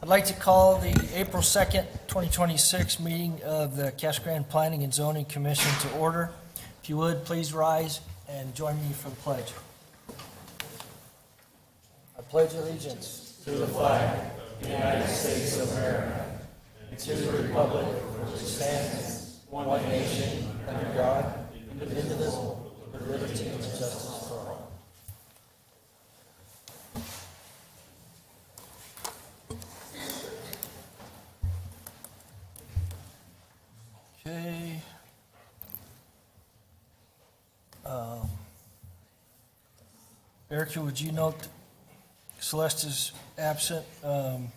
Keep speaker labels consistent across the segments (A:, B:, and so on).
A: I'd like to call the April 2nd, 2026 meeting of the Casa Grande Planning and Zoning Commission to order. If you would, please rise and join me for the pledge. I pledge allegiance to the flag of the United States of America and to the republic for which it stands, one nation, under God, indivisible, with liberty and justice for all. Okay. Erica, would you note Celeste is absent? And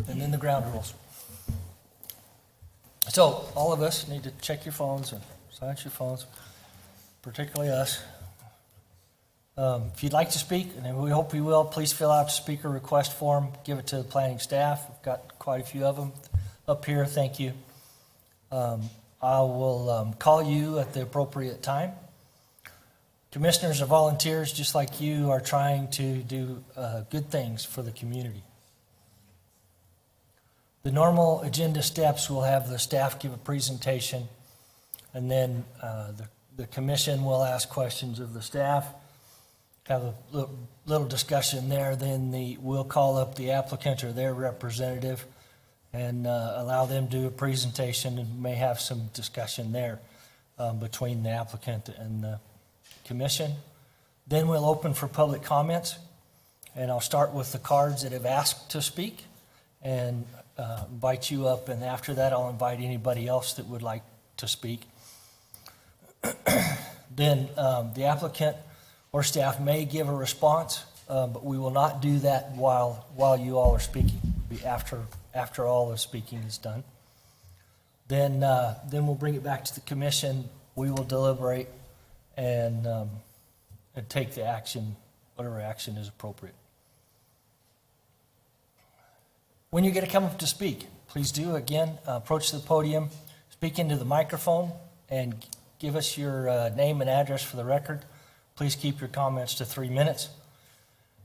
A: then the ground rules. So all of us need to check your phones and silence your phones, particularly us. If you'd like to speak, and we hope you will, please fill out the speaker request form, give it to the planning staff. We've got quite a few of them up here. Thank you. I will call you at the appropriate time. Commissioners are volunteers just like you are trying to do good things for the community. The normal agenda steps will have the staff give a presentation, and then the commission will ask questions of the staff, have a little discussion there, then we'll call up the applicant or their representative and allow them to do a presentation, and may have some discussion there between the applicant and the commission. Then we'll open for public comments, and I'll start with the cards that have asked to speak and invite you up, and after that I'll invite anybody else that would like to speak. Then the applicant or staff may give a response, but we will not do that while you all are speaking. It'll be after all the speaking is done. Then we'll bring it back to the commission. We will deliberate and take the action, whatever action is appropriate. When you get to come up to speak, please do, again, approach the podium, speak into the microphone, and give us your name and address for the record. Please keep your comments to 3 minutes.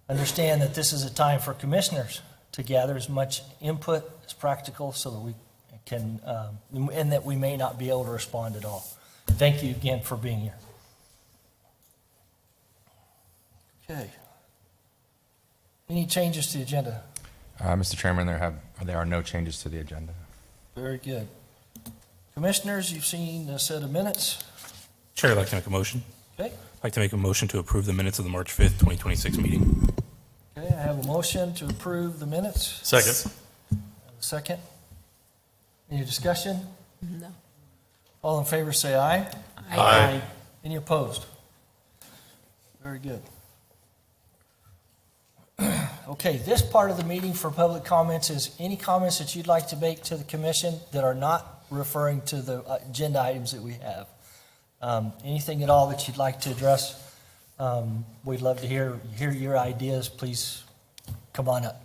A: Understand that this is a time for commissioners to gather as much input as practical so that we can, and that we may not be able to respond at all. Thank you again for being here. Okay. Any changes to the agenda?
B: Mr. Chairman, there are no changes to the agenda.
A: Very good. Commissioners, you've seen a set of minutes.
C: Chair, I'd like to make a motion.
A: Okay.
C: I'd like to make a motion to approve the minutes of the March 5th, 2026 meeting.
A: Okay, I have a motion to approve the minutes.
C: Second.
A: Second. Any discussion?
D: No.
A: All in favor say aye.
C: Aye.
A: Any opposed? Very good. Okay, this part of the meeting for public comments is any comments that you'd like to make to the commission that are not referring to the agenda items that we have. Anything at all that you'd like to address, we'd love to hear your ideas. Please come on up.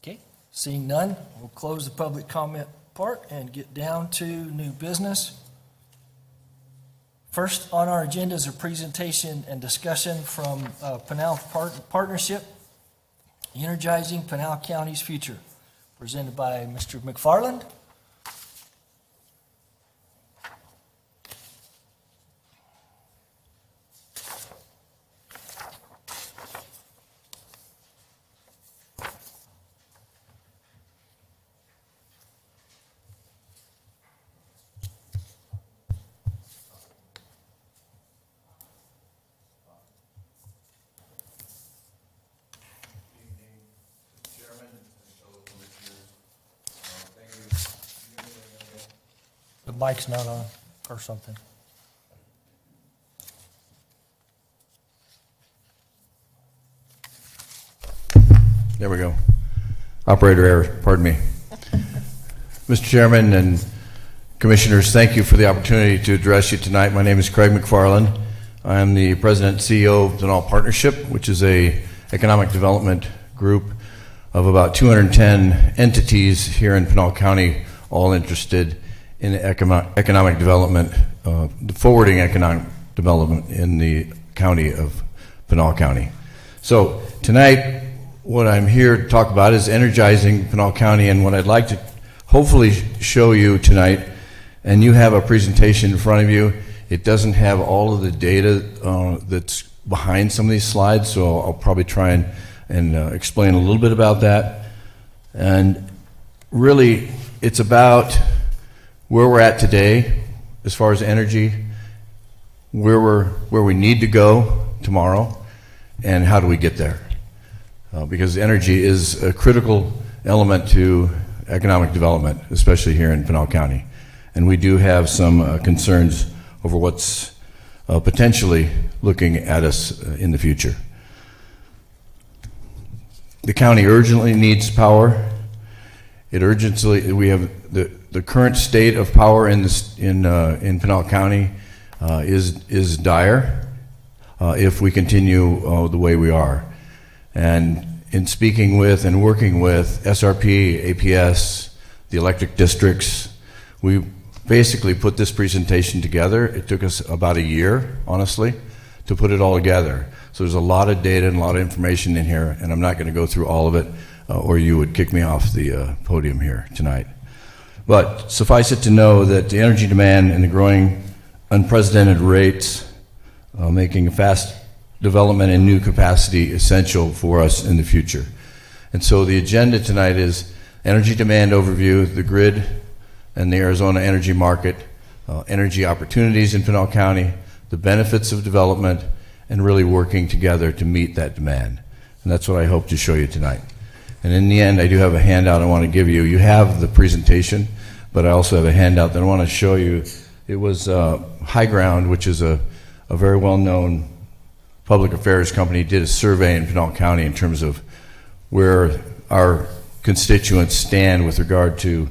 A: Okay, seeing none, we'll close the public comment part and get down to new business. First on our agenda is a presentation and discussion from Pinal Partnership, Energizing Pinal County's Future, presented by Mr. McFarland. The mic's not on or something.
E: There we go. Operator error, pardon me. Mr. Chairman and Commissioners, thank you for the opportunity to address you tonight. My name is Craig McFarland. I am the President and CEO of Pinal Partnership, which is a economic development group of about 210 entities here in Pinal County, all interested in economic development, forwarding economic development in the county of Pinal County. So tonight, what I'm here to talk about is energizing Pinal County, and what I'd like to hopefully show you tonight, and you have a presentation in front of you. It doesn't have all of the data that's behind some of these slides, so I'll probably try and explain a little bit about that. And really, it's about where we're at today as far as energy, where we need to go tomorrow, and how do we get there. Because energy is a critical element to economic development, especially here in Pinal County. And we do have some concerns over what's potentially looking at us in the future. The county urgently needs power. We have the current state of power in Pinal County is dire if we continue the way we are. And in speaking with and working with SRP, APS, the electric districts, we basically put this presentation together. It took us about a year, honestly, to put it all together. So there's a lot of data and a lot of information in here, and I'm not going to go through all of it, or you would kick me off the podium here tonight. But suffice it to know that the energy demand and the growing unprecedented rates, making a fast development and new capacity essential for us in the future. And so the agenda tonight is energy demand overview, the grid and the Arizona energy market, energy opportunities in Pinal County, the benefits of development, and really working together to meet that demand. And that's what I hope to show you tonight. And in the end, I do have a handout I want to give you. You have the presentation, but I also have a handout that I want to show you. It was High Ground, which is a very well-known public affairs company, did a survey in Pinal County in terms of where our constituents stand with regard to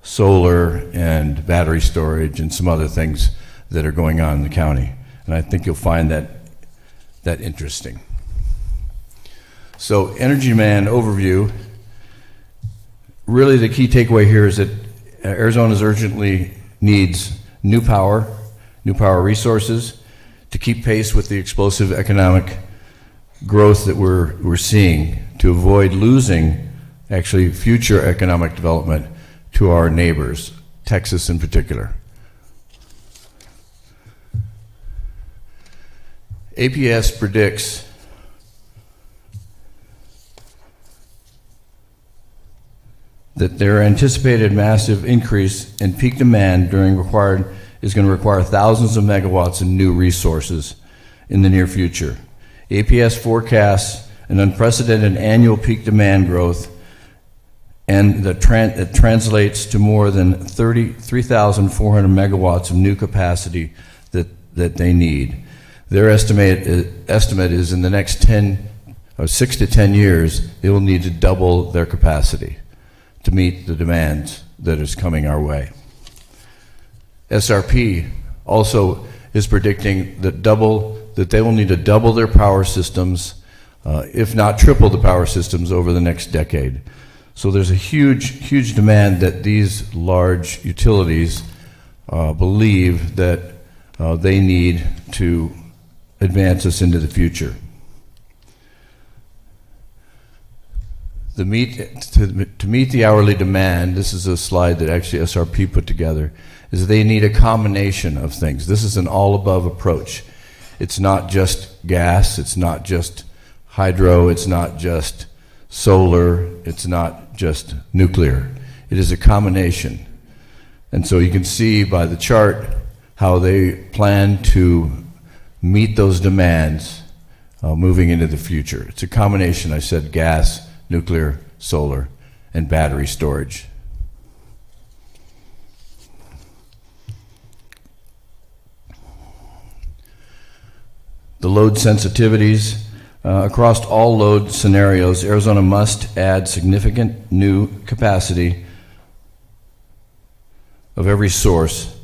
E: solar and battery storage and some other things that are going on in the county. And I think you'll find that interesting. So energy demand overview, really the key takeaway here is that Arizona urgently needs new power resources to keep pace with the explosive economic growth that we're seeing, to avoid losing actually future economic development to our neighbors, Texas in particular. APS predicts that their anticipated massive increase in peak demand is going to require thousands of megawatts of new resources in the near future. APS forecasts an unprecedented annual peak demand growth, and it translates to more than 3,400 megawatts of new capacity that they need. Their estimate is in the next 6 to 10 years, they will need to double their capacity to meet the demand that is coming our way. SRP also is predicting that they will need to double their power systems, if not triple the power systems over the next decade. So there's a huge demand that these large utilities believe that they need to advance us into the future. To meet the hourly demand, this is a slide that actually SRP put together, is they need a combination of things. This is an all-above approach. It's not just gas, it's not just hydro, it's not just solar, it's not just nuclear. It is a combination. And so you can see by the chart how they plan to meet those demands moving into the future. It's a combination, I said, gas, nuclear, solar, and battery storage. The load sensitivities. Across all load scenarios, Arizona must add significant new capacity of every source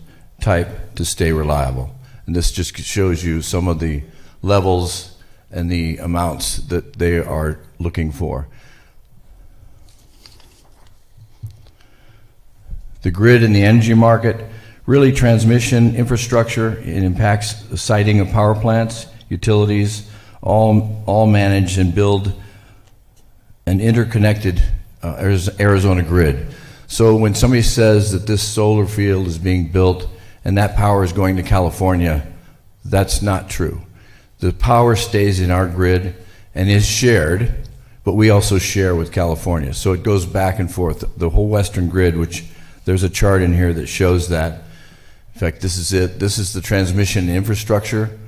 E: type to stay reliable. And this just shows you some of the levels and the amounts that they are looking for. The grid and the energy market, really transmission infrastructure, it impacts the siting of power plants, utilities, all manage and build an interconnected Arizona grid. So when somebody says that this solar field is being built and that power is going to California, that's not true. The power stays in our grid and is shared, but we also share with California. So it goes back and forth. The whole Western grid, which there's a chart in here that shows that. In fact, this is it. This is the transmission infrastructure.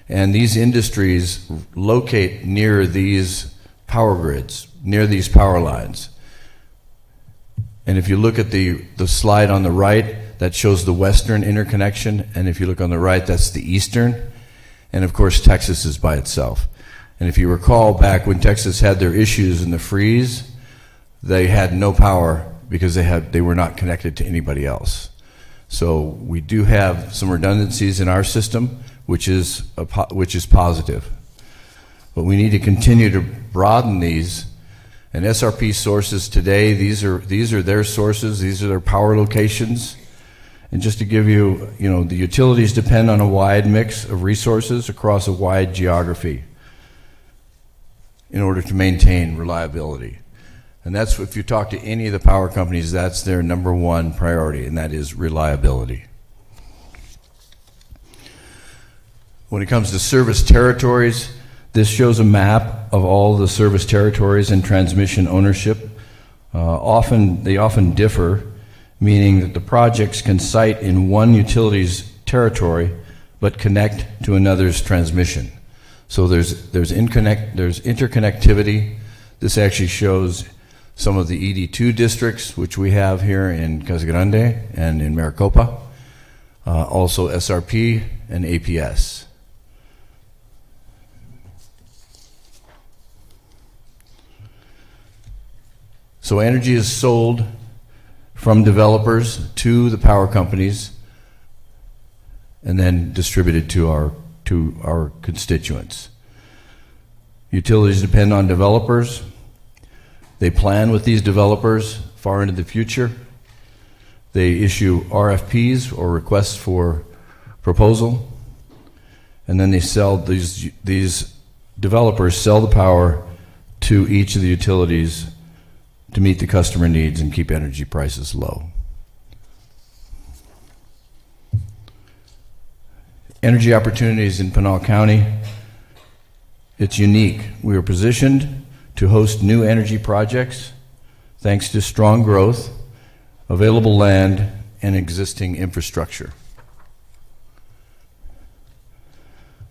E: And these industries locate near these power grids, near these power lines. And if you look at the slide on the right, that shows the Western interconnection. And if you look on the right, that's the Eastern. And of course, Texas is by itself. And if you recall back when Texas had their issues in the freeze, they had no power because they were not connected to anybody else. So we do have some redundancies in our system, which is positive. But we need to continue to broaden these. And SRP sources today, these are their sources, these are their power locations. And just to give you, the utilities depend on a wide mix of resources across a wide geography in order to maintain reliability. And that's, if you talk to any of the power companies, that's their number one priority, and that is reliability. When it comes to service territories, this shows a map of all the service territories and transmission ownership. They often differ, meaning that the projects can site in one utility's territory but connect to another's transmission. So there's interconnectivity. This actually shows some of the ED2 districts, which we have here in Casa Grande and in Maricopa, also SRP and APS. So energy is sold from developers to the power companies and then distributed to our constituents. Utilities depend on developers. They plan with these developers far into the future. They issue RFPs or requests for proposal, and then they sell these developers sell the power to each of the utilities to meet the customer needs and keep energy prices low. Energy opportunities in Pinal County, it's unique. We are positioned to host new energy projects thanks to strong growth, available land, and existing infrastructure.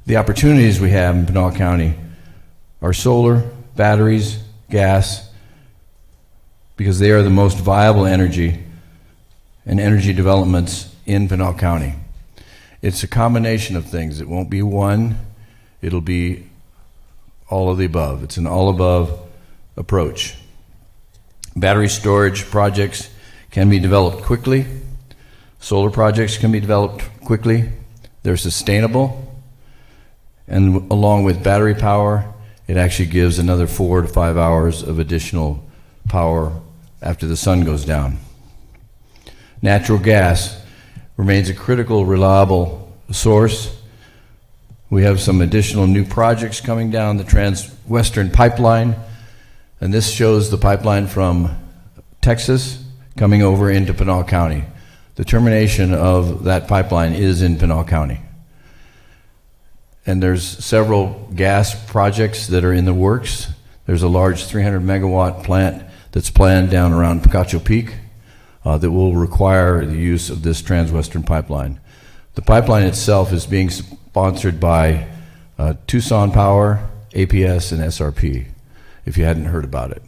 E: The opportunities we have in Pinal County are solar, batteries, gas, because they are the most viable energy and energy developments in Pinal County. It's a combination of things. It won't be one, it'll be all of the above. It's an all-above approach. Battery storage projects can be developed quickly. Solar projects can be developed quickly. They're sustainable. And along with battery power, it actually gives another 4 to 5 hours of additional power after the sun goes down. Natural gas remains a critical, reliable source. We have some additional new projects coming down the Trans-Western Pipeline, and this shows the pipeline from Texas coming over into Pinal County. The termination of that pipeline is in Pinal County. And there's several gas projects that are in the works. There's a large 300 megawatt plant that's planned down around Picacho Peak that will require the use of this Trans-Western Pipeline. The pipeline itself is being sponsored by Tucson Power, APS, and SRP, if you hadn't heard about it.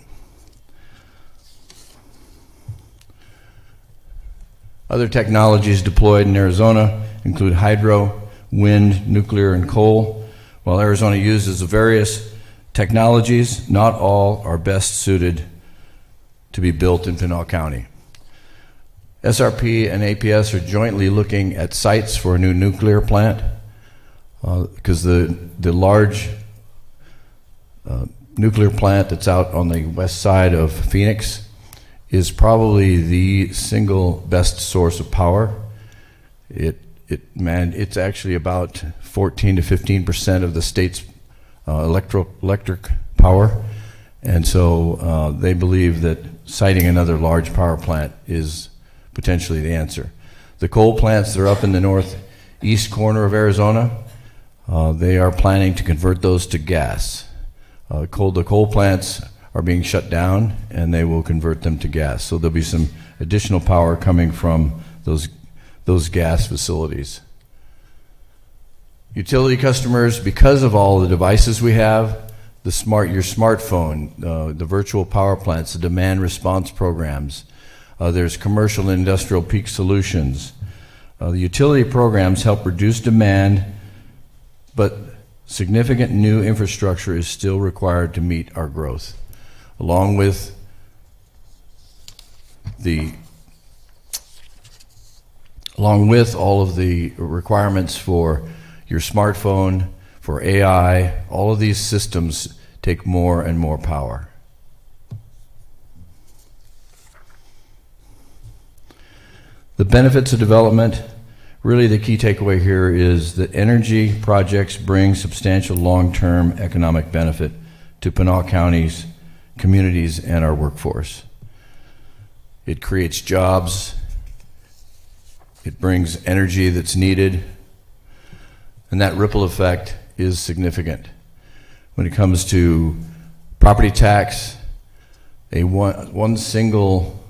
E: Other technologies deployed in Arizona include hydro, wind, nuclear, and coal. While Arizona uses various technologies, not all are best suited to be built in Pinal County. SRP and APS are jointly looking at sites for a new nuclear plant because the large nuclear plant that's out on the west side of Phoenix is probably the single best source of power. It's actually about 14 to 15% of the state's electric power. And so they believe that siting another large power plant is potentially the answer. The coal plants that are up in the northeast corner of Arizona, they are planning to convert those to gas. The coal plants are being shut down, and they will convert them to gas. So there'll be some additional power coming from those gas facilities. Utility customers, because of all the devices we have, your smartphone, the virtual power plants, the demand response programs, there's commercial and industrial peak solutions. The utility programs help reduce demand, but significant new infrastructure is still required to meet our growth, along with all of the requirements for your smartphone, for AI. All of these systems take more and more power. The benefits of development, really the key takeaway here is that energy projects bring substantial long-term economic benefit to Pinal County's communities and our workforce. It creates jobs, it brings energy that's needed, and that ripple effect is significant. When it comes to property tax, one single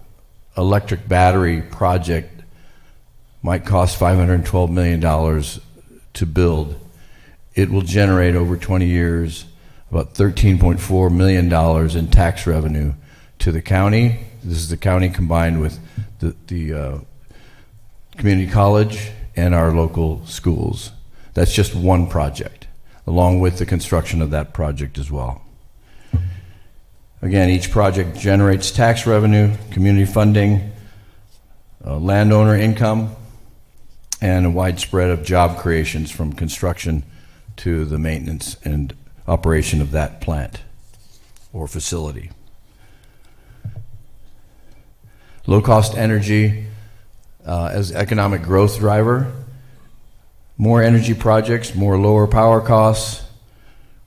E: electric battery project might cost $512 million to build. It will generate over 20 years about $13.4 million in tax revenue to the county. This is the county combined with the community college and our local schools. That's just one project, along with the construction of that project as well. Again, each project generates tax revenue, community funding, landowner income, and a wide spread of job creations from construction to the maintenance and operation of that plant or facility. Low-cost energy as economic growth driver. More energy projects, more lower power costs,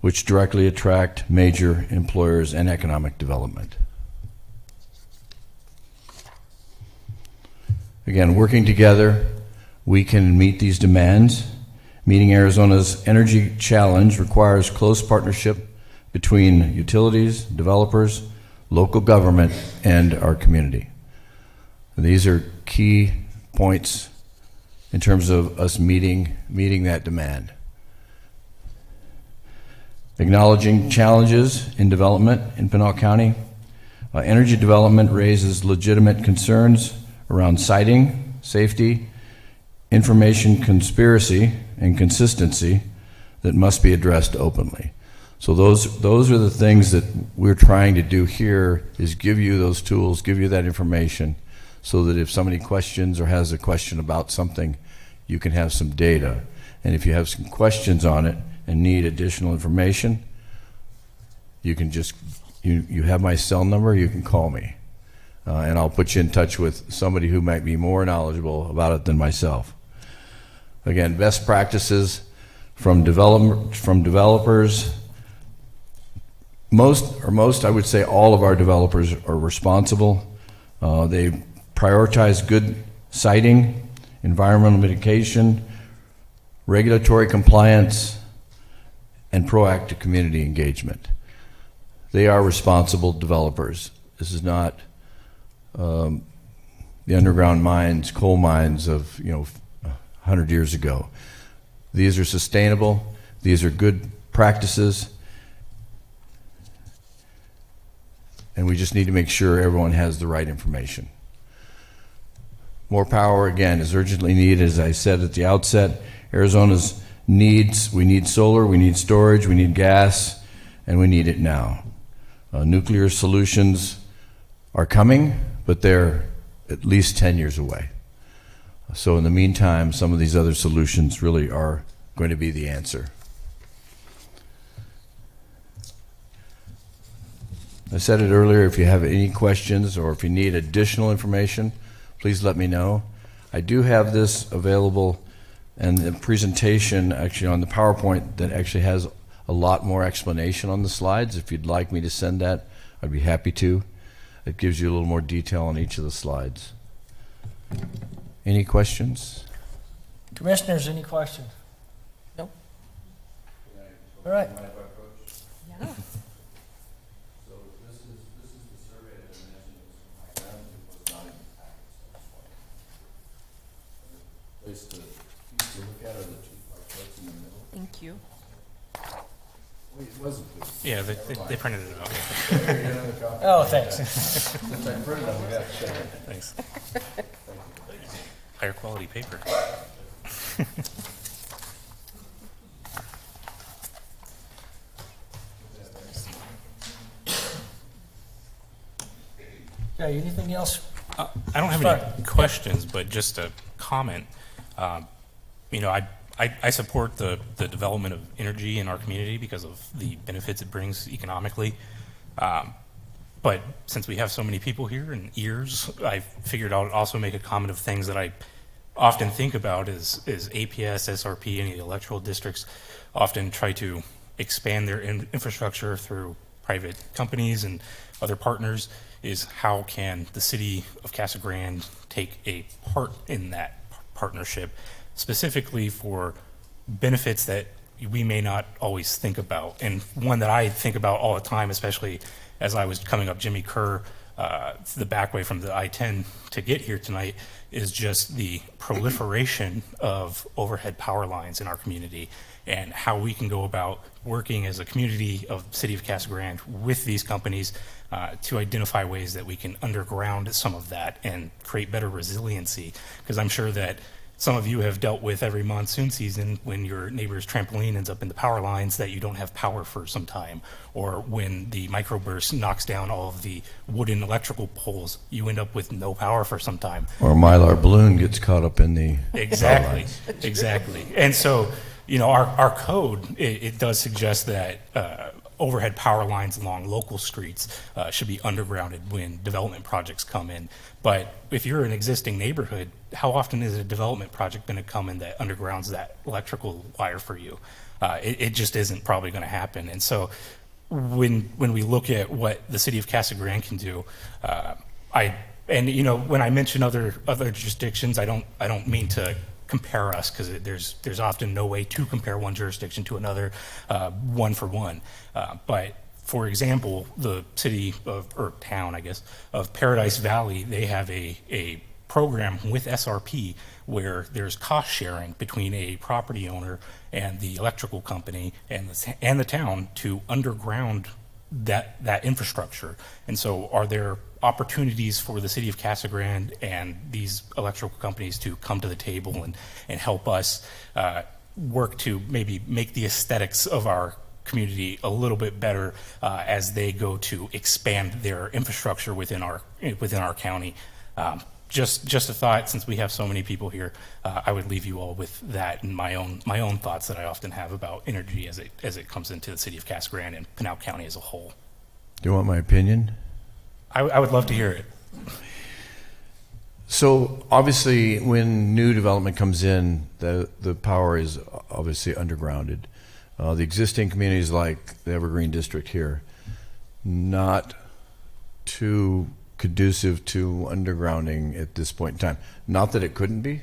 E: which directly attract major employers and economic development. Again, working together, we can meet these demands. Meeting Arizona's energy challenge requires close partnership between utilities, developers, local government, and our community. These are key points in terms of us meeting that demand. Acknowledging challenges in development in Pinal County. Energy development raises legitimate concerns around siting, safety, information conspiracy, and consistency that must be addressed openly. So those are the things that we're trying to do here, is give you those tools, give you that information, so that if somebody questions or has a question about something, you can have some data. And if you have some questions on it and need additional information, you can just, you have my cell number, you can call me. And I'll put you in touch with somebody who might be more knowledgeable about it than myself. Again, best practices from developers. Most, I would say all of our developers are responsible. They prioritize good siting, environmental mitigation, regulatory compliance, and proactive community engagement. They are responsible developers. This is not the underground mines, coal mines of 100 years ago. These are sustainable. These are good practices. And we just need to make sure everyone has the right information. More power, again, is urgently needed. As I said at the outset, Arizona's needs, we need solar, we need storage, we need gas, and we need it now. Nuclear solutions are coming, but they're at least 10 years away. So in the meantime, some of these other solutions really are going to be the answer. I said it earlier, if you have any questions or if you need additional information, please let me know. I do have this available and the presentation actually on the PowerPoint that actually has a lot more explanation on the slides. If you'd like me to send that, I'd be happy to. It gives you a little more detail on each of the slides. Any questions?
A: Commissioners, any questions?
D: Nope.
A: All right.
D: Yeah.
E: So this is the survey that I mentioned. It was from my friend. It was not in the packet, so that's why. Place to look at are the two charts in the middle.
D: Thank you.
E: Wait, it wasn't.
C: Yeah, they printed it out.
E: Here, you have a copy.
A: Oh, thanks.
E: Since I printed them, we have to check it.
C: Thanks. Higher quality paper.
A: Okay, anything else?
C: I don't have
A: Sorry.
C: any questions, but just a comment. You know, I support the development of energy in our community because of the benefits it brings economically. But since we have so many people here and ears, I figured I'll also make a comment of things that I often think about is APS, SRP, any of the electoral districts often try to expand their infrastructure through private companies and other partners, is how can the city of Casa Grande take a part in that partnership, specifically for benefits that we may not always think about. And one that I think about all the time, especially as I was coming up Jimmy Kerr, the back way from the I-10 to get here tonight, is just the proliferation of overhead power lines in our community and how we can go about working as a community of City of Casa Grande with these companies to identify ways that we can underground some of that and create better resiliency. Because I'm sure that some of you have dealt with every monsoon season when your neighbor's trampoline ends up in the power lines that you don't have power for some time, or when the microburst knocks down all of the wooden electrical poles, you end up with no power for some time.
E: Or a Mylar balloon gets caught up in the
C: Exactly, exactly. And so, you know, our code, it does suggest that overhead power lines along local streets should be undergrounded when development projects come in. But if you're an existing neighborhood, how often is a development project going to come in that undergrounds that electrical wire for you? It just isn't probably going to happen. And so when we look at what the city of Casa Grande can do, and you know, when I mention other jurisdictions, I don't mean to compare us, because there's often no way to compare one jurisdiction to another, one for one. But for example, the city of, or town, I guess, of Paradise Valley, they have a program with SRP where there's cost sharing between a property owner and the electrical company and the town to underground that infrastructure. And so are there opportunities for the city of Casa Grande and these electrical companies to come to the table and help us work to maybe make the aesthetics of our community a little bit better as they go to expand their infrastructure within our county? Just a thought, since we have so many people here, I would leave you all with that and my own thoughts that I often have about energy as it comes into the city of Casa Grande and Pinal County as a whole.
E: Do you want my opinion?
C: I would love to hear it.
E: So obviously, when new development comes in, the power is obviously undergrounded. The existing communities like the Evergreen District here, not too conducive to undergrounding at this point in time. Not that it couldn't be.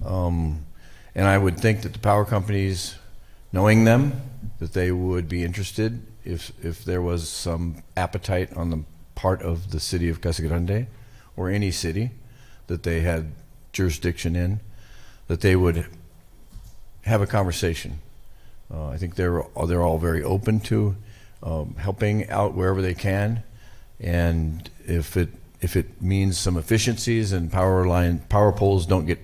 E: And I would think that the power companies, knowing them, that they would be interested if there was some appetite on the part of the city of Casa Grande or any city that they had jurisdiction in, that they would have a conversation. I think they're all very open to helping out wherever they can, and if it means some efficiencies and power poles don't get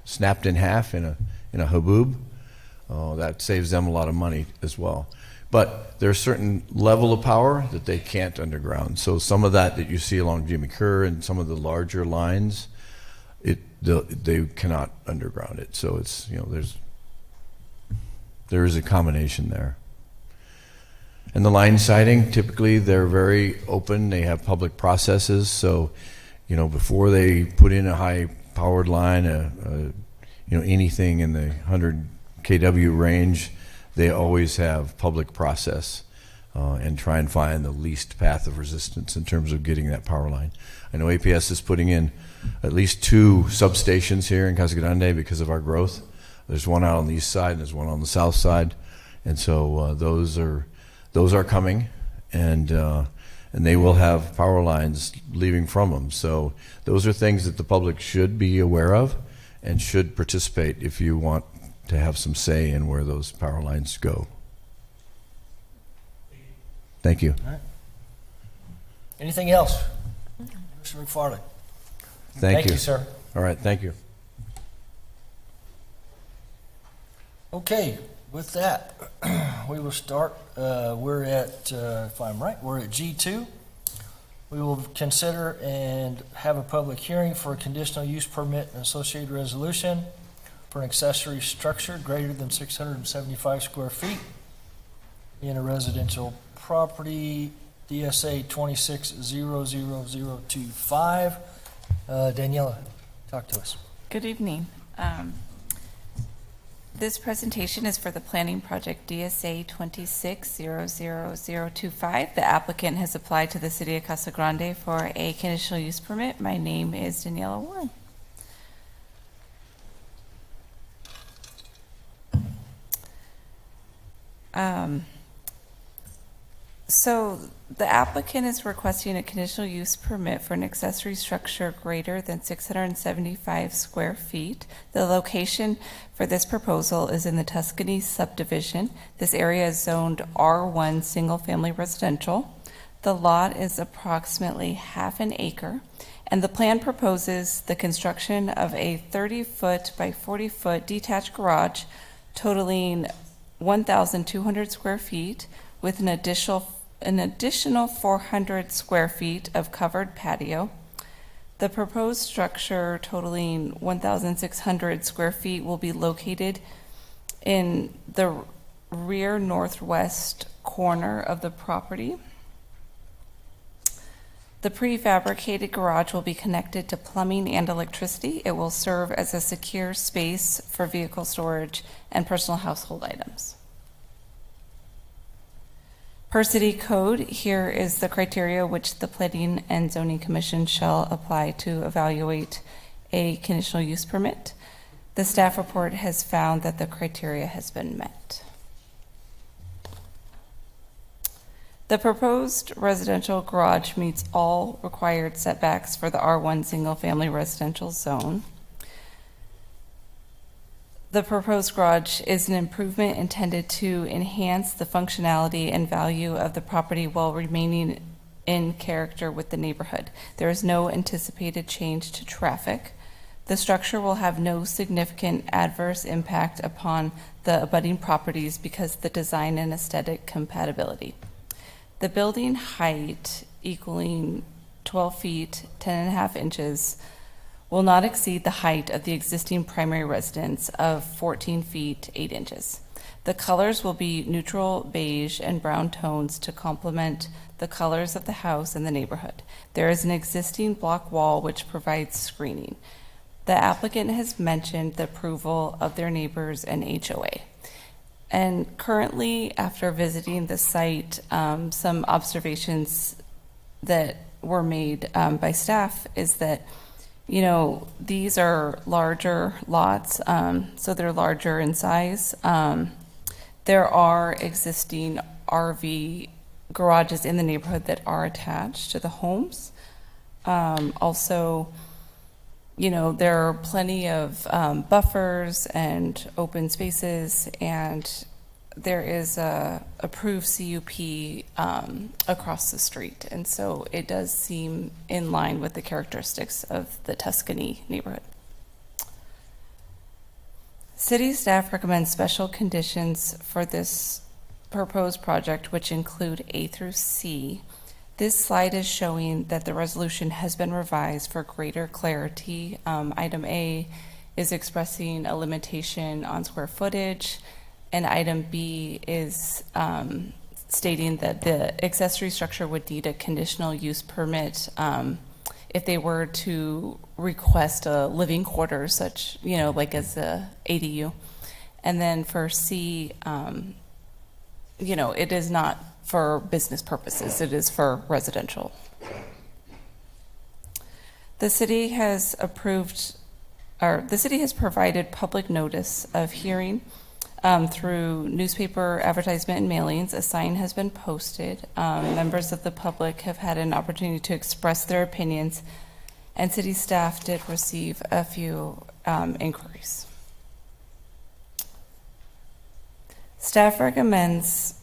E: snapped in half in a haboob, that saves them a lot of money as well. But there's a certain level of power that they can't underground. So some of that you see along Jimmy Kerr and some of the larger lines, they cannot underground it. So it's, you know, there is a combination there. And the line siting, typically they're very open. They have public processes. So, you know, before they put in a high powered line, you know, anything in the 100 kW range, they always have public process and try and find the least path of resistance in terms of getting that power line. I know APS is putting in at least 2 substations here in Casa Grande because of our growth. There's one out on the east side and there's one on the south side, and so those are coming, and they will have power lines leaving from them. So those are things that the public should be aware of and should participate if you want to have some say in where those power lines go. Thank you.
A: Anything else? Mr. McFarland?
E: Thank you.
A: Sir.
E: All right, thank you.
A: Okay, with that, we will start. We're at, if I'm right, we're at G2. We will consider and have a public hearing for a conditional use permit and associated resolution for an accessory structure greater than 675 square feet in a residential property, DSA 2600025. Daniela, talk to us.
F: Good evening. This presentation is for the planning project DSA 2600025. The applicant has applied to the City of Casa Grande for a conditional use permit. My name is Daniela Warren. So the applicant is requesting a conditional use permit for an accessory structure greater than 675 square feet. The location for this proposal is in the Tuscany subdivision. This area is zoned R1 single family residential. The lot is approximately half an acre, and the plan proposes the construction of a 30-foot by 40-foot detached garage totaling 1,200 square feet with an additional 400 square feet of covered patio. The proposed structure totaling 1,600 square feet will be located in the rear northwest corner of the property. The prefabricated garage will be connected to plumbing and electricity. It will serve as a secure space for vehicle storage and personal household items. Per city code, here is the criteria which the Planning and Zoning Commission shall apply to evaluate a conditional use permit. The staff report has found that the criteria has been met. The proposed residential garage meets all required setbacks for the R1 single-family residential zone. The proposed garage is an improvement intended to enhance the functionality and value of the property while remaining in character with the neighborhood. There is no anticipated change to traffic. The structure will have no significant adverse impact upon the abutting properties because of the design and aesthetic compatibility. The building height equaling 12 feet, 10.5 inches, will not exceed the height of the existing primary residence of 14 feet, 8 inches. The colors will be neutral beige and brown tones to complement the colors of the house and the neighborhood. There is an existing block wall which provides screening. The applicant has mentioned the approval of their neighbors and HOA. And currently, after visiting the site, some observations that were made by staff is that these are larger lots, so they're larger in size. There are existing RV garages in the neighborhood that are attached to the homes. Also, there are plenty of buffers and open spaces, and there is a approved CUP across the street. And so it does seem in line with the characteristics of the Tuscany neighborhood. City staff recommends special conditions for this proposed project, which include A through C. This slide is showing that the resolution has been revised for greater clarity. Item A is expressing a limitation on square footage, and item B is stating that the accessory structure would need a conditional use permit if they were to request a living quarters, such, like as a ADU. And then for C, it is not for business purposes, it is for residential. The city has provided public notice of hearing through newspaper advertisement and mailings. A sign has been posted. Members of the public have had an opportunity to express their opinions, and city staff did receive a few inquiries. Staff recommends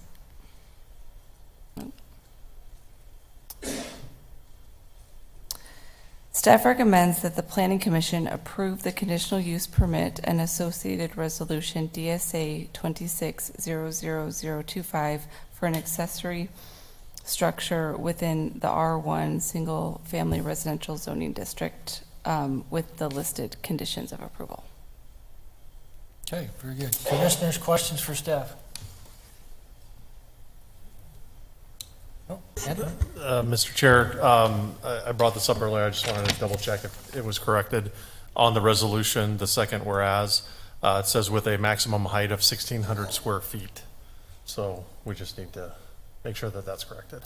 F: that the Planning Commission approve the conditional use permit and associated resolution DSA 26-00025 for an accessory structure within the R1 Single Family Residential Zoning District with the listed conditions of approval.
A: Okay, very good. Commissioners, questions for staff? No? Ed?
G: Mr. Chair, I brought this up earlier. I just wanted to double check if it was corrected. On the resolution, the second whereas, it says with a maximum height of 1,600 square feet. So we just need to make sure that that's corrected.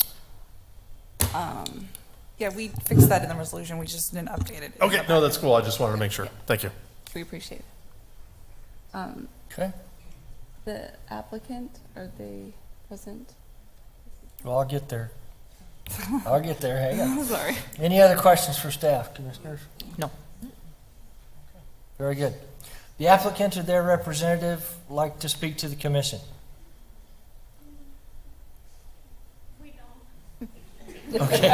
D: Yeah, we fixed that in the resolution, we just didn't update it.
G: Okay, no, that's cool. I just wanted to make sure. Thank you.
F: We appreciate it.
A: Okay,
F: The applicant, are they present?
A: well, I'll get there. Hang on.
F: Sorry.
A: Any other questions for staff, commissioners?
D: No.
A: Very good. The applicant or their representative like to speak to the commission? We don't. Okay.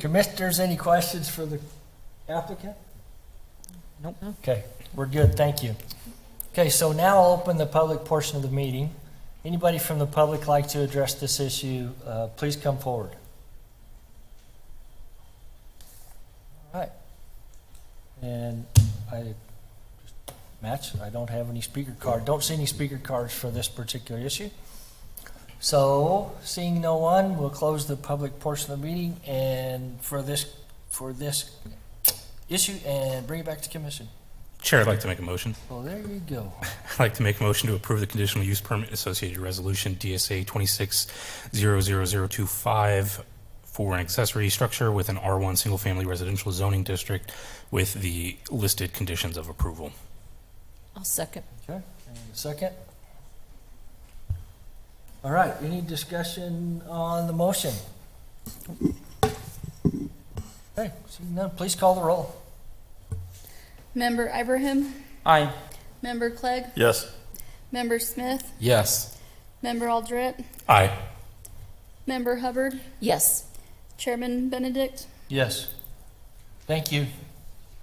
A: Commissioners, any questions for the applicant?
D: Nope.
A: Okay, we're good, thank you. Okay, so now I'll open the public portion of the meeting. Anybody from the public like to address this issue, please come forward. All right. And I don't have any speaker card, don't see any speaker cards for this particular issue. So, seeing no one, we'll close the public portion of the meeting and for this issue and bring it back to commission.
C: Chair, I'd like to make a motion.
A: Well, there you go.
C: I'd like to make a motion to approve the conditional use permit associated resolution DSA 26-00025 for an accessory structure with an R1 single family residential zoning district with the listed conditions of approval.
D: I'll second.
A: Okay, and a second. All right, any discussion on the motion? Okay, seeing none, please call the roll.
H: Member Ibrahim,
D: Aye.
H: Member Clegg,
G: Yes.
H: Member Smith,
B: Yes.
H: Member Aldrete,
C: Aye.
H: Member Hubbard,
D: Yes.
H: Chairman Benedict.
A: Yes. Thank you.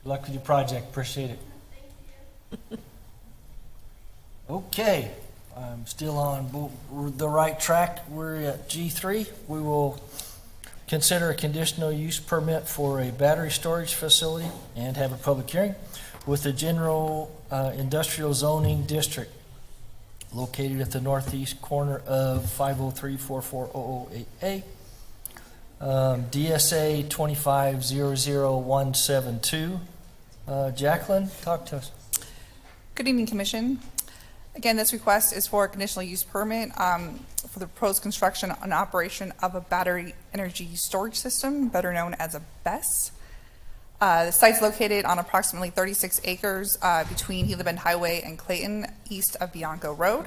A: Good luck with your project, appreciate it. Okay, I'm still on the right track. We're at G3. We will consider a conditional use permit for a battery storage facility and have a public hearing with the general industrial zoning district located at the northeast corner of 503-44008A. DSA 2500172. Jacqueline, talk to us.
I: Good evening, Commission. Again, this request is for a conditional use permit for the proposed construction and operation of a battery energy storage system, better known as a BESS. The site's located on approximately 36 acres between Gila Bend Highway and Clayton, east of Bianco Road.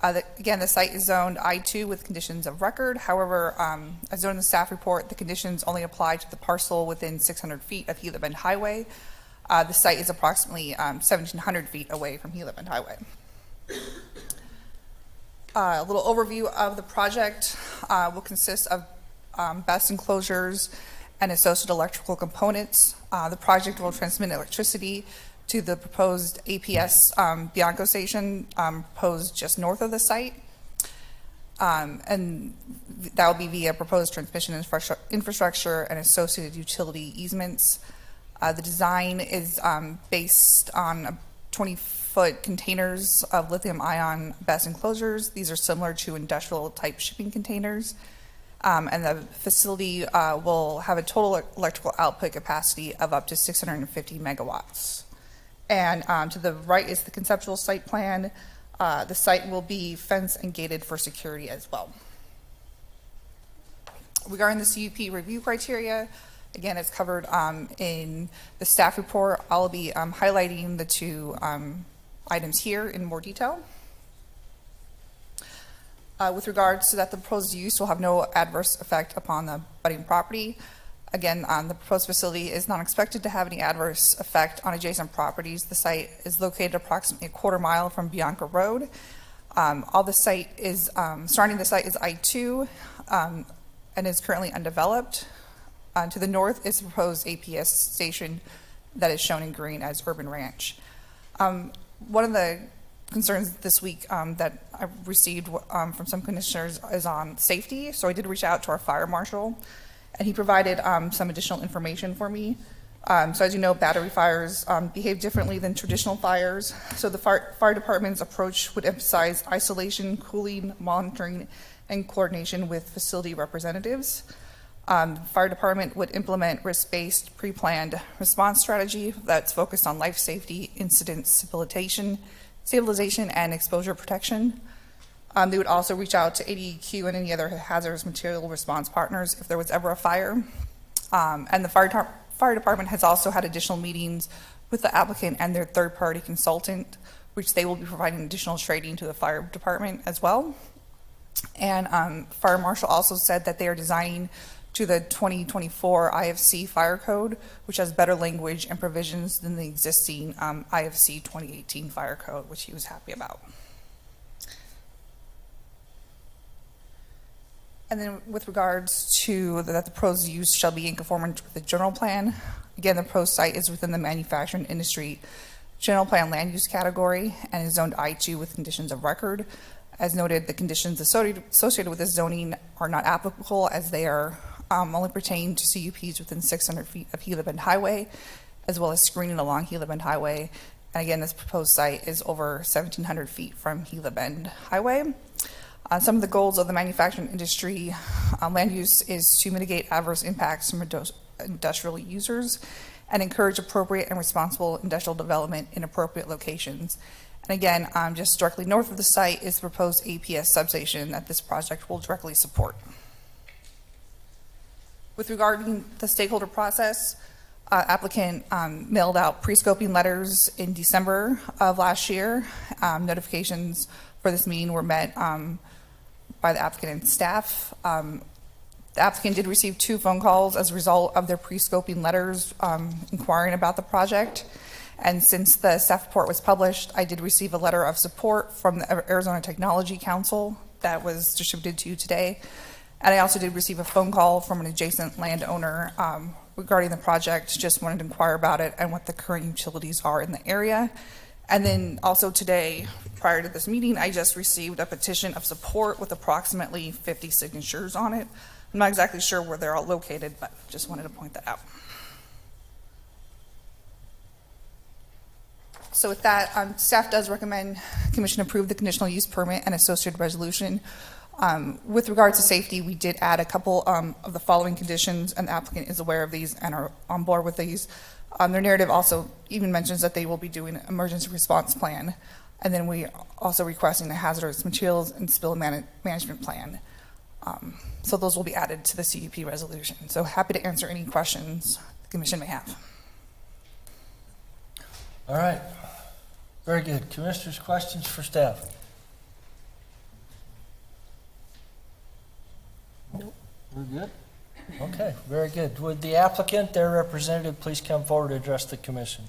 I: Again, the site is zoned I-2 with conditions of record. However, as noted in the staff report, the conditions only apply to the parcel within 600 feet of Gila Bend Highway. The site is approximately 1,700 feet away from Gila Bend Highway. A little overview of the project will consist of BESS enclosures and associated electrical components. The project will transmit electricity to the proposed APS Bianco station proposed just north of the site. And that will be via proposed transmission infrastructure and associated utility easements. The design is based on 20-foot containers of lithium-ion BESS enclosures. These are similar to industrial-type shipping containers. And the facility will have a total electrical output capacity of up to 650 megawatts. And to the right is the conceptual site plan. The site will be fenced and gated for security as well. Regarding the CUP review criteria, again, it's covered in the staff report. I'll be highlighting the two items here in more detail. With regards to that, the proposed use will have no adverse effect upon the budding property. Again, the proposed facility is not expected to have any adverse effect on adjacent properties. The site is located approximately a quarter mile from Bianca Road. All the site is, surrounding the site is I-2 and is currently undeveloped. To the north is the proposed APS station that is shown in green as Urban Ranch. One of the concerns this week that I received from some commissioners is on safety. So I did reach out to our fire marshal, and he provided some additional information for me. So as you know, battery fires behave differently than traditional fires. So the fire department's approach would emphasize isolation, cooling, monitoring, and coordination with facility representatives. Fire department would implement risk-based, pre-planned response strategy that's focused on life safety, incident stabilization, and exposure protection. They would also reach out to ADEQ and any other hazardous material response partners if there was ever a fire. And the fire department has also had additional meetings with the applicant and their third-party consultant, which they will be providing additional training to the fire department as well. And Fire Marshal also said that they are designing to the 2024 IFC Fire Code, which has better language and provisions than the existing IFC 2018 Fire Code, which he was happy about. And then with regards to that the proposed use shall be in conformance with the general plan. Again, the proposed site is within the manufacturing industry general plan land use category and is zoned I2 with conditions of record. As noted, the conditions associated with this zoning are not applicable as they are only pertain to CUPs within 600 feet of Gila Bend Highway, as well as screening along Gila Bend Highway. And again, this proposed site is over 1,700 feet from Gila Bend Highway. Some of the goals of the manufacturing industry land use is to mitigate adverse impacts from industrial users and encourage appropriate and responsible industrial development in appropriate locations. And again, just directly north of the site is the proposed APS substation that this project will directly support. With regarding the stakeholder process, applicant mailed out pre-scoping letters in December of last year. Notifications for this meeting were met by the applicant and staff. The applicant did receive 2 phone calls as a result of their pre-scoping letters inquiring about the project. And since the staff report was published, I did receive a letter of support from the Arizona Technology Council that was distributed to you today. And I also did receive a phone call from an adjacent landowner regarding the project, just wanted to inquire about it and what the current utilities are in the area. And then also today, prior to this meeting, I just received a petition of support with approximately 50 signatures on it. I'm not exactly sure where they're all located, but just wanted to point that out. So with that, staff does recommend Commission approve the conditional use permit and associated resolution. With regards to safety, we did add a couple of the following conditions, and the applicant is aware of these and are on board with these. Their narrative also even mentions that they will be doing an emergency response plan, and then we also requesting a hazardous materials and spill management plan. So those will be added to the CUP resolution. So happy to answer any questions the Commission may have.
A: All right. Very good. Commissioners, questions for staff? Nope. We're good? Okay, very good. Would the applicant, their representative, please come forward to address the commission?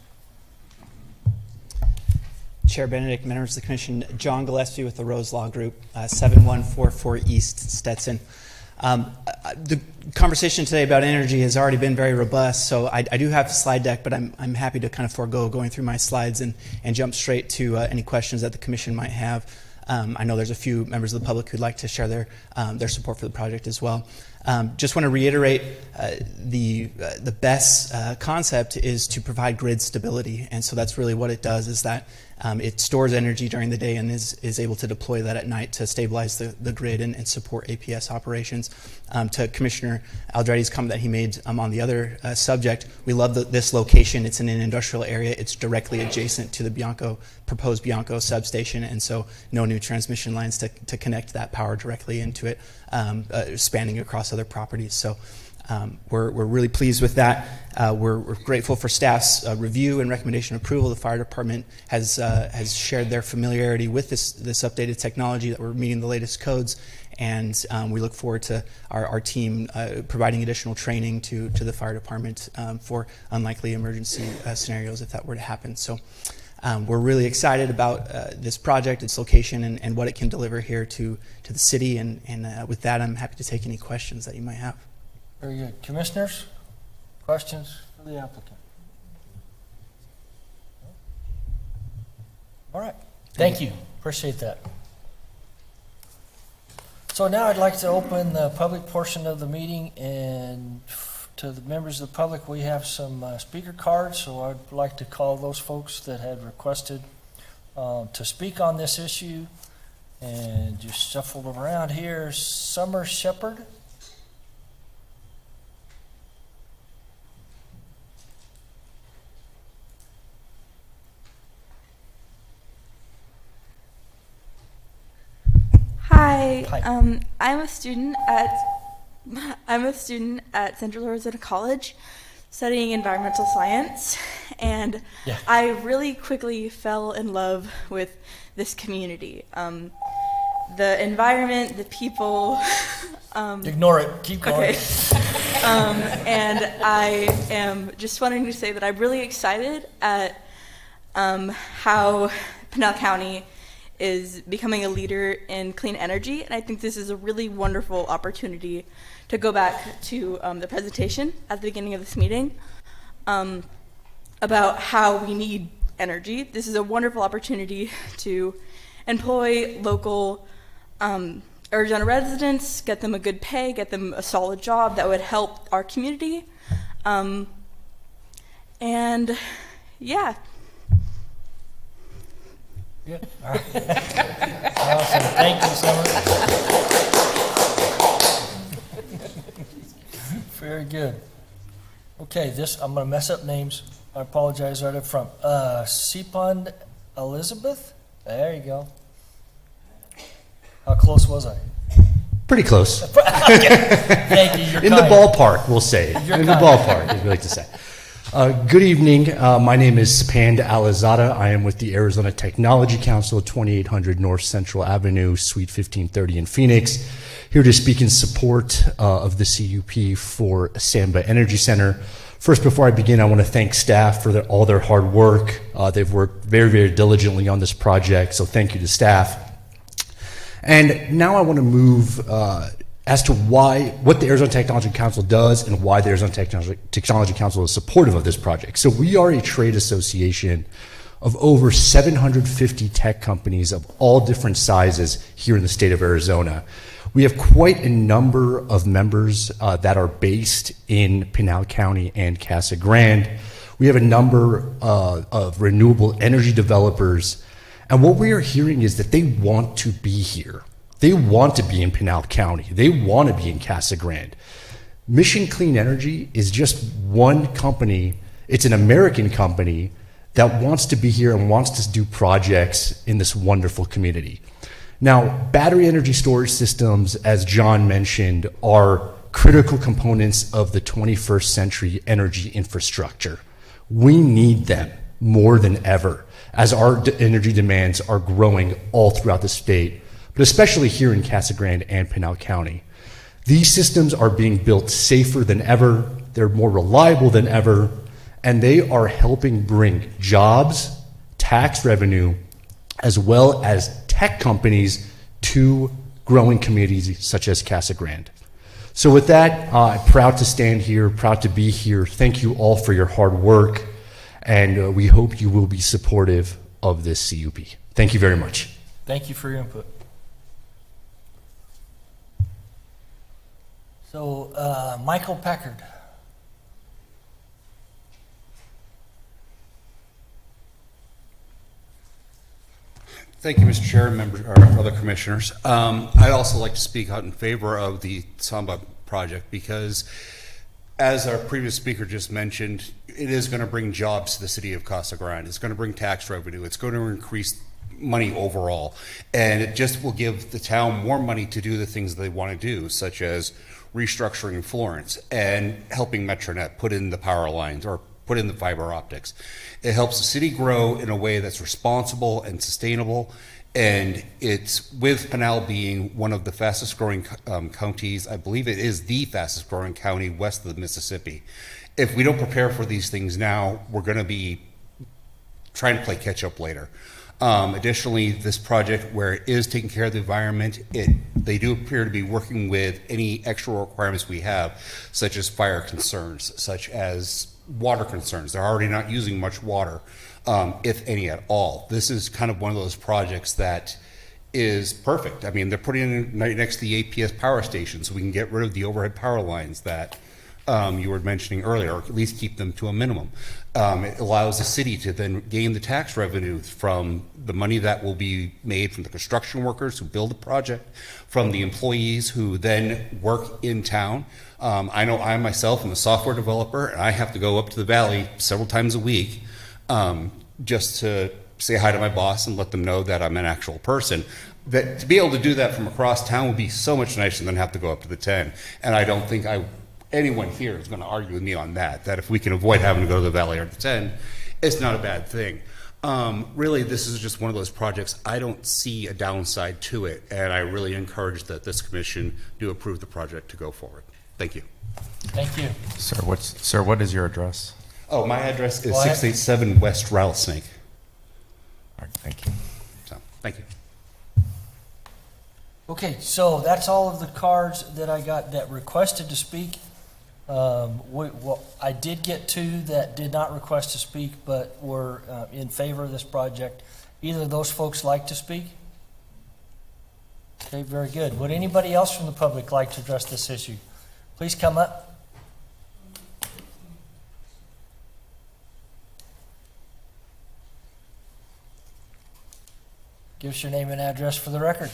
J: Chair Benedict, members of the commission, John Gillespie with the Rose Law Group, 7144 East Stetson. The conversation today about energy has already been very robust, so I do have a slide deck, but I'm happy to kind of forego going through my slides and jump straight to any questions that the commission might have. I know there's a few members of the public who'd like to share their support for the project as well. Just want to reiterate the BESS concept is to provide grid stability, and so that's really what it does. Is that it stores energy during the day and is able to deploy that at night to stabilize the grid and support APS operations. To Commissioner Aldretti's comment that he made on the other subject, we love this location. It's in an industrial area. It's directly adjacent to the proposed Bianco substation, and so no new transmission lines to connect that power directly into it, spanning across other properties. So we're really pleased with that. We're grateful for staff's review and recommendation approval. The fire department has shared their familiarity with this updated technology, that we're meeting the latest codes, and we look forward to our team providing additional training to the fire department for unlikely emergency scenarios if that were to happen. So we're really excited about this project, its location, and what it can deliver here to the city. And with that, I'm happy to take any questions that you might have.
A: Very good. Commissioners, questions for the applicant? All right. Thank you. Appreciate that. So now I'd like to open the public portion of the meeting, and to the members of the public, we have some speaker cards, so I'd like to call those folks that had requested to speak on this issue, and just shuffle them around here. Summer Shepherd.
K: Hi.
A: Hi.
K: I'm a student at Central Arizona College, studying environmental science, and
A: Yeah.
K: I really quickly fell in love with this community. The environment, the people.
A: Ignore it. Keep going.
K: Okay. And I am just wanting to say that I'm really excited at how Pinal County is becoming a leader in clean energy, and I think this is a really wonderful opportunity to go back to the presentation at the beginning of this meeting about how we need energy. This is a wonderful opportunity to employ local Arizona residents, get them a good pay, get them a solid job that would help our community. And yeah.
A: Yeah. All right. Awesome. Thank you, Summer. Very good. Okay, I'm going to mess up names. I apologize right up front. Sepond Elizabeth? There you go. How close was I?
L: Pretty close.
A: Thank you. You're
L: In
A: kind.
L: the ballpark, we'll say.
A: You're
L: In the
A: kind.
L: ballpark, as we like to say. Good evening. My name is Sepand Alizada. I am with the Arizona Technology Council, 2800 North Central Avenue, Suite 1530 in Phoenix. Here to speak in support of the CUP for Samba Energy Center. First, before I begin, I want to thank staff for all their hard work. They've worked very, very diligently on this project, so thank you to staff. And now I want to move as to what the Arizona Technology Council does and why the Arizona Technology Council is supportive of this project. So we are a trade association of over 750 tech companies of all different sizes here in the state of Arizona. We have quite a number of members that are based in Pinal County and Casa Grande. We have a number of renewable energy developers. And what we are hearing is that they want to be here. They want to be in Pinal County. They want to be in Casa Grande. Mission Clean Energy is just one company. It's an American company that wants to be here and wants to do projects in this wonderful community. Now, battery energy storage systems, as John mentioned, are critical components of the 21st century energy infrastructure. We need them more than ever as our energy demands are growing all throughout the state, but especially here in Casa Grande and Pinal County. These systems are being built safer than ever, they're more reliable than ever, and they are helping bring jobs, tax revenue, as well as tech companies to growing communities such as Casa Grande. So with that, I'm proud to stand here, proud to be here. Thank you all for your hard work, and we hope you will be supportive of this CUP. Thank you very much.
A: Thank you for your input. So, Michael Packard.
M: Thank you, Mr. Chair, members, or other commissioners. I'd also like to speak out in favor of the Samba project because, as our previous speaker just mentioned, it is going to bring jobs to the city of Casa Grande. It's going to bring tax revenue. It's going to increase money overall, and it just will give the town more money to do the things they want to do, such as restructuring Florence and helping Metronet put in the power lines or put in the fiber optics. It helps the city grow in a way that's responsible and sustainable, and it's with Pinal being one of the fastest growing counties. I believe it is the fastest growing county west of the Mississippi. If we don't prepare for these things now, we're going to be trying to play catch up later. Additionally, this project, where it is taking care of the environment, they do appear to be working with any extra requirements we have, such as fire concerns, such as water concerns. They're already not using much water, if any at all. This is kind of one of those projects that is perfect. I mean, they're putting it right next to the APS power station, so we can get rid of the overhead power lines that you were mentioning earlier, or at least keep them to a minimum. It allows the city to then gain the tax revenue from the money that will be made from the construction workers who build the project, from the employees who then work in town. I know I myself am a software developer, and I have to go up to the valley several times a week just to say hi to my boss and let them know that I'm an actual person. That to be able to do that from across town would be so much nicer than have to go up to the 10. And I don't think anyone here is going to argue with me on that if we can avoid having to go to the valley or the 10, it's not a bad thing. Really, this is just one of those projects. I don't see a downside to it, and I really encourage that this commission do approve the project to go forward. Thank you.
A: Thank you.
B: Sir, what is your address?
M: Oh, my address is
A: Go ahead.
M: 687 West Rattlesnake.
B: All right, thank you.
M: So, thank you.
A: Okay, so that's all of the cards that I got that requested to speak. I did get two that did not request to speak, but were in favor of this project. Either of those folks like to speak? Okay, very good. Would anybody else from the public like to address this issue? Please come up. Give us your name and address for the record.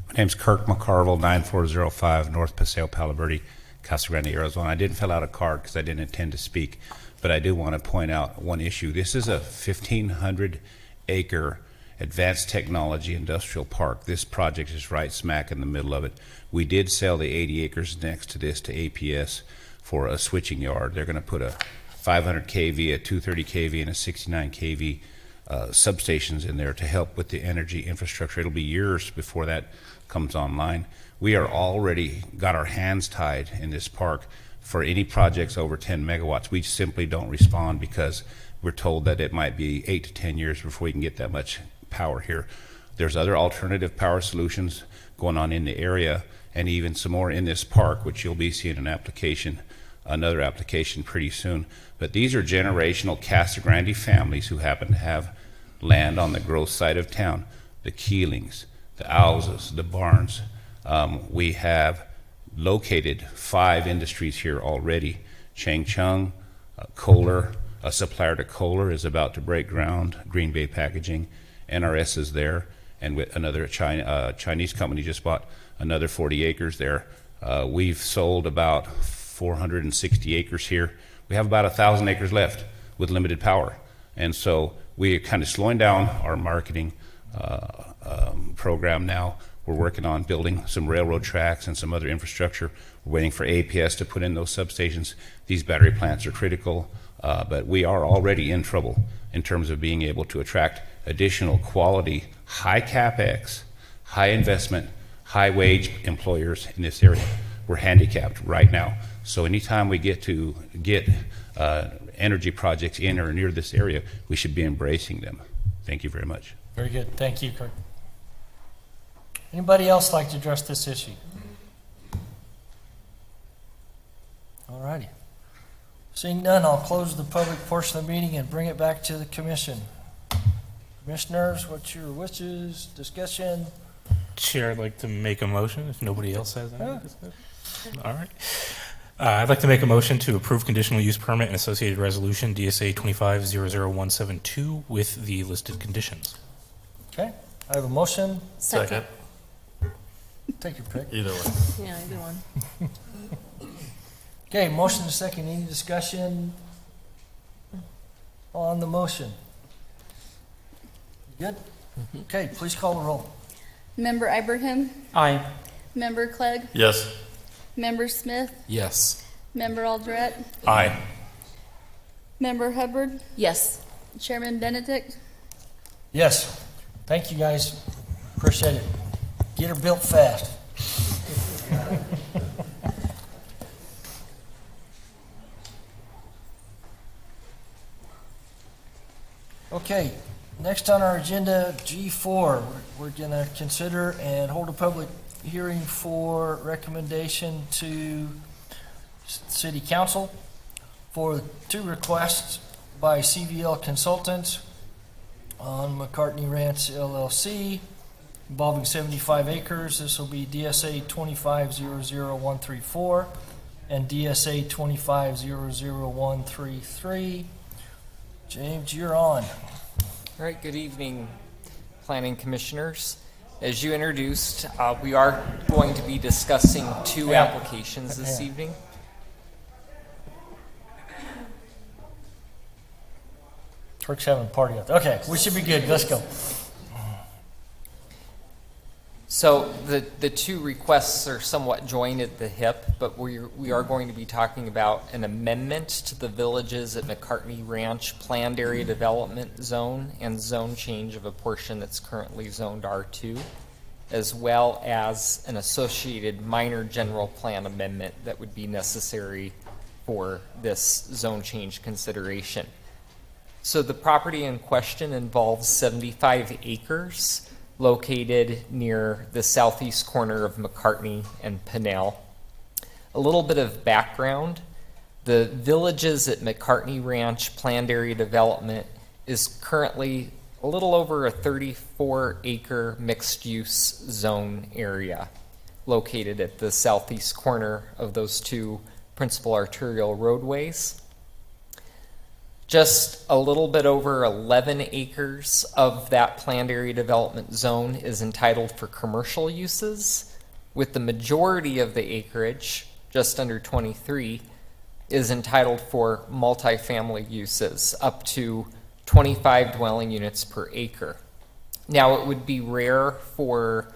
N: My name's Kirk McCarville, 9405 North Paseo Palo Verde, Casa Grande, Arizona. I didn't fill out a card because I didn't intend to speak, but I do want to point out one issue. This is a 1,500-acre advanced technology industrial park. This project is right smack in the middle of it. We did sell the 80 acres next to this to APS for a switching yard. They're going to put a 500 kV, a 230 kV, and a 69 kV substations in there to help with the energy infrastructure. It'll be years before that comes online. We are already got our hands tied in this park for any projects over 10 megawatts. We simply don't respond because we're told that it might be 8 to 10 years before we can get that much power here. There's other alternative power solutions going on in the area, and even some more in this park, which you'll be seeing another application pretty soon. But these are generational Casa Grande families who happen to have land on the growth side of town. The Keelings, the Alzas, the Barnes. We have located 5 industries here already. Chang Chung, Kohler, a supplier to Kohler is about to break ground. Green Bay Packaging, NRS is there, and with another Chinese company just bought another 40 acres there. We've sold about 460 acres here. We have about 1,000 acres left with limited power. And so we're kind of slowing down our marketing program now. We're working on building some railroad tracks and some other infrastructure. We're waiting for APS to put in those substations. These battery plants are critical, but we are already in trouble in terms of being able to attract additional quality, high CapEx, high investment, high wage employers in this area. We're handicapped right now. So anytime we get energy projects in or near this area, we should be embracing them. Thank you very much.
A: Very good. Thank you, Kirk. Anybody else like to address this issue? All righty. Seeing none, I'll close the public portion of the meeting and bring it back to the commission. Commissioners, what's your wishes, discussion?
C: Chair, I'd like to make a motion if nobody else has any discussion. All right. I'd like to make a motion to approve conditional use permit and associated resolution DSA 2500172 with the listed conditions.
A: Okay, I have a motion.
G: Second.
A: Take your pick.
G: Either way.
D: Yeah, either one.
A: Okay, motion and second. Any discussion on the motion? Good? Okay, please call the roll.
H: Member Ibrahim,
J: Aye.
H: Member Clegg,
G: Yes.
H: Member Smith,
B: Yes.
H: Member Aldret,
C: Aye.
H: Member Hubbard,
D: Yes.
H: Chairman Benedict.
A: Yes. Thank you, guys. Appreciate it. Get her built fast. Okay, next on our agenda, G4, we're going to consider and hold a public hearing for recommendation to City Council for two requests by CVL Consultants on McCartney Ranch LLC involving 75 acres. This will be DSA 2500134 and DSA 2500133. James, you're on.
O: All right, good evening, Planning Commissioners. As you introduced, we are going to be discussing two applications this evening.
A: Kirk's having a party out there. Okay, we should be good. Let's go.
O: So the two requests are somewhat joined at the hip, but we are going to be talking about an amendment to the Villages at McCartney Ranch Planned Area Development Zone and zone change of a portion that's currently zoned R2, as well as an associated minor general plan amendment that would be necessary for this zone change consideration. So the property in question involves 75 acres located near the southeast corner of McCartney and Pinnell. A little bit of background. The Villages at McCartney Ranch Planned Area Development is currently a little over a 34-acre mixed-use zone area located at the southeast corner of those two principal arterial roadways. Just a little bit over 11 acres of that planned area development zone is entitled for commercial uses, with the majority of the acreage, just under 23, is entitled for multifamily uses, up to 25 dwelling units per acre. Now, it would be rare for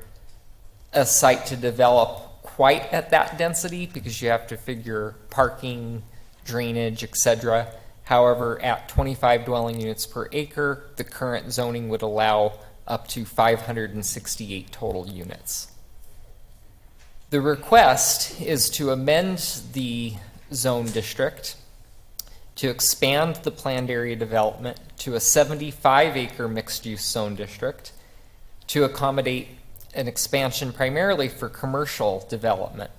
O: a site to develop quite at that density because you have to figure parking, drainage, etc. However, at 25 dwelling units per acre, the current zoning would allow up to 568 total units. The request is to amend the zone district to expand the planned area development to a 75-acre mixed-use zone district to accommodate an expansion primarily for commercial development.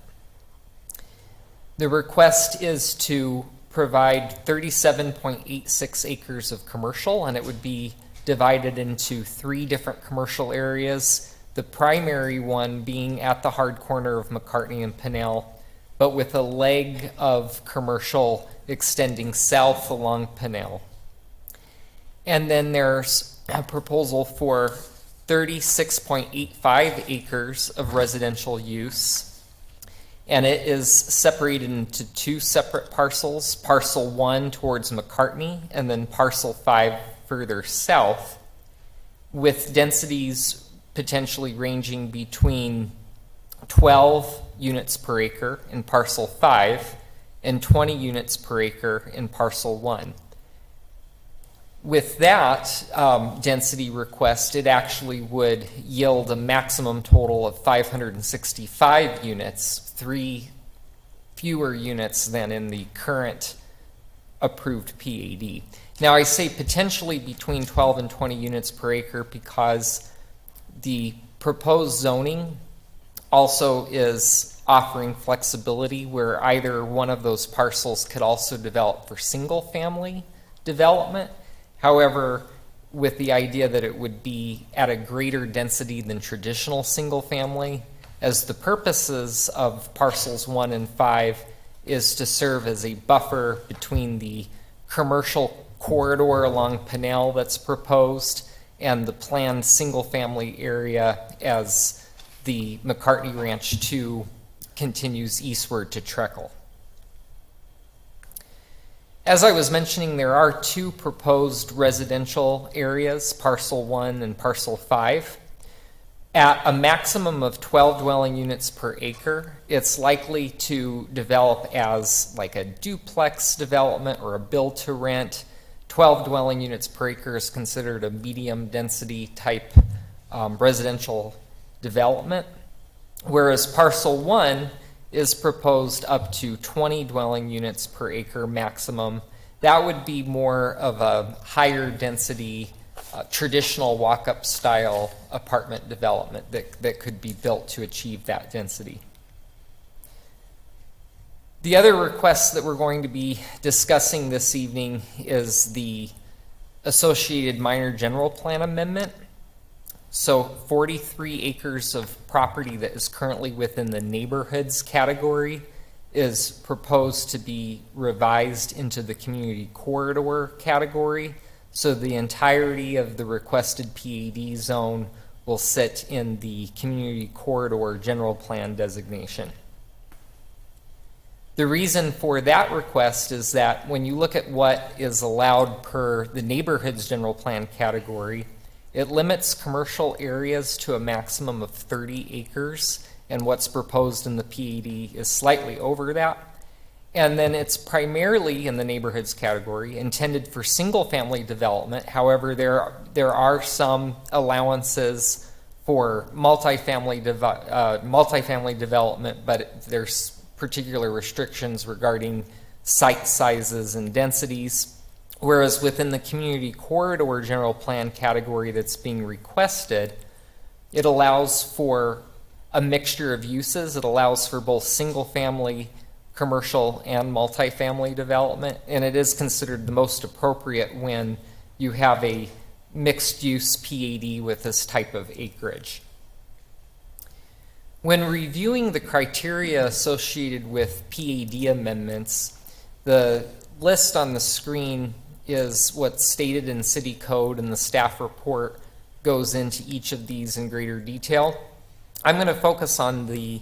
O: The request is to provide 37.86 acres of commercial, and it would be divided into three different commercial areas, the primary one being at the hard corner of McCartney and Pinnell, but with a leg of commercial extending south along Pinnell. And then there's a proposal for 36.85 acres of residential use, and it is separated into two separate parcels, parcel 1 towards McCartney and then parcel 5 further south, with densities potentially ranging between 12 units per acre in parcel 5 and 20 units per acre in parcel 1. With that density request, it actually would yield a maximum total of 565 units, 3 fewer units than in the current approved PAD. Now, I say potentially between 12 and 20 units per acre because the proposed zoning also is offering flexibility where either one of those parcels could also develop for single-family development. However, with the idea that it would be at a greater density than traditional single-family as the purposes of parcels 1 and 5 is to serve as a buffer between the commercial corridor along Pinell that's proposed and the planned single-family area as the McCartney Ranch 2 continues eastward to Treckle. As I was mentioning, there are 2 proposed residential areas, parcel 1 and parcel 5. At a maximum of 12 dwelling units per acre, it's likely to develop as like a duplex development or a build-to-rent. 12 dwelling units per acre is considered a medium density type residential development, whereas parcel 1 is proposed up to 20 dwelling units per acre maximum. That would be more of a higher density traditional walk-up style apartment development that could be built to achieve that density. The other request that we're going to be discussing this evening is the associated minor general plan amendment. So 43 acres of property that is currently within the neighborhoods category is proposed to be revised into the community corridor category. So the entirety of the requested PAD zone will sit in the community corridor general plan designation. The reason for that request is that when you look at what is allowed per the neighborhoods general plan category, it limits commercial areas to a maximum of 30 acres, and what's proposed in the PAD is slightly over that. And then it's primarily in the neighborhoods category, intended for single-family development. However, there are some allowances for multifamily development, but there's particular restrictions regarding site sizes and densities. Whereas within the community corridor general plan category that's being requested, it allows for a mixture of uses. It allows for both single-family, commercial, and multifamily development, and it is considered the most appropriate when you have a mixed-use PAD with this type of acreage. When reviewing the criteria associated with PAD amendments, the list on the screen is what's stated in city code, and the staff report goes into each of these in greater detail. I'm going to focus on the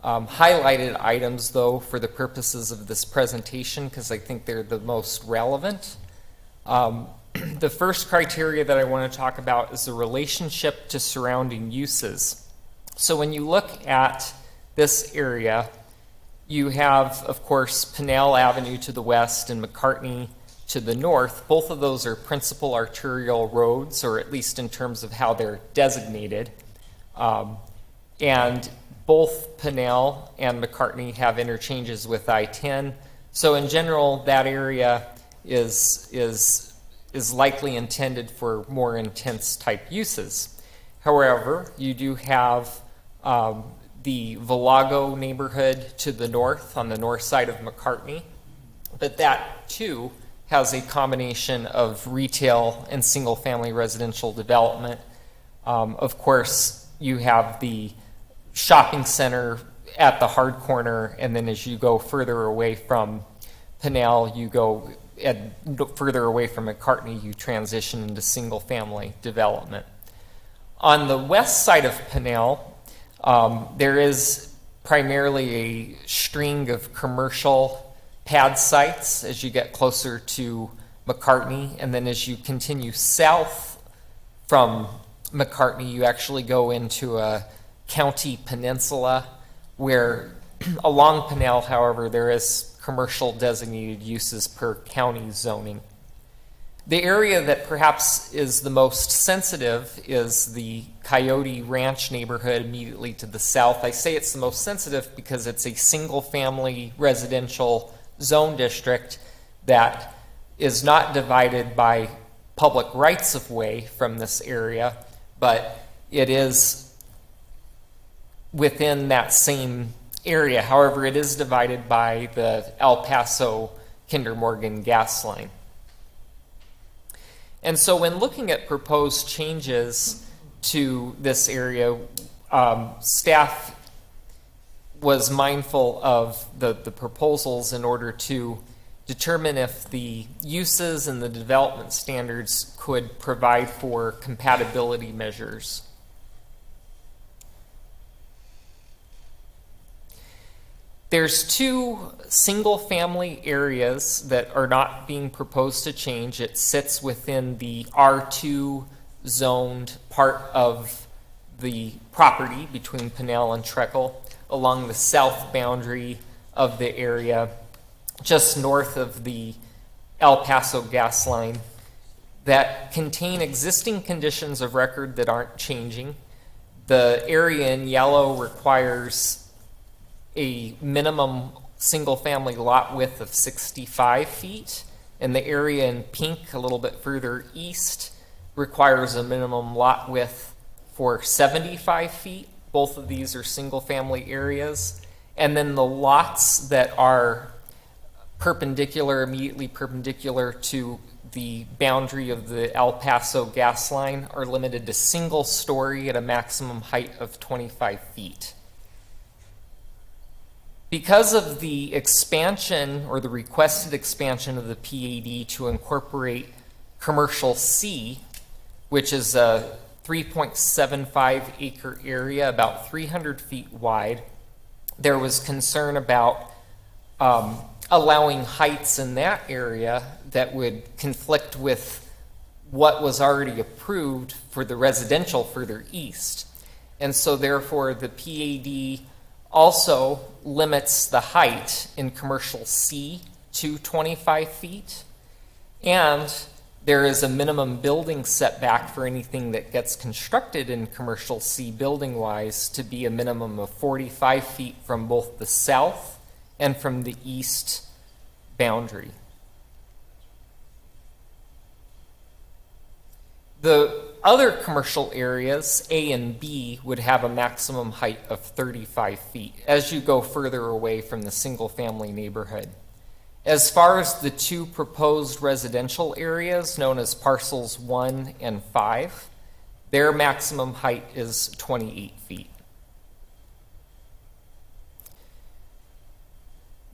O: highlighted items, though, for the purposes of this presentation, because I think they're the most relevant. The first criteria that I want to talk about is the relationship to surrounding uses. So when you look at this area, you have, of course, Pinell Avenue to the west and McCartney to the north. Both of those are principal arterial roads, or at least in terms of how they're designated. And both Pinell and McCartney have interchanges with I-10. So in general, that area is likely intended for more intense type uses. However, you do have the Villago neighborhood to the north, on the north side of McCartney, but that too has a combination of retail and single-family residential development. Of course, you have the shopping center at the hard corner, and then as you go further away from Pinell, you go further away from McCartney, you transition into single-family development. On the west side of Pinell, there is primarily a string of commercial pad sites as you get closer to McCartney, and then as you continue south from McCartney, you actually go into a county peninsula where along Pinell, however, there is commercial designated uses per county zoning. The area that perhaps is the most sensitive is the Coyote Ranch neighborhood immediately to the south. I say it's the most sensitive because it's a single-family residential zone district that is not divided by public rights-of-way from this area, but it is within that same area. However, it is divided by the El Paso Kinder Morgan gas line. And so when looking at proposed changes to this area, staff was mindful of the proposals in order to determine if the uses and the development standards could provide for compatibility measures. There's two single-family areas that are not being proposed to change. It sits within the R2 zoned part of the property between Pinnell and Treckle along the south boundary of the area, just north of the El Paso gas line, that contain existing conditions of record that aren't changing. The area in yellow requires a minimum single-family lot width of 65 feet, and the area in pink, a little bit further east, requires a minimum lot width for 75 feet. Both of these are single-family areas. And then the lots that are perpendicular, immediately perpendicular to the boundary of the El Paso gas line are limited to single story at a maximum height of 25 feet. Because of the expansion or the requested expansion of the PAD to incorporate commercial C, which is a 3.75 acre area, about 300 feet wide, there was concern about allowing heights in that area that would conflict with what was already approved for the residential further east. And so therefore the PAD also limits the height in commercial C to 25 feet, and there is a minimum building setback for anything that gets constructed in commercial C building-wise to be a minimum of 45 feet from both the south and from the east boundary. The other commercial areas, A and B, would have a maximum height of 35 feet as you go further away from the single-family neighborhood. As far as the two proposed residential areas, known as parcels 1 and 5, their maximum height is 28 feet.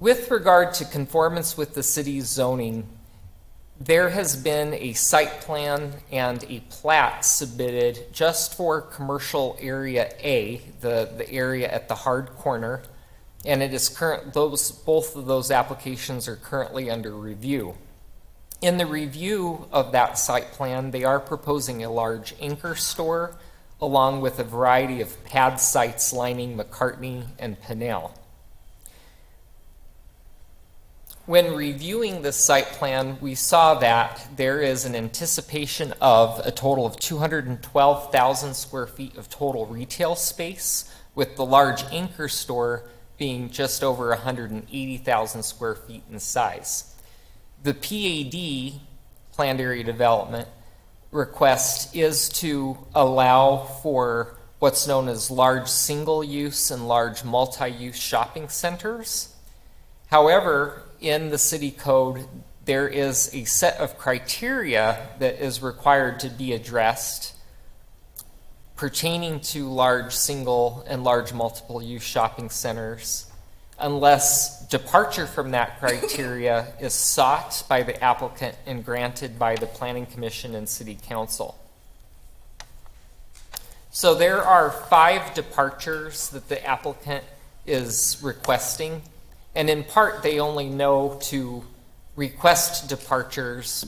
O: With regard to conformance with the city's zoning, there has been a site plan and a plat submitted just for commercial area A, the area at the hard corner, and it is both of those applications are currently under review. In the review of that site plan, they are proposing a large anchor store along with a variety of pad sites lining McCartney and Pinnell. When reviewing this site plan, we saw that there is an anticipation of a total of 212,000 square feet of total retail space, with the large anchor store being just over 180,000 square feet in size. The PAD, planned area development, request is to allow for what's known as large single-use and large multi-use shopping centers. However, in the city code, there is a set of criteria that is required to be addressed pertaining to large single and large multiple use shopping centers, unless departure from that criteria is sought by the applicant and granted by the Planning Commission and City Council. So there are 5 departures that the applicant is requesting. And in part, they only know to request departures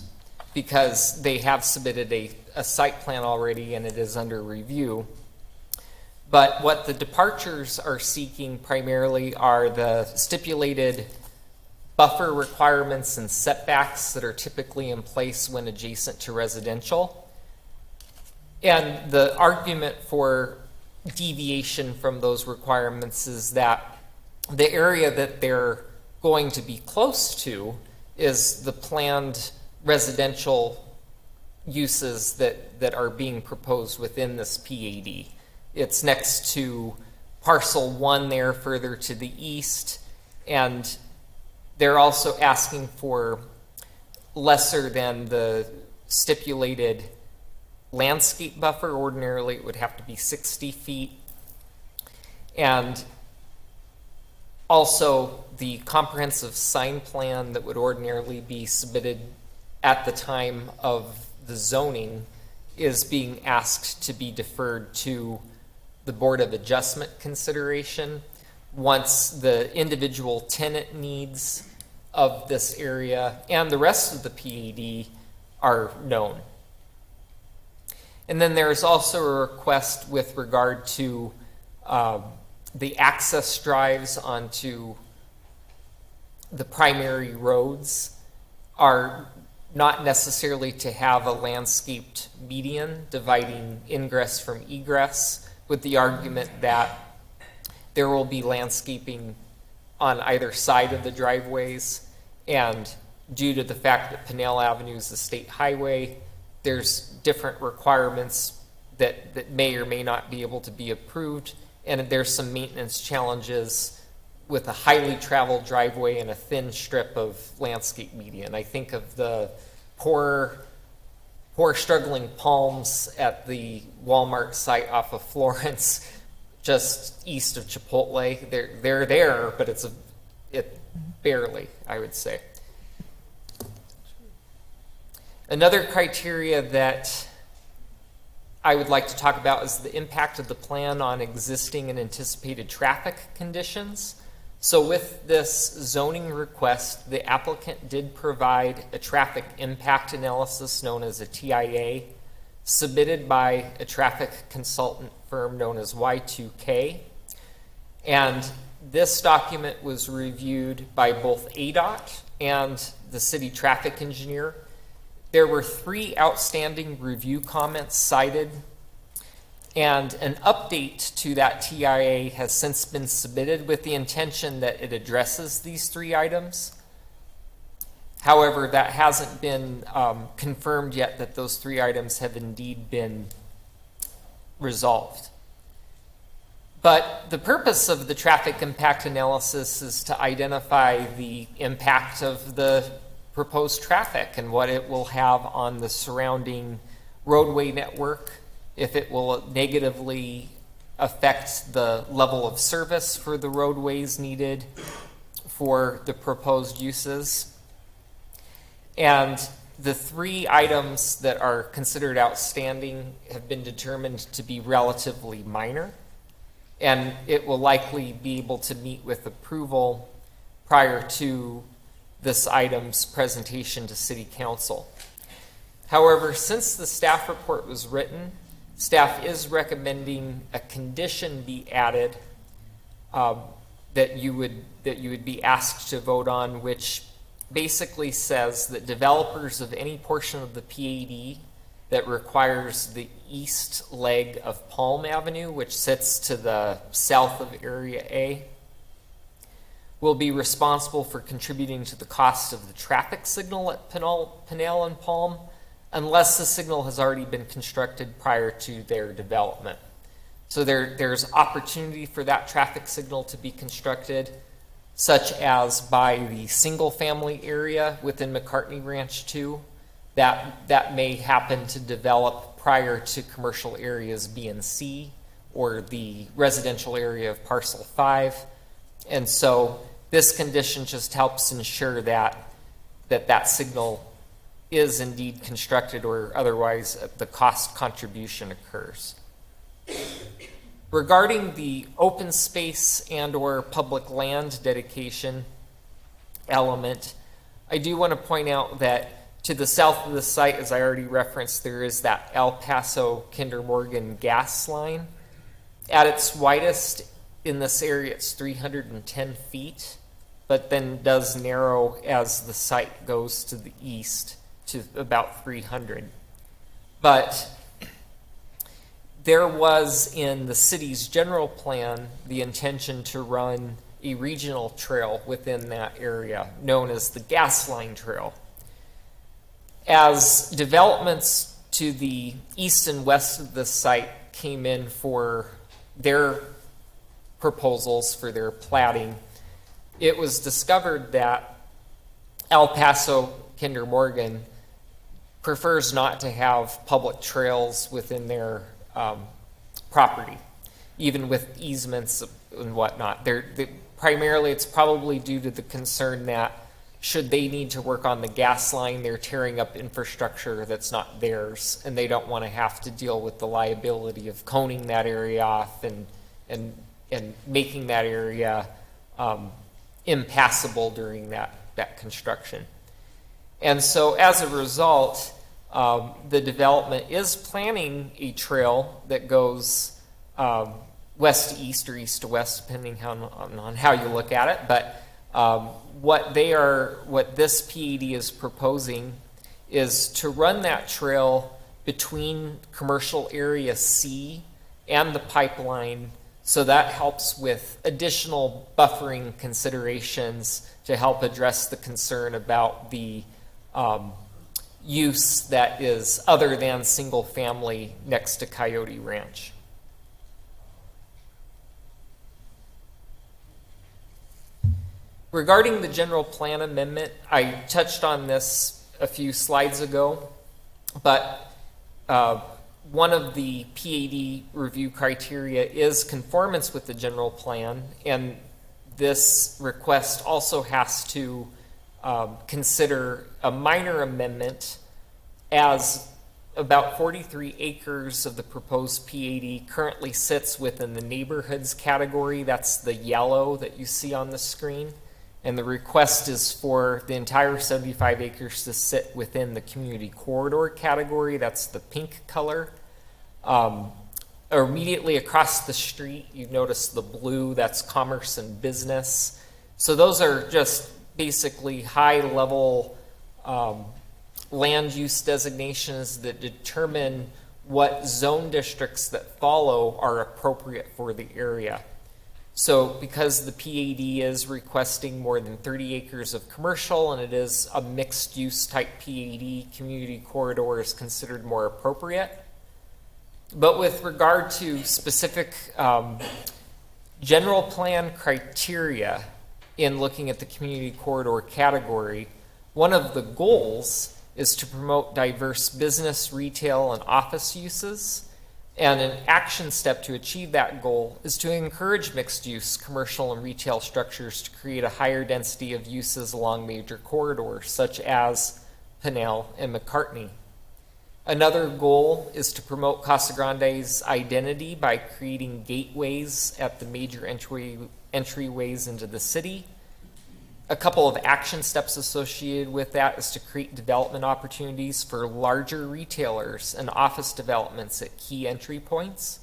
O: because they have submitted a site plan already and it is under review. But what the departures are seeking primarily are the stipulated buffer requirements and setbacks that are typically in place when adjacent to residential. And the argument for deviation from those requirements is that the area that they're going to be close to is the planned residential uses that are being proposed within this PAD. It's next to parcel 1 there further to the east, and they're also asking for lesser than the stipulated landscape buffer. Ordinarily it would have to be 60 feet. And Also, the comprehensive sign plan that would ordinarily be submitted at the time of the zoning is being asked to be deferred to the Board of Adjustment consideration once the individual tenant needs of this area and the rest of the PAD are known. And then there is also a request with regard to the access drives onto the primary roads are not necessarily to have a landscaped median dividing ingress from egress, with the argument that there will be landscaping on either side of the driveways, and due to the fact that Pinnell Avenue is a state highway, there's different requirements that may or may not be able to be approved, and there's some maintenance challenges with a highly traveled driveway and a thin strip of landscape median. I think of the poor struggling palms at the Walmart site off of Florence, just east of Chipotle. They're there, but it barely, I would say. Another criteria that I would like to talk about is the impact of the plan on existing and anticipated traffic conditions. So with this zoning request, the applicant did provide a traffic impact analysis known as a TIA, submitted by a traffic consultant firm known as Y2K. And this document was reviewed by both ADOT and the city traffic engineer. There were 3 outstanding review comments cited, and an update to that TIA has since been submitted with the intention that it addresses these 3 items. However, that hasn't been confirmed yet that those 3 items have indeed been resolved. But the purpose of the traffic impact analysis is to identify the impact of the proposed traffic and what it will have on the surrounding roadway network, if it will negatively affect the level of service for the roadways needed for the proposed uses. And the 3 items that are considered outstanding have been determined to be relatively minor, and it will likely be able to meet with approval prior to this item's presentation to City Council. However, since the staff report was written, staff is recommending a condition be added that you would be asked to vote on, which basically says that developers of any portion of the PAD that requires the east leg of Palm Avenue, which sits to the south of Area A, will be responsible for contributing to the cost of the traffic signal at Pinnell and Palm, unless the signal has already been constructed prior to their development. So there's opportunity for that traffic signal to be constructed, such as by the single-family area within McCartney Ranch 2. That may happen to develop prior to commercial areas B and C, or the residential area of Parcel 5. And so this condition just helps ensure that signal is indeed constructed, or otherwise the cost contribution occurs. Regarding the open space and or public land dedication element, I do want to point out that to the south of the site, as I already referenced, there is that El Paso Kinder Morgan gas line. At its widest in this area, it's 310 feet, but then does narrow as the site goes to the east to about 300. But there was, in the city's general plan, the intention to run a regional trail within that area known as the Gas Line Trail. As developments to the east and west of the site came in for their proposals for their platting, it was discovered that El Paso Kinder Morgan prefers not to have public trails within their property, even with easements and whatnot. The primarily it's probably due to the concern that should they need to work on the gas line, they're tearing up infrastructure that's not theirs, and they don't want to have to deal with the liability of coning that area off and making that area impassable during that construction. And so as a result, the development is planning a trail that goes west to east or east to west, depending on how you look at it. But what this PAD is proposing is to run that trail between commercial area C and the pipeline, so that helps with additional buffering considerations to help address the concern about the use that is other than single family next to Coyote Ranch. Regarding the general plan amendment, I touched on this a few slides ago, but one of the PAD review criteria is conformance with the general plan, and this request also has to consider a minor amendment, as about 43 acres of the proposed PAD currently sits within the neighborhoods category. That's the yellow that you see on the screen. And the request is for the entire 75 acres to sit within the community corridor category. That's the pink color. Immediately across the street, you notice the blue, that's commerce and business. So those are just basically high-level land use designations that determine what zone districts that follow are appropriate for the area. So because the PAD is requesting more than 30 acres of commercial and it is a mixed use type PAD, community corridor is considered more appropriate. But with regard to specific general plan criteria in looking at the community corridor category, one of the goals is to promote diverse business, retail, and office uses. And an action step to achieve that goal is to encourage mixed-use commercial and retail structures to create a higher density of uses along major corridors, such as Pinnell and McCartney. Another goal is to promote Casa Grande's identity by creating gateways at the major entryways into the city. A couple of action steps associated with that is to create development opportunities for larger retailers and office developments at key entry points.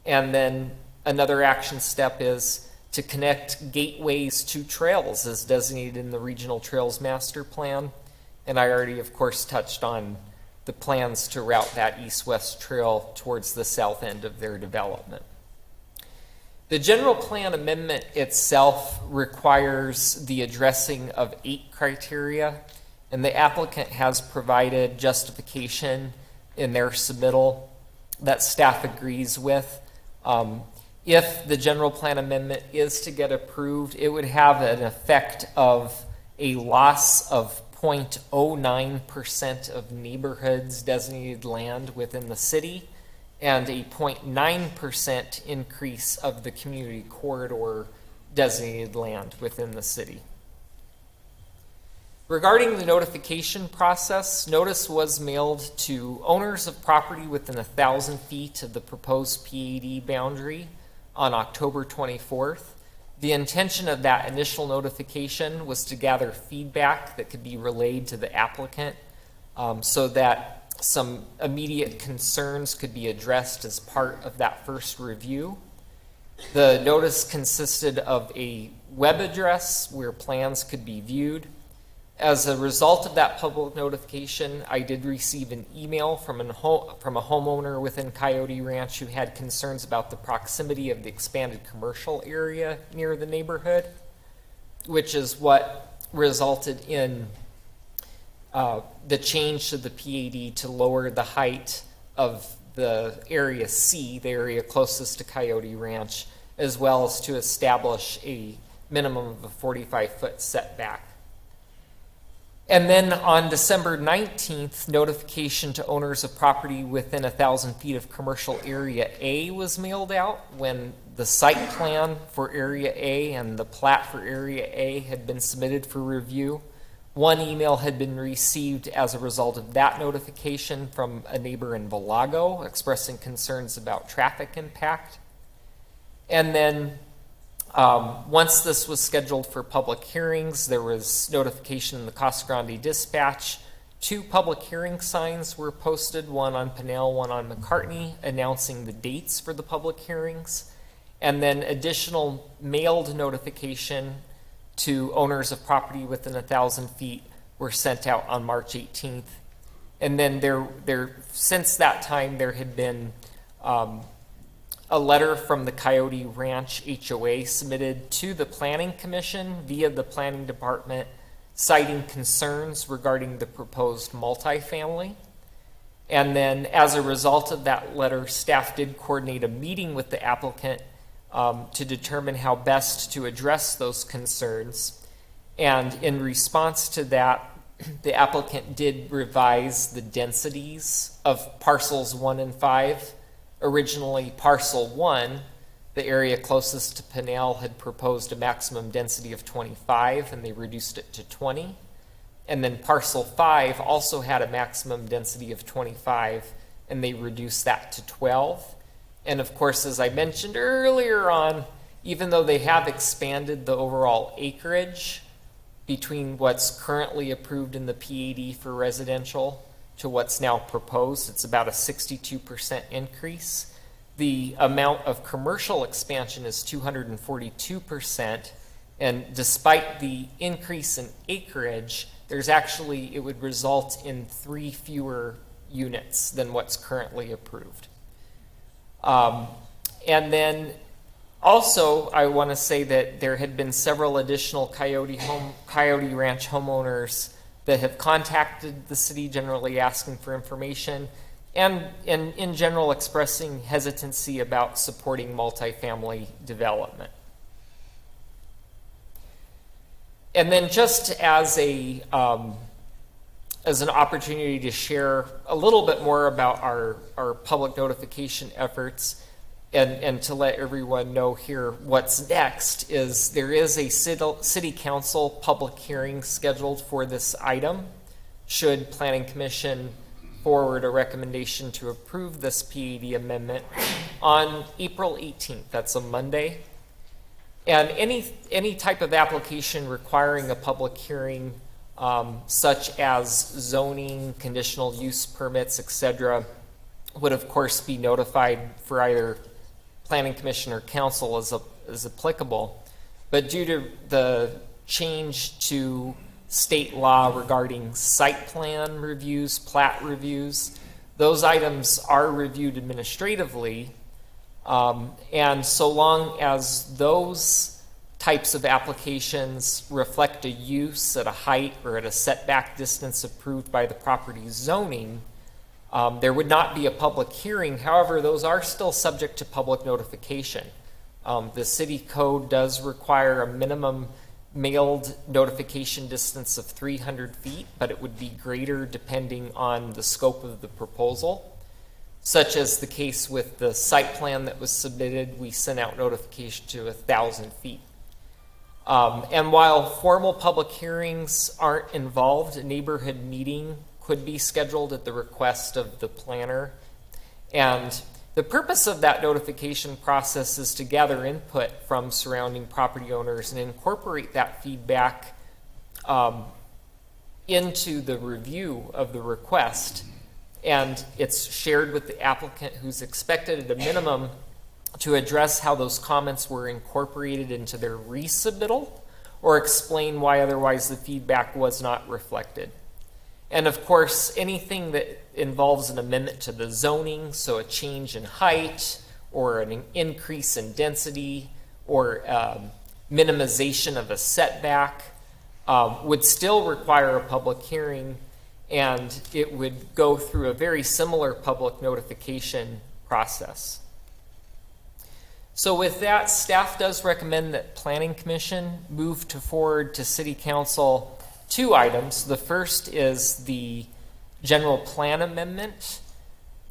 O: And then another action step is to connect gateways to trails as designated in the Regional Trails Master Plan. And I already, of course, touched on the plans to route that east-west trail towards the south end of their development. The general plan amendment itself requires the addressing of 8 criteria, and the applicant has provided justification in their submittal that staff agrees with. If the general plan amendment is to get approved, it would have an effect of a loss of 0.09% of neighborhoods designated land within the city, and a 0.9% increase of the community corridor designated land within the city. Regarding the notification process, notice was mailed to owners of property within 1,000 feet of the proposed PAD boundary on October 24th. The intention of that initial notification was to gather feedback that could be relayed to the applicant so that some immediate concerns could be addressed as part of that first review. The notice consisted of a web address where plans could be viewed. As a result of that public notification, I did receive an email from a homeowner within Coyote Ranch who had concerns about the proximity of the expanded commercial area near the neighborhood, which is what resulted in the change to the PAD to lower the height of the area C, the area closest to Coyote Ranch, as well as to establish a minimum of a 45-foot setback. And then on December 19th, notification to owners of property within 1,000 feet of commercial area A was mailed out when the site plan for area A and the plat for area A had been submitted for review. One email had been received as a result of that notification from a neighbor in Valago expressing concerns about traffic impact. And then once this was scheduled for public hearings, there was notification in the Casa Grande Dispatch. 2 public hearing signs were posted, one on Pinnell, one on McCartney, announcing the dates for the public hearings. And then additional mailed notification to owners of property within 1,000 feet were sent out on March 18th. And then since that time, there had been a letter from the Coyote Ranch HOA submitted to the Planning Commission via the Planning Department, citing concerns regarding the proposed multifamily. And then as a result of that letter, staff did coordinate a meeting with the applicant to determine how best to address those concerns. And in response to that, the applicant did revise the densities of parcels 1 and 5. Originally, parcel 1, the area closest to Pinnell, had proposed a maximum density of 25, and they reduced it to 20. And then parcel 5 also had a maximum density of 25, and they reduced that to 12. And of course, as I mentioned earlier on, even though they have expanded the overall acreage between what's currently approved in the PAD for residential to what's now proposed, it's about a 62% increase. The amount of commercial expansion is 242%, and despite the increase in acreage, it would result in 3 fewer units than what's currently approved. And then also, I want to say that there had been several additional Coyote Ranch homeowners that have contacted the city, generally asking for information, and in general expressing hesitancy about supporting multifamily development. And then just as an opportunity to share a little bit more about our public notification efforts, and to let everyone know here what's next, is there is a city council public hearing scheduled for this item. Should Planning Commission forward a recommendation to approve this PAD amendment on April 18th, that's a Monday. And any type of application requiring a public hearing, such as zoning, conditional use permits, etc., would of course be notified for either Planning Commission or Council as applicable. But due to the change to state law regarding site plan reviews, plat reviews, those items are reviewed administratively. And so long as those types of applications reflect a use at a height or at a setback distance approved by the property zoning, there would not be a public hearing. However, those are still subject to public notification. The city code does require a minimum mailed notification distance of 300 feet, but it would be greater depending on the scope of the proposal. Such as the case with the site plan that was submitted, we sent out notification to 1,000 feet. And while formal public hearings aren't involved, a neighborhood meeting could be scheduled at the request of the planner. And the purpose of that notification process is to gather input from surrounding property owners and incorporate that feedback into the review of the request. And it's shared with the applicant, who's expected at a minimum to address how those comments were incorporated into their resubmittal or explain why otherwise the feedback was not reflected. And of course, anything that involves an amendment to the zoning, so a change in height or an increase in density or minimization of a setback, would still require a public hearing, and it would go through a very similar public notification process. So with that, staff does recommend that Planning Commission move forward to City Council two items. The first is the general plan amendment,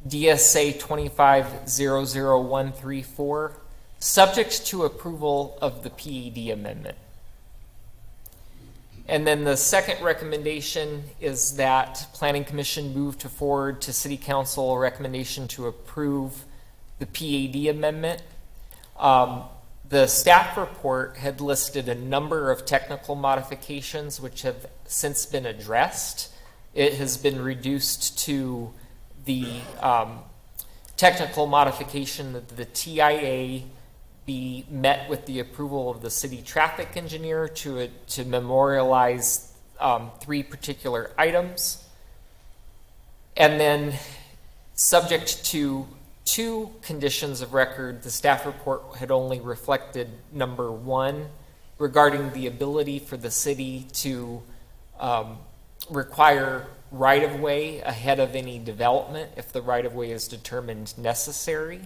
O: DSA 2500134, subject to approval of the PED amendment. And then the second recommendation is that Planning Commission move to forward to City Council a recommendation to approve the PAD amendment. The staff report had listed a number of technical modifications which have since been addressed. It has been reduced to the technical modification that the TIA be met with the approval of the city traffic engineer to memorialize three particular items. And then, subject to two conditions of record, the staff report had only reflected number one, regarding the ability for the city to require right-of-way ahead of any development if the right-of-way is determined necessary.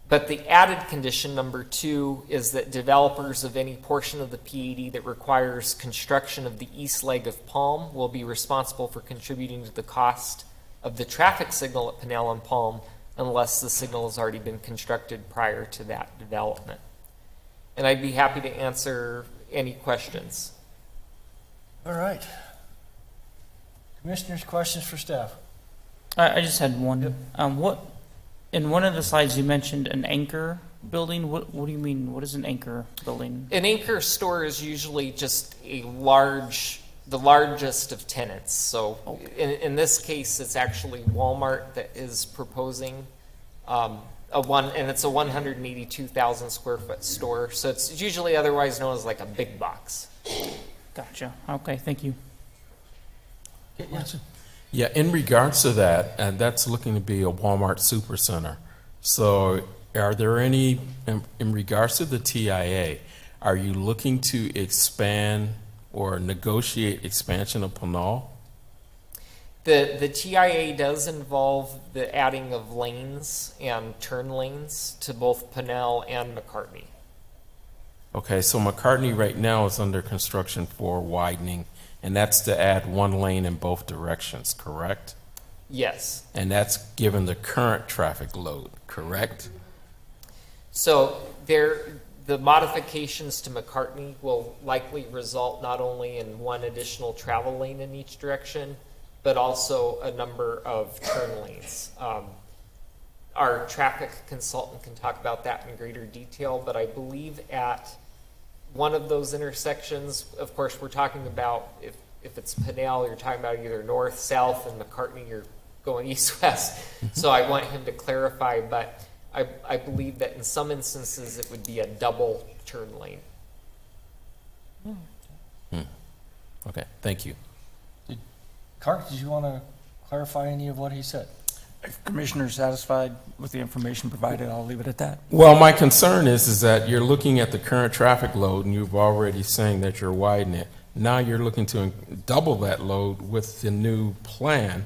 O: But the added condition, number two, is that developers of any portion of the PAD that requires construction of the east leg of Palm will be responsible for contributing to the cost of the traffic signal at Pinnell and Palm unless the signal has already been constructed prior to that development. And I'd be happy to answer any questions.
A: All right. Commissioners, questions for staff?
P: I just had one.
A: Yep.
P: What in one of the slides you mentioned an anchor building. What do you mean? What is an anchor building?
O: An anchor store is usually just the largest of tenants. So in this case, it's actually Walmart that is proposing and it's a 182,000 square foot store. So it's usually otherwise known as like a big box.
P: Gotcha. Okay, thank you.
Q: Yeah, in regards to that, and that's looking to be a Walmart supercenter. So are there any, in regards to the TIA, are you looking to expand or negotiate expansion of Pinnell?
O: The TIA does involve the adding of lanes and turn lanes to both Pinnell and McCartney.
Q: Okay, so McCartney right now is under construction for widening, and that's to add one lane in both directions, correct?
O: Yes.
Q: And that's given the current traffic load, correct?
O: So the modifications to McCartney will likely result not only in one additional travel lane in each direction, but also a number of turn lanes. Our traffic consultant can talk about that in greater detail, but I believe at one of those intersections, of course, we're talking about if it's Pinnell, you're talking about either north, south, and McCartney, you're going east, west. So I want him to clarify, but I believe that in some instances it would be a double turn lane.
Q: Okay, thank you.
A: Clark, did you want to clarify any of what he said?
P: If Commissioner's satisfied with the information provided, I'll leave it at that.
Q: Well, my concern is that you're looking at the current traffic load and you've already saying that you're widening it. Now you're looking to double that load with the new plan.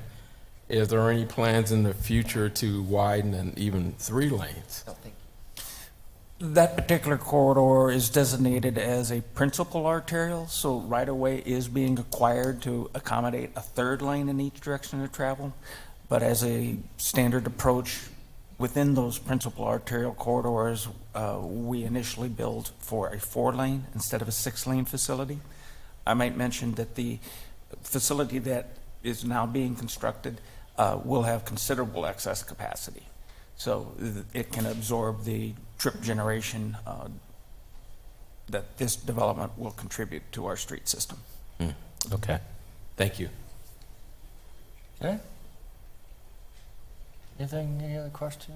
Q: Is there any plans in the future to widen and even 3 lanes?
O: No, thank you.
P: That particular corridor is designated as a principal arterial, so right-of-way is being acquired to accommodate a 3rd lane in each direction of travel. But as a standard approach within those principal arterial corridors, we initially build for a 4-lane instead of a 6-lane facility. I might mention that the facility that is now being constructed will have considerable excess capacity. So it can absorb the trip generation that this development will contribute to our street system.
Q: Okay, thank you.
A: Okay. Anything, any other questions?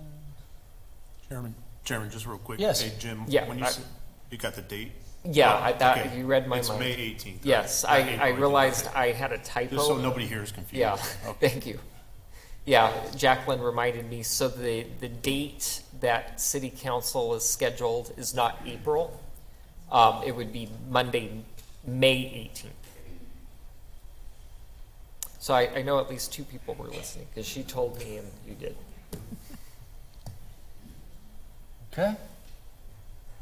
R: Chairman, just real quick.
A: Yes.
R: Hey, Jim,
O: Yeah,
R: when you got the date?
O: Yeah, I thought
R: okay.
O: you read my
R: it's
O: mind.
R: May 18th.
O: Yes,
R: right? Not
O: I
R: April
O: realized
R: 18th.
O: I had a typo.
R: Just so nobody here is confused.
O: Yeah,
R: Okay.
O: thank you. Yeah, Jacqueline reminded me, so the date that City Council is scheduled is not April. It would be Monday, May 18th. So I know at least 2 people were listening, because she told me and you did.
A: Okay.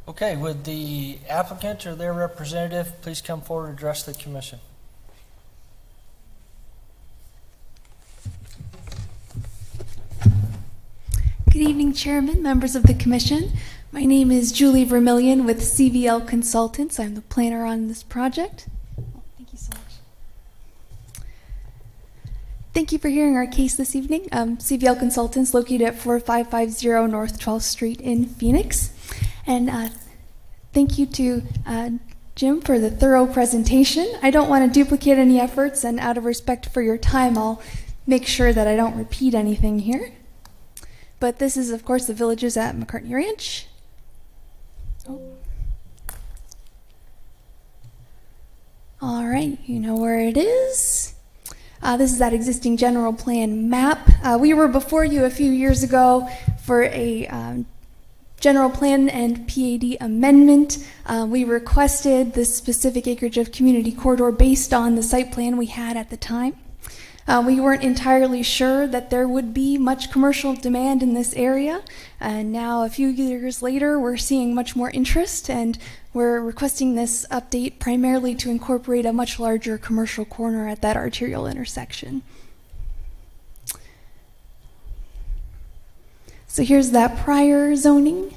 A: Okay, would the applicant or their representative please come forward and address the commission?
S: Good evening, Chairman, members of the Commission. My name is Julie Vermillion with CVL Consultants. I'm the planner on this project. Thank you so much. Thank you for hearing our case this evening. CVL Consultants located at 4550 North 12th Street in Phoenix. And thank you to Jim for the thorough presentation. I don't want to duplicate any efforts, and out of respect for your time, I'll make sure that I don't repeat anything here. But this is, of course, the villages at McCartney Ranch. Oh. All right, you know where it is. This is that existing general plan map. We were before you a few years ago for a general plan and PAD amendment. We requested this specific acreage of community corridor based on the site plan we had at the time. We weren't entirely sure that there would be much commercial demand in this area, and now a few years later we're seeing much more interest, and we're requesting this update primarily to incorporate a much larger commercial corner at that arterial intersection. So here's that prior zoning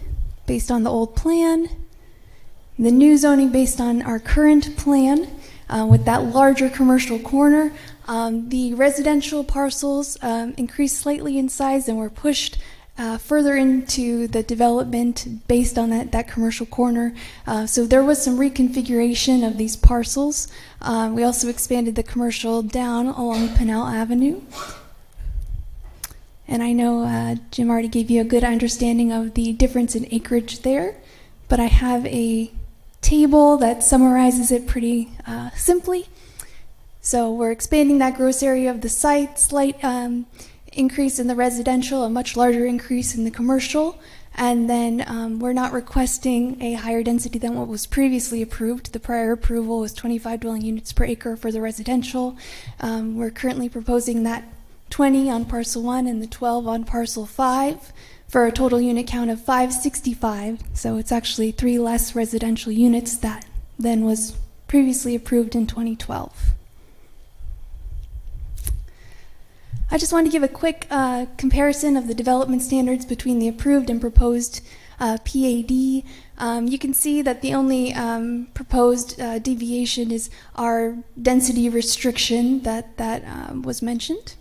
S: based on the old plan, the new zoning based on our current plan with that larger commercial corner. The residential parcels increased slightly in size and were pushed further into the development based on that commercial corner. So there was some reconfiguration of these parcels. We also expanded the commercial down along Pinal Avenue. And I know Jim already gave you a good understanding of the difference in acreage there, but I have a table that summarizes it pretty simply. So we're expanding that gross area of the site, slight increase in the residential, a much larger increase in the commercial, and then we're not requesting a higher density than what was previously approved. The prior approval was 25 dwelling units per acre for the residential. We're currently proposing that 20 on parcel 1 and the 12 on parcel 5 for a total unit count of 565. So it's actually 3 less residential units that than was previously approved in 2012. I just want to give a quick comparison of the development standards between the approved and proposed PAD. You can see that the only proposed deviation is our density restriction that was mentioned.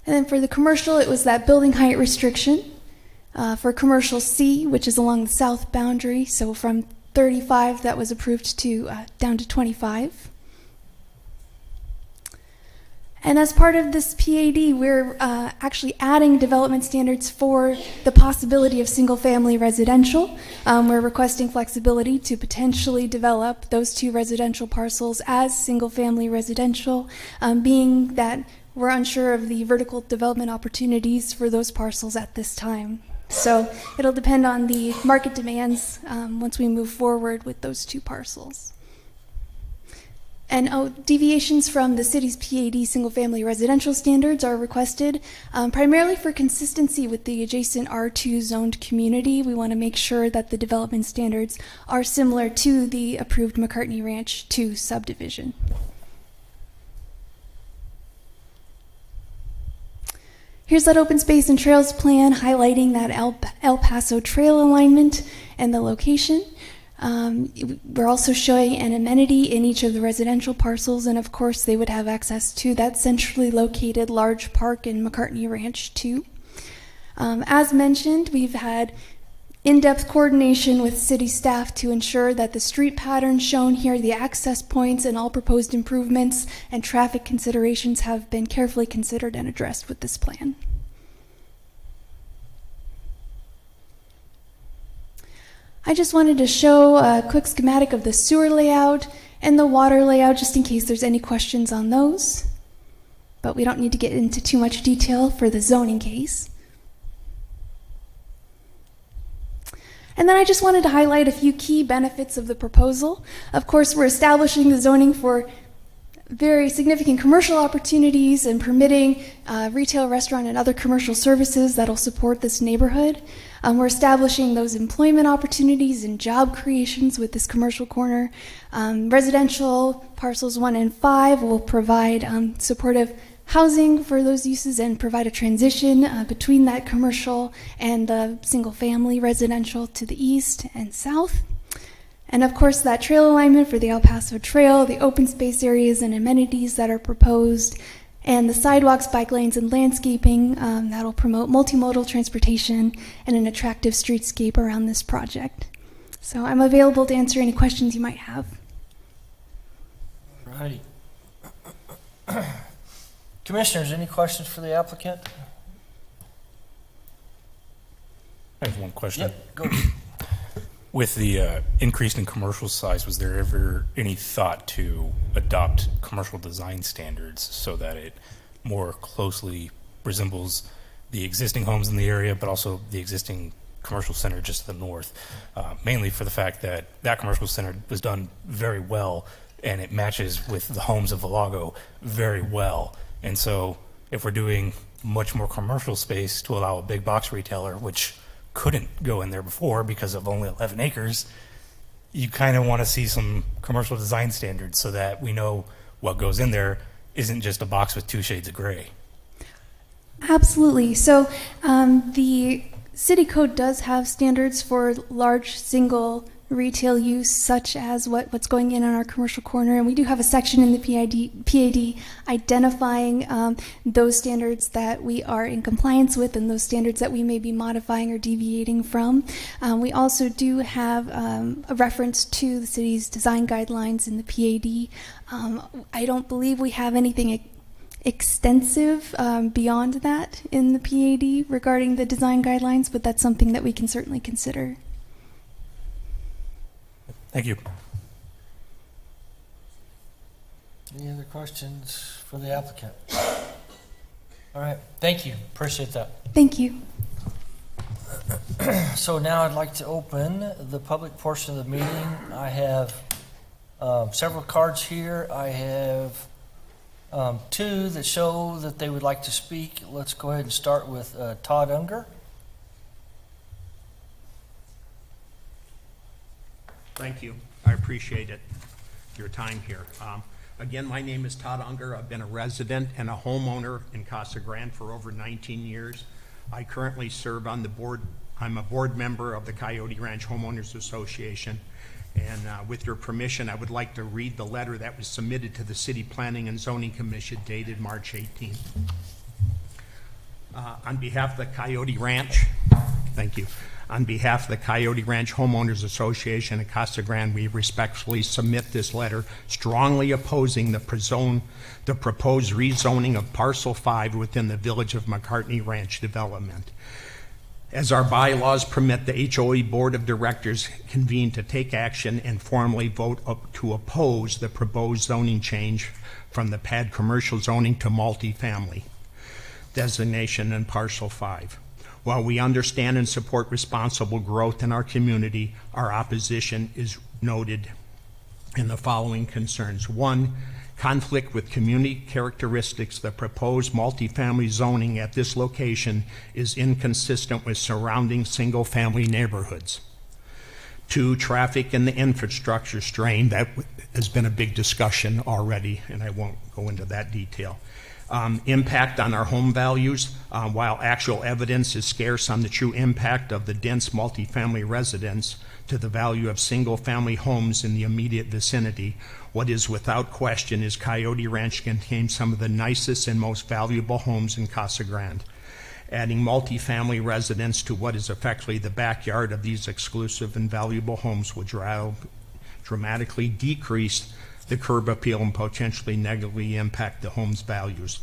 S: And then for the commercial, it was that building height restriction. For commercial C, which is along the south boundary, so from 35 that was approved to down to 25. And as part of this PAD, we're actually adding development standards for the possibility of single-family residential. We're requesting flexibility to potentially develop those 2 residential parcels as single-family residential, being that we're unsure of the vertical development opportunities for those parcels at this time. So it'll depend on the market demands once we move forward with those 2 parcels. And deviations from the city's PAD single-family residential standards are requested primarily for consistency with the adjacent R2 zoned community. We want to make sure that the development standards are similar to the approved McCartney Ranch 2 subdivision. Here's that open space and trails plan highlighting that El Paso trail alignment and the location. We're also showing an amenity in each of the residential parcels, and of course they would have access to that centrally located large park in McCartney Ranch 2. As mentioned, we've had in-depth coordination with city staff to ensure that the street patterns shown here, the access points, and all proposed improvements and traffic considerations have been carefully considered and addressed with this plan. I just wanted to show a quick schematic of the sewer layout and the water layout just in case there's any questions on those. But we don't need to get into too much detail for the zoning case. And then I just wanted to highlight a few key benefits of the proposal. Of course, we're establishing the zoning for very significant commercial opportunities and permitting retail, restaurant, and other commercial services that'll support this neighborhood. We're establishing those employment opportunities and job creations with this commercial corner. Residential parcels 1 and 5 will provide supportive housing for those uses and provide a transition between that commercial and the single-family residential to the east and south. And of course, that trail alignment for the El Paso Trail, the open space areas and amenities that are proposed, and the sidewalks, bike lanes, and landscaping that'll promote multimodal transportation and an attractive streetscape around this project. So I'm available to answer any questions you might have.
A: Righty. Commissioners, any questions for the applicant?
C: I have one question.
A: Yep, go.
C: With the increase in commercial size, was there ever any thought to adopt commercial design standards so that it more closely resembles the existing homes in the area, but also the existing commercial center just to the north? Mainly for the fact that that commercial center was done very well, and it matches with the homes of Valago very well. And so if we're doing much more commercial space to allow a big box retailer, which couldn't go in there before because of only 11 acres, you kind of want to see some commercial design standards so that we know what goes in there isn't just a box with 2 shades of gray.
S: Absolutely. So the city code does have standards for large single retail use, such as what's going in on our commercial corner, and we do have a section in the PAD identifying those standards that we are in compliance with and those standards that we may be modifying or deviating from. We also do have a reference to the city's design guidelines in the PAD. I don't believe we have anything extensive beyond that in the PAD regarding the design guidelines, but that's something that we can certainly consider.
C: Thank you.
A: Any other questions for the applicant? All right, thank you. Appreciate that.
S: Thank you.
A: So now I'd like to open the public portion of the meeting. I have several cards here. I have 2 that show that they would like to speak. Let's go ahead and start with Todd Unger.
T: Thank you. I appreciate it, your time here. Again, my name is Todd Unger. I've been a resident and a homeowner in Casa Grande for over 19 years. I currently serve on the board. I'm a board member of the Coyote Ranch Homeowners Association. And with your permission, I would like to read the letter that was submitted to the City Planning and Zoning Commission dated March 18th. On behalf of the Coyote Ranch, thank you. On behalf of the Coyote Ranch Homeowners Association at Casa Grande, we respectfully submit this letter strongly opposing the proposed rezoning of Parcel 5 within the Village of McCartney Ranch development. As our bylaws permit, the HOA Board of Directors convene to take action and formally vote to oppose the proposed zoning change from the PAD commercial zoning to multifamily designation in Parcel 5. While we understand and support responsible growth in our community, our opposition is noted in the following concerns. 1, conflict with community characteristics. The proposed multifamily zoning at this location is inconsistent with surrounding single-family neighborhoods. 2, traffic and the infrastructure strain. That has been a big discussion already, and I won't go into that detail. Impact on our home values. While actual evidence is scarce on the true impact of the dense multifamily residence to the value of single-family homes in the immediate vicinity, what is without question is Coyote Ranch contains some of the nicest and most valuable homes in Casa Grande. Adding multifamily residence to what is effectively the backyard of these exclusive and valuable homes would dramatically decrease the curb appeal and potentially negatively impact the home's values.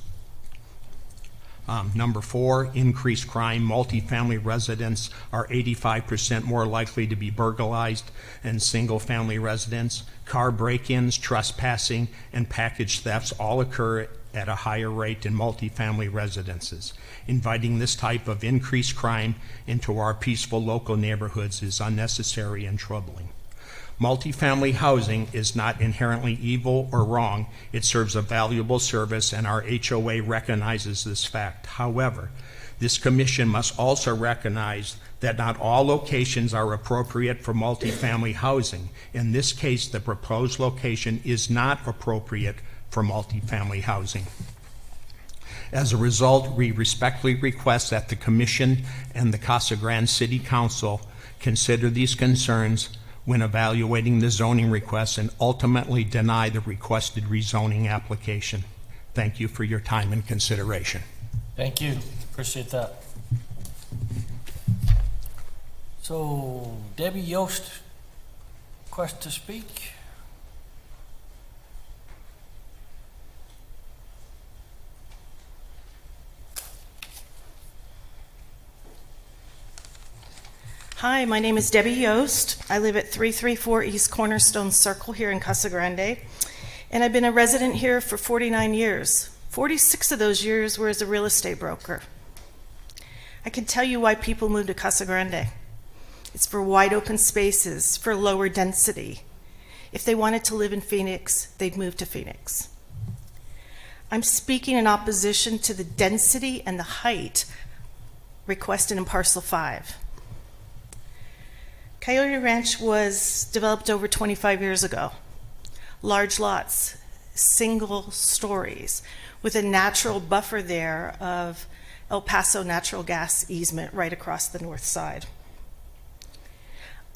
T: Number 4, increased crime. Multifamily residents are 85% more likely to be burglarized than single-family residents. Car break-ins, trespassing, and package thefts all occur at a higher rate in multifamily residences. Inviting this type of increased crime into our peaceful local neighborhoods is unnecessary and troubling. Multifamily housing is not inherently evil or wrong. It serves a valuable service, and our HOA recognizes this fact. However, this commission must also recognize that not all locations are appropriate for multifamily housing. In this case, the proposed location is not appropriate for multifamily housing. As a result, we respectfully request that the Commission and the Casa Grande City Council consider these concerns when evaluating the zoning request and ultimately deny the requested rezoning application. Thank you for your time and consideration.
A: Thank you. Appreciate that. So, Debbie Yost, request to speak.
U: Hi, my name is Debbie Yost. I live at 334 East Cornerstone Circle here in Casa Grande, and I've been a resident here for 49 years. 46 of those years were as a real estate broker. I can tell you why people move to Casa Grande. It's for wide open spaces, for lower density. If they wanted to live in Phoenix, they'd move to Phoenix. I'm speaking in opposition to the density and the height requested in Parcel 5. Coyote Ranch was developed over 25 years ago. Large lots, single stories, with a natural buffer there of El Paso natural gas easement right across the north side.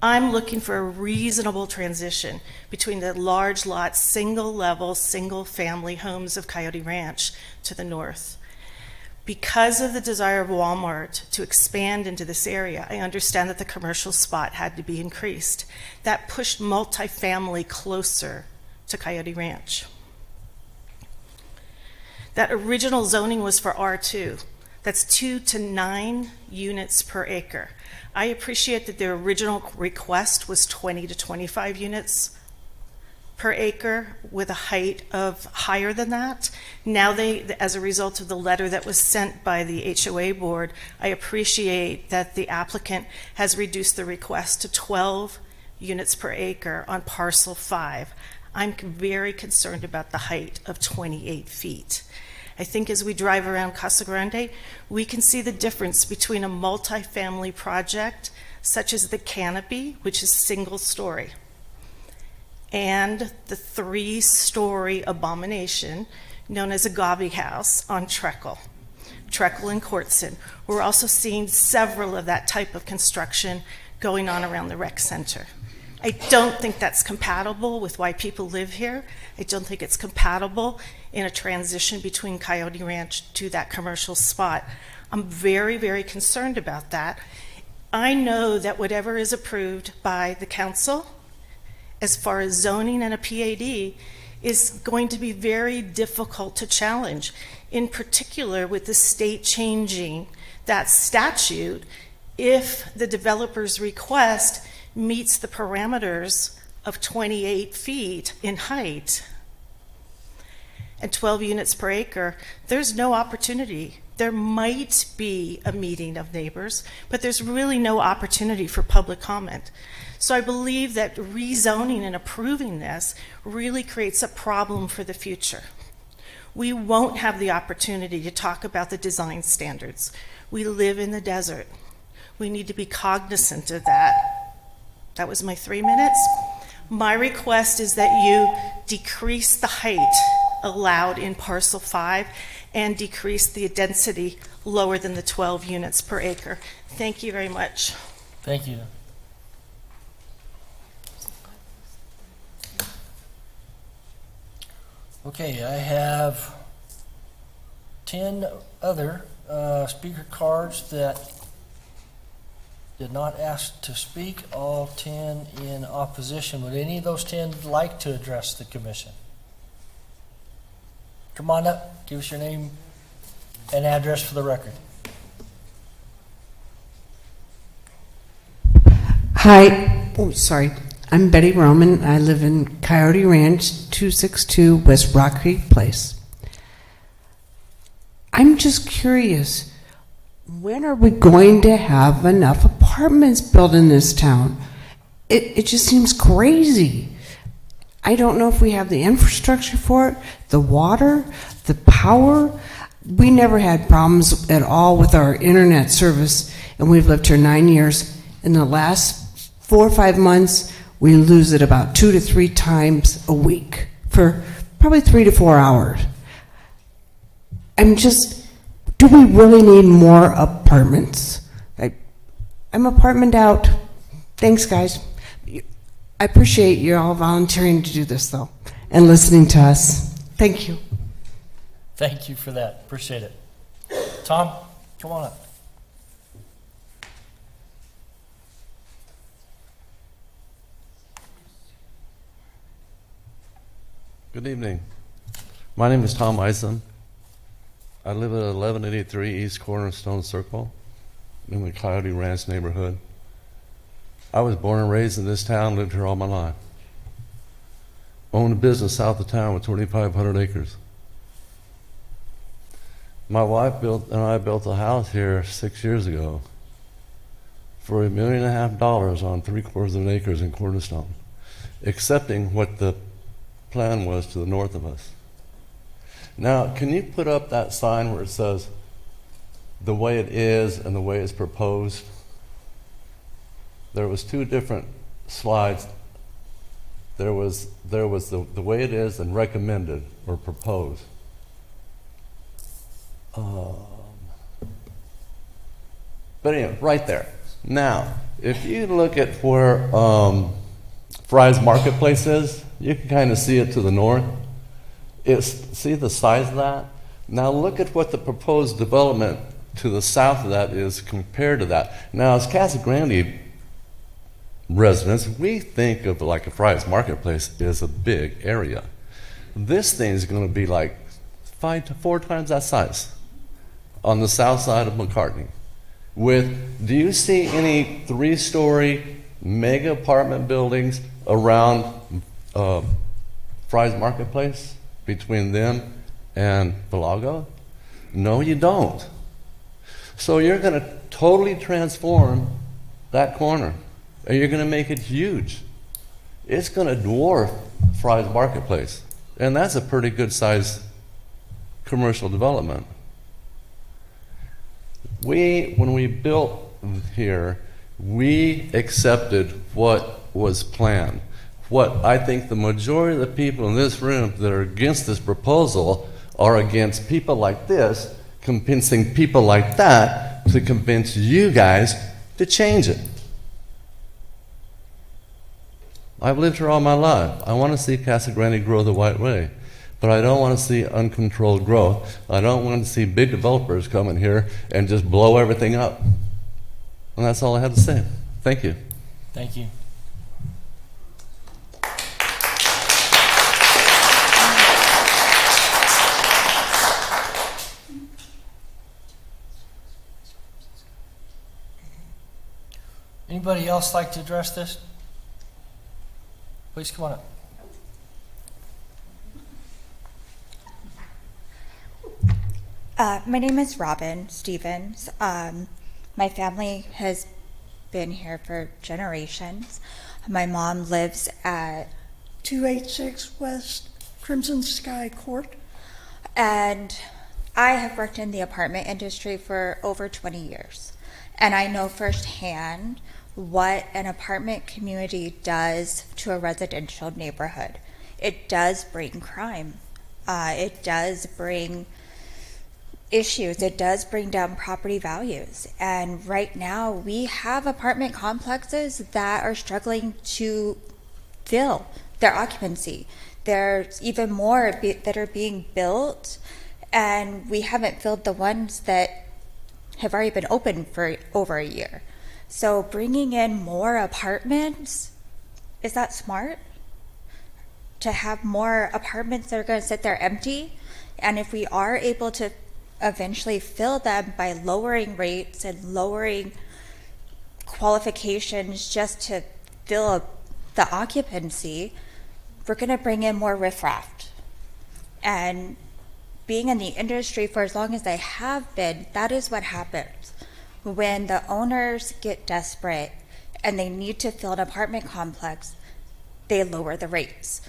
U: I'm looking for a reasonable transition between the large lot, single level, single family homes of Coyote Ranch to the north. Because of the desire of Walmart to expand into this area, I understand that the commercial spot had to be increased. That pushed multifamily closer to Coyote Ranch. That original zoning was for R2. That's 2 to 9 units per acre. I appreciate that their original request was 20 to 25 units per acre with a height of higher than that. Now they, as a result of the letter that was sent by the HOA board, I appreciate that the applicant has reduced the request to 12 units per acre on Parcel 5. I'm very concerned about the height of 28 feet. I think as we drive around Casa Grande, we can see the difference between a multifamily project, such as the Canopy, which is single story, and the 3-story abomination known as a Gobby House on Treckle and Courtson. We're also seeing several of that type of construction going on around the rec center. I don't think that's compatible with why people live here. I don't think it's compatible in a transition between Coyote Ranch to that commercial spot. I'm very, very concerned about that. I know that whatever is approved by the council as far as zoning and a PAD is going to be very difficult to challenge, in particular with the state changing that statute if the developer's request meets the parameters of 28 feet in height and 12 units per acre. There's no opportunity. There might be a meeting of neighbors, but there's really no opportunity for public comment. So I believe that rezoning and approving this really creates a problem for the future. We won't have the opportunity to talk about the design standards. We live in the desert. We need to be cognizant of that. That was my 3 minutes. My request is that you decrease the height allowed in Parcel 5 and decrease the density lower than the 12 units per acre. Thank you very much.
A: Thank you. Okay, I have 10 other speaker cards that did not ask to speak, all 10 in opposition. Would any of those 10 like to address the commission? Come on up, give us your name and address for the record.
V: Hi, sorry. I'm Betty Roman. I live in Coyote Ranch, 262 West Rock Creek Place. I'm just curious, when are we going to have enough apartments built in this town? It just seems crazy. I don't know if we have the infrastructure for it, the water, the power. We never had problems at all with our internet service, and we've lived here 9 years. In the last 4 or 5 months, we lose it about 2 to 3 times a week for probably 3 to 4 hours. I'm just, Do we really need more apartments? I'm apartment out. Thanks, guys. I appreciate you all volunteering to do this, though, and listening to us. Thank you.
A: Thank you for that. Appreciate it. Tom, come on up.
E: Good evening. My name is Tom Eisen. I live at 1183 East Cornerstone Circle in the Coyote Ranch neighborhood. I was born and raised in this town, lived here all my life. Owned a business south of town with 2,500 acres. My wife and I built a house here 6 years ago for $1.5 million on 3/4 acres in Cornerstone, accepting what the plan was to the north of us. Now, can you put up that sign where it says the way it is and the way it's proposed? There was two different slides. There was the way it is and recommended or proposed. But anyway, right there. Now, if you look at where Fry's Marketplace is, you can kind of see it to the north. See the size of that? Now look at what the proposed development to the south of that is compared to that. Now, as Casa Grande residents, we think of like a Fry's Marketplace as a big area. This thing is going to be like 5 to 4 times that size on the south side of McCartney. Do you see any 3-story mega apartment buildings around Fry's Marketplace between them and Villago? No, you don't. So you're going to totally transform that corner, and you're going to make it huge. It's going to dwarf Fry's Marketplace, and that's a pretty good size commercial development. When we built here, we accepted what was planned. What I think the majority of the people in this room that are against this proposal are against people like this, convincing people like that to convince you guys to change it. I've lived here all my life. I want to see Casa Grande grow the right way, but I don't want to see uncontrolled growth. I don't want to see big developers come in here and just blow everything up. And that's all I have to say. Thank you.
A: Thank you. Anybody else like to address this? Please come on up.
F: My name is Robin Stevens. My family has been here for generations. My mom lives at
W: 286 West Crimson Sky Court.
F: And I have worked in the apartment industry for over 20 years. And I know firsthand what an apartment community does to a residential neighborhood. It does bring crime. It does bring issues. It does bring down property values. And right now we have apartment complexes that are struggling to fill their occupancy. There's even more that are being built, and we haven't filled the ones that have already been open for over a year. So bringing in more apartments, is that smart? To have more apartments that are going to sit there empty? And if we are able to eventually fill them by lowering rates and lowering qualifications just to fill the occupancy, we're going to bring in more riffraff. And being in the industry for as long as I have been, that is what happens. When the owners get desperate and they need to fill an apartment complex, they lower the rates.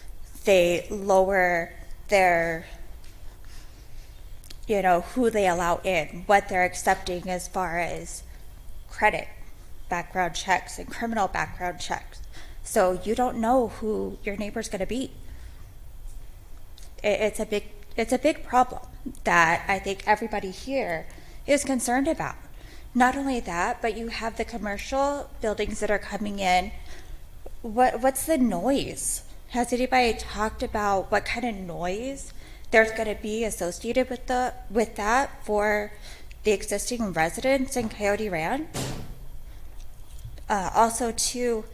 F: They lower their, who they allow in, what they're accepting as far as credit, background checks, and criminal background checks. So you don't know who your neighbor's going to be. It's a it's a big problem that I think everybody here is concerned about. Not only that, but you have the commercial buildings that are coming in. What's the noise? Has anybody talked about what kind of noise there's going to be associated with that for the existing residents in Coyote Ranch? Also, too,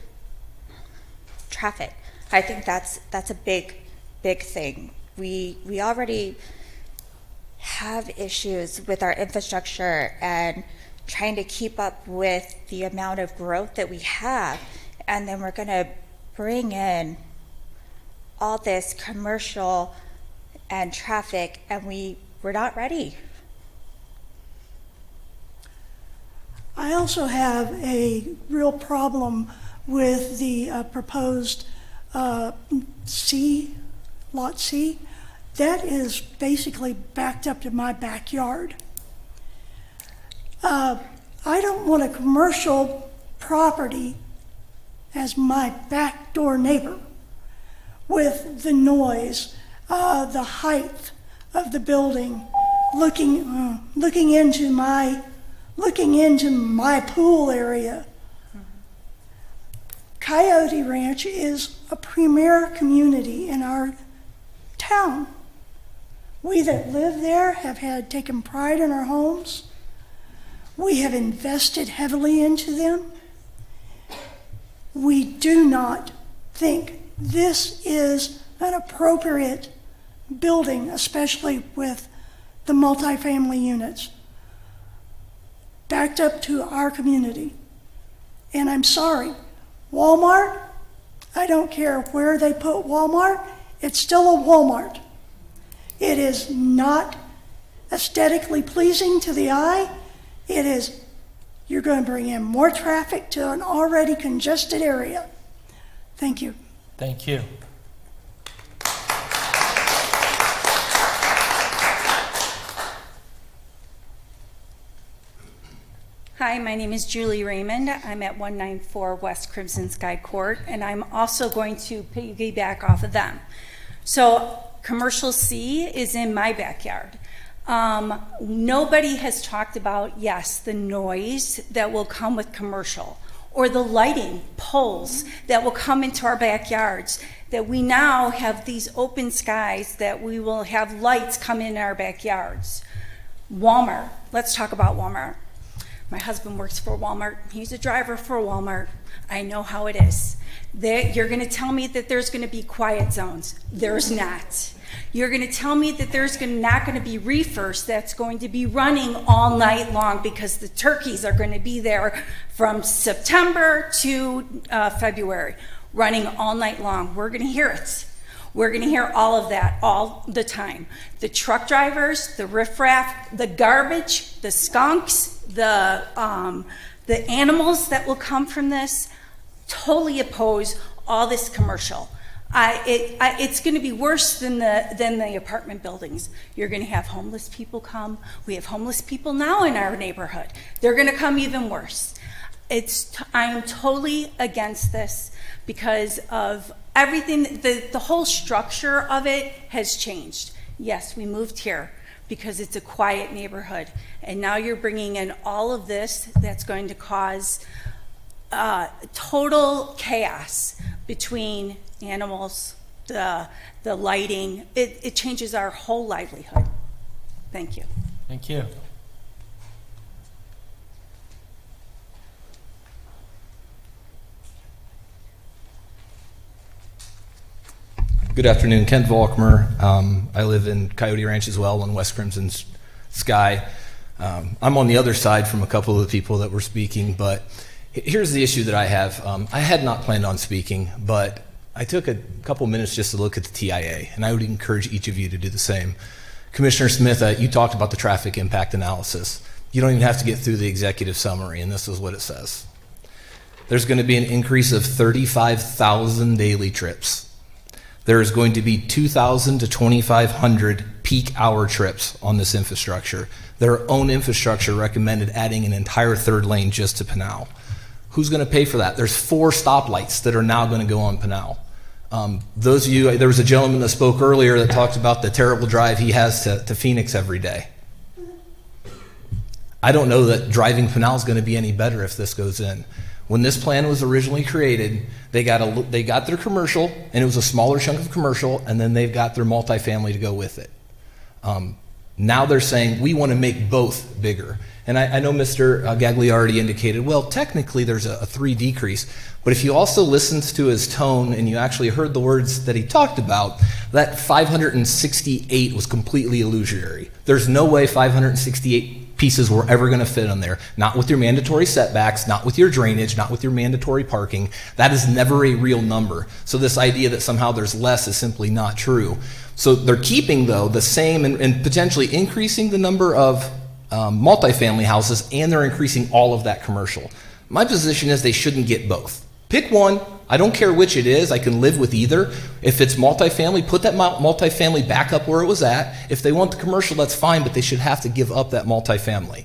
F: traffic. I think that's a big thing. We already have issues with our infrastructure and trying to keep up with the amount of growth that we have, and then we're going to bring in all this commercial and traffic, and we're not ready.
W: I also have a real problem with the proposed Lot C. That is basically backed up to my backyard. I don't want a commercial property as my backdoor neighbor with the noise, the height of the building, looking into my pool area. Coyote Ranch is a premier community in our town. We that live there have taken pride in our homes. We have invested heavily into them. We do not think this is an appropriate building, especially with the multifamily units backed up to our community. And I'm sorry, Walmart, I don't care where they put Walmart, it's still a Walmart. It is not aesthetically pleasing to the eye. It is, you're going to bring in more traffic to an already congested area. Thank you.
A: Thank you.
I: Hi, my name is Julie Raymond. I'm at 194 West Crimson Sky Court, and I'm also going to piggyback off of them. So Commercial C is in my backyard. Nobody has talked about, yes, the noise that will come with commercial, or the lighting poles that will come into our backyards, that we now have these open skies, that we will have lights come in our backyards. Walmart, let's talk about Walmart. My husband works for Walmart. He's a driver for Walmart. I know how it is. You're going to tell me that there's going to be quiet zones. There's not. You're going to tell me that there's not going to be reefers that's going to be running all night long, because the turkeys are going to be there from September to February, running all night long. We're going to hear it. We're going to hear all of that all the time. The truck drivers, the riffraff, the garbage, the skunks, the animals that will come from this, totally oppose all this commercial. It's going to be worse than the apartment buildings. You're going to have homeless people come. We have homeless people now in our neighborhood. They're going to come even worse. I'm totally against this because of everything. The whole structure of it has changed. Yes, we moved here because it's a quiet neighborhood, and now you're bringing in all of this that's going to cause total chaos between animals, the lighting. It changes our whole livelihood. Thank you.
A: Thank you.
K: Good afternoon, Kent Volkmer. I live in Coyote Ranch as well on West Crimson Sky. I'm on the other side from a couple of the people that were speaking, but here's the issue that I have. I had not planned on speaking, but I took a couple minutes just to look at the TIA, and I would encourage each of you to do the same. Commissioner Smith, you talked about the traffic impact analysis. You don't even have to get through the executive summary, and this is what it says. There's going to be an increase of 35,000 daily trips. There is going to be 2,000 to 2,500 peak hour trips on this infrastructure. Their own infrastructure recommended adding an entire third lane just to Pinal. Who's going to pay for that? There's 4 stoplights that are now going to go on Pinal. Those of you, there was a gentleman that spoke earlier that talked about the terrible drive he has to Phoenix every day. I don't know that driving Pinal is going to be any better if this goes in. When this plan was originally created, they got their commercial, and it was a smaller chunk of commercial, and then they've got their multifamily to go with it. Now they're saying, we want to make both bigger. And I know Mr. Gagliardi indicated, well, technically there's a 3 decrease, but if you also listened to his tone and you actually heard the words that he talked about, that 568 was completely illusory. There's no way 568 pieces were ever going to fit on there. Not with your mandatory setbacks, not with your drainage, not with your mandatory parking. That is never a real number. So this idea that somehow there's less is simply not true. So they're keeping, though, the same and potentially increasing the number of multifamily houses, and they're increasing all of that commercial. My position is they shouldn't get both. Pick one. I don't care which it is. I can live with either. If it's multifamily, put that multifamily back up where it was at. If they want the commercial, that's fine, but they should have to give up that multifamily.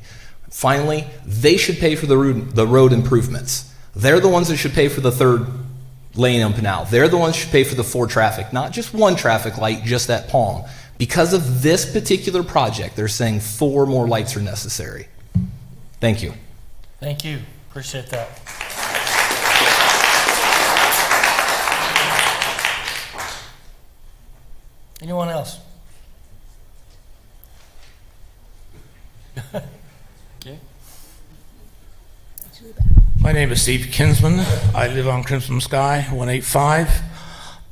K: Finally, they should pay for the road improvements. They're the ones that should pay for the 3rd lane on Pinal. They're the ones that should pay for the 4 traffic, not just 1 traffic light, just at Palm. Because of this particular project, they're saying 4 more lights are necessary. Thank you.
A: Thank you. Appreciate that. Anyone else?
L: Okay. My name is Steve Kinsman. I live on Crimson Sky, 185.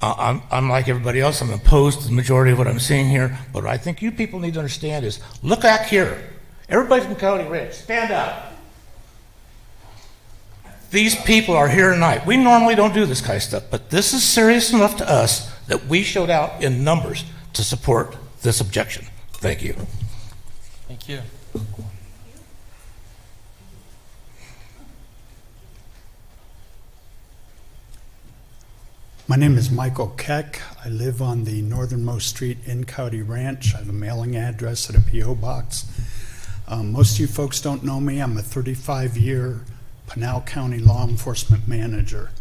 L: I'm like everybody else. I'm opposed to the majority of what I'm seeing here. But what I think you people need to understand is, look back here. Everybody from Coyote Ridge, stand up. These people are here tonight. We normally don't do this kind of stuff, but this is serious enough to us that we showed out in numbers to support this objection. Thank you.
A: Thank you.
M: My name is Michael Keck. I live on the northernmost street in Coyote Ranch. I have a mailing address at a P.O. box. Most of you folks don't know me. I'm a 35-year Pinal County law enforcement manager.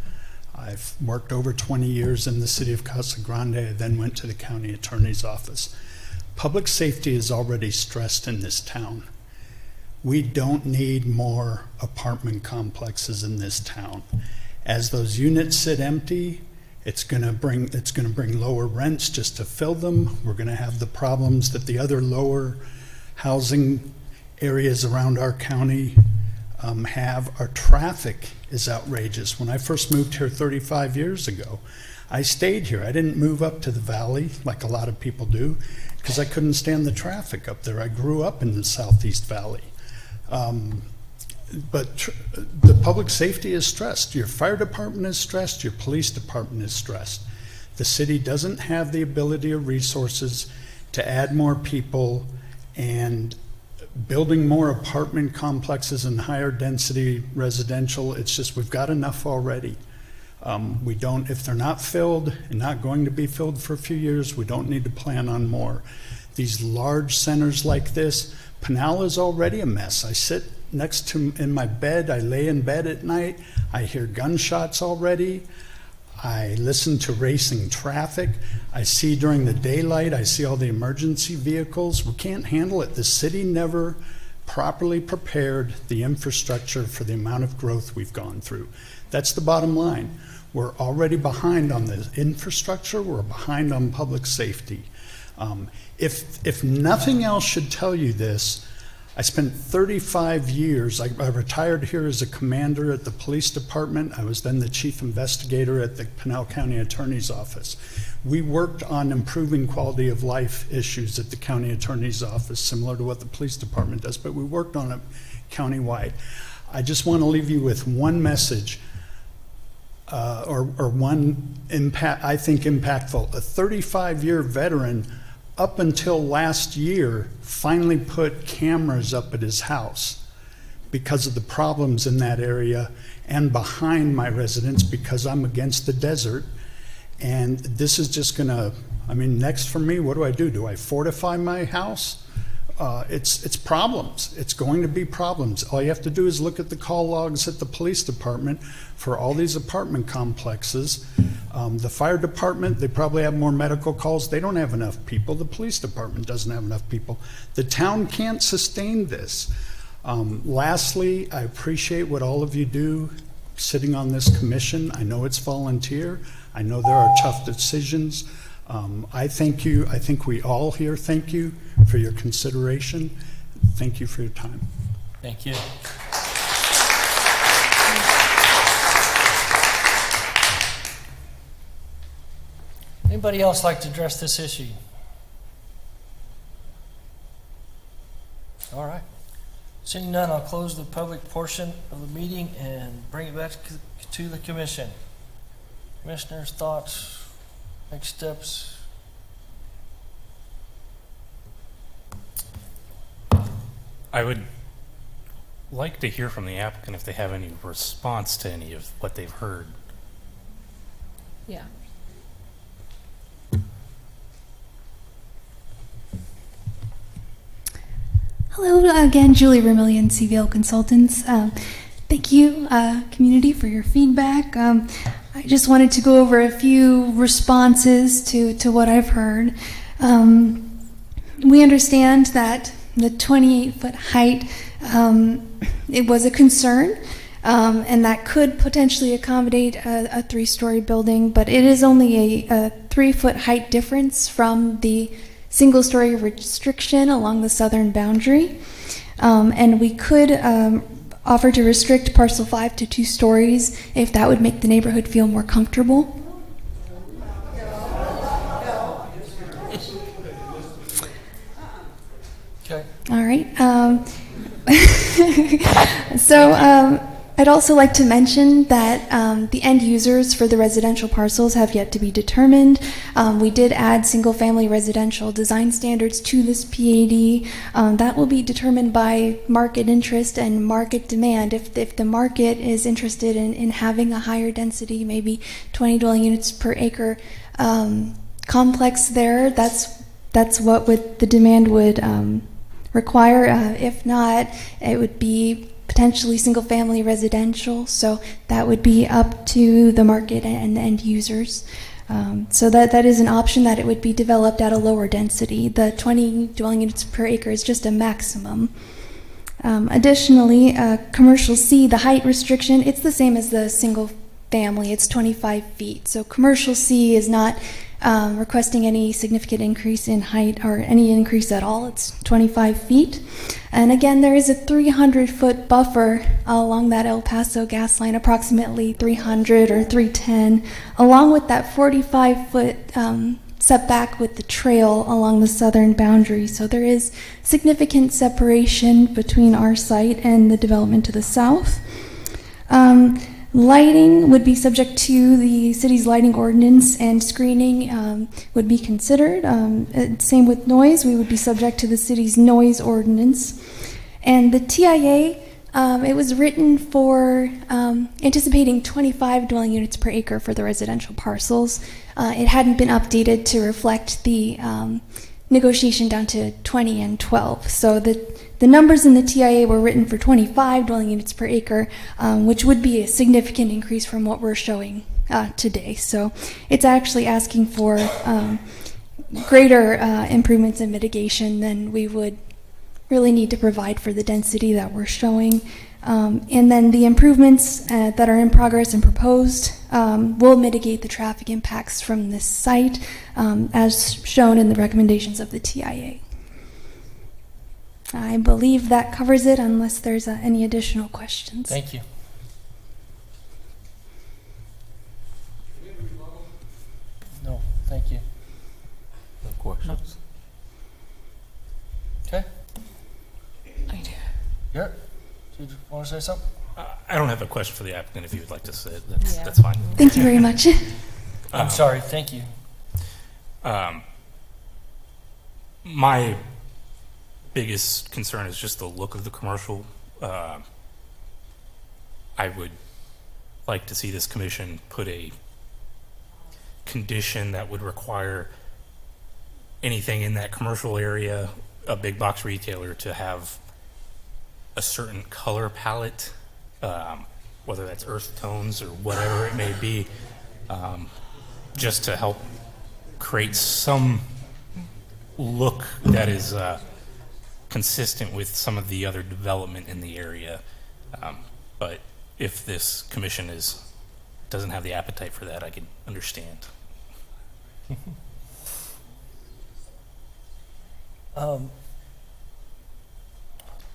M: I've worked over 20 years in the city of Casa Grande. I then went to the county attorney's office. Public safety is already stressed in this town. We don't need more apartment complexes in this town. As those units sit empty, it's going to bring lower rents just to fill them. We're going to have the problems that the other lower housing areas around our county have. Our traffic is outrageous. When I first moved here 35 years ago, I stayed here. I didn't move up to the valley like a lot of people do because I couldn't stand the traffic up there. I grew up in the Southeast Valley. But the public safety is stressed. Your fire department is stressed. Your police department is stressed. The city doesn't have the ability or resources to add more people, and building more apartment complexes and higher density residential, it's just we've got enough already. We don't, if they're not filled and not going to be filled for a few years, we don't need to plan on more. These large centers like this, Pinal is already a mess. I sit next to in my bed, I lay in bed at night, I hear gunshots already, I listen to racing traffic, I see during the daylight, I see all the emergency vehicles. We can't handle it. The city never properly prepared the infrastructure for the amount of growth we've gone through. That's the bottom line. We're already behind on the infrastructure, we're behind on public safety. If nothing else should tell you this, I spent 35 years, I retired here as a commander at the police department. I was then the chief investigator at the Pinal County Attorney's Office. We worked on improving quality of life issues at the county attorney's office, similar to what the police department does, but we worked on it countywide. I just want to leave you with one message, or one impact, I think impactful. A 35-year veteran up until last year finally put cameras up at his house because of the problems in that area and behind my residence because I'm against the desert. And this is just gonna, I mean, next for me, what do? Do I fortify my house? it's problems. It's going to be problems. All you have to do is look at the call logs at the police department for all these apartment complexes. The fire department, they probably have more medical calls. They don't have enough people. The police department doesn't have enough people. The town can't sustain this. Lastly, I appreciate what all of you do sitting on this commission. I know it's volunteer. I know there are tough decisions. I thank you. I think we all here thank you for your consideration. Thank you for your time.
A: Thank you. Anybody else like to address this issue? All right. Seeing none, I'll close the public portion of the meeting and bring it back to the commission. Commissioners, thoughts, next steps?
C: I would like to hear from the applicant if they have any response to any of what they've heard.
D: Yeah.
S: Hello again, Julie Vermillion, CVL Consultants. Thank you, community, for your feedback. I just wanted to go over a few responses to what I've heard. We understand that the 28-foot height, it was a concern, and that could potentially accommodate a three-story building, but it is only a 3-foot height difference from the single-story restriction along the southern boundary. And we could offer to restrict parcel 5 to 2 stories if that would make the neighborhood feel more comfortable.
A: Okay.
S: All right. I'd also like to mention that the end users for the residential parcels have yet to be determined. We did add single-family residential design standards to this PAD. That will be determined by market interest and market demand. If the market is interested in having a higher density, maybe 20 dwelling units per acre complex there, that's what the demand would require. If not, it would be potentially single-family residential, so that would be up to the market and the end users. So that is an option, that it would be developed at a lower density. The 20 dwelling units per acre is just a maximum. Additionally, commercial C, the height restriction, it's the same as the single family. It's 25 feet. So commercial C is not requesting any significant increase in height or any increase at all. It's 25 feet. And again, there is a 300-foot buffer along that El Paso gas line, approximately 300 or 310, along with that 45-foot setback with the trail along the southern boundary. So there is significant separation between our site and the development to the south. Lighting would be subject to the city's lighting ordinance, and screening would be considered. Same with noise. We would be subject to the city's noise ordinance. And the TIA, it was written for anticipating 25 dwelling units per acre for the residential parcels. It hadn't been updated to reflect the negotiation down to 20 and 12. So the numbers in the TIA were written for 25 dwelling units per acre, which would be a significant increase from what we're showing today. So it's actually asking for greater improvements in mitigation than we would really need to provide for the density that we're showing. And then the improvements that are in progress and proposed will mitigate the traffic impacts from this site, as shown in the recommendations of the TIA. I believe that covers it, unless there's any additional questions.
A: Thank you. No, thank you.
Q: No questions.
A: Okay.
D: I do.
A: Garrett, did you want to say something?
C: I don't have a question for the applicant. If you would like to say it,
D: Yeah.
C: that's fine.
S: Thank you very much.
A: I'm sorry, thank you.
C: My biggest concern is just the look of the commercial. I would like to see this commission put a condition that would require anything in that commercial area a big box retailer to have a certain color palette, whether that's earth tones or whatever it may be, just to help create some look that is consistent with some of the other development in the area. But if this commission doesn't have the appetite for that, I can understand.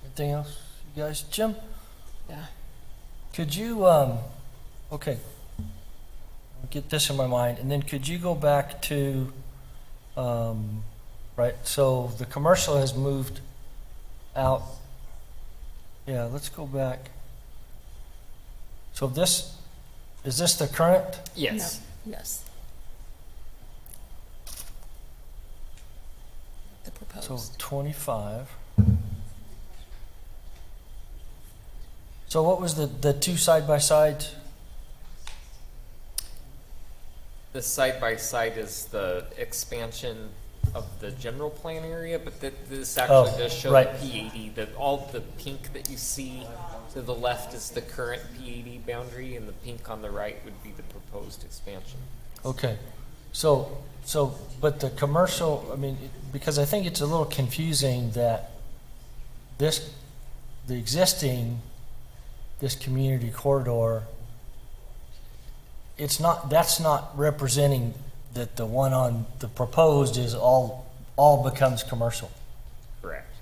A: Anything else, you guys? Jim?
D: Yeah.
A: Could you, okay, I'll get this in my mind, and then could you go back to, right, so the commercial has moved out. Yeah, let's go back. So is this the current?
O: Yes.
D: No. Yes. The proposed.
A: So 25. So what was the two side-by-sides?
O: The side-by-side is the expansion of the general plan area, but this actually does show
A: right.
O: the P80. All the pink that you see to the left is the current P80 boundary, and the pink on the right would be the proposed expansion.
A: Okay, so, but the commercial, I mean, because I think it's a little confusing that this community corridor, that's not representing that the one on the proposed is all becomes commercial.
O: Correct.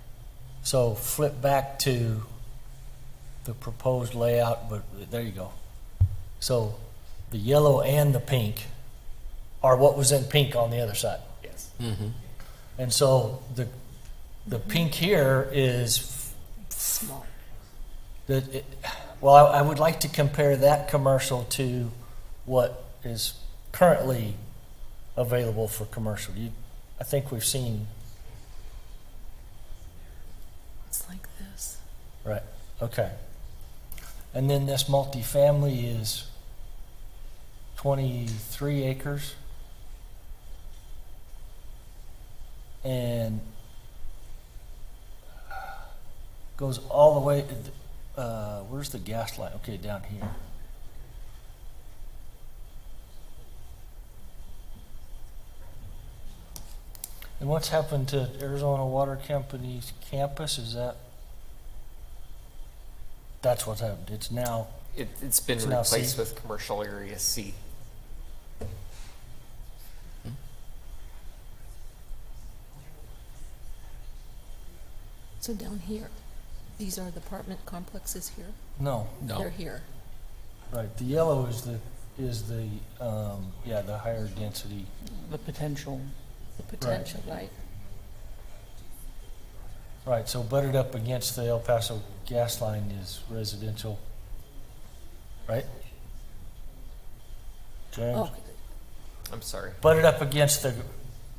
A: So flip back to the proposed layout, but there you go. So the yellow and the pink are what was in pink on the other side.
O: Yes.
A: Mm-hmm. And so the pink here is
D: Small.
A: Well, I would like to compare that commercial to what is currently available for commercial. I think we've seen.
D: It's like this.
A: Right, okay. And then this multifamily is 23 acres. And goes all the way, where's the gas line? Okay, down here. And what's happened to Arizona Water Company's campus? That's what's happened. It's now.
O: It's been
A: now
O: replaced
A: C.
O: with commercial area C.
D: So down here, these are the apartment complexes here?
A: No.
D: They're here.
A: Right. The yellow is the the higher density.
D: The potential. The potential, right?
A: Right. So butted up against the El Paso gas line is residential. Right? James?
D: Oh,
O: I'm sorry.
A: Butted up against the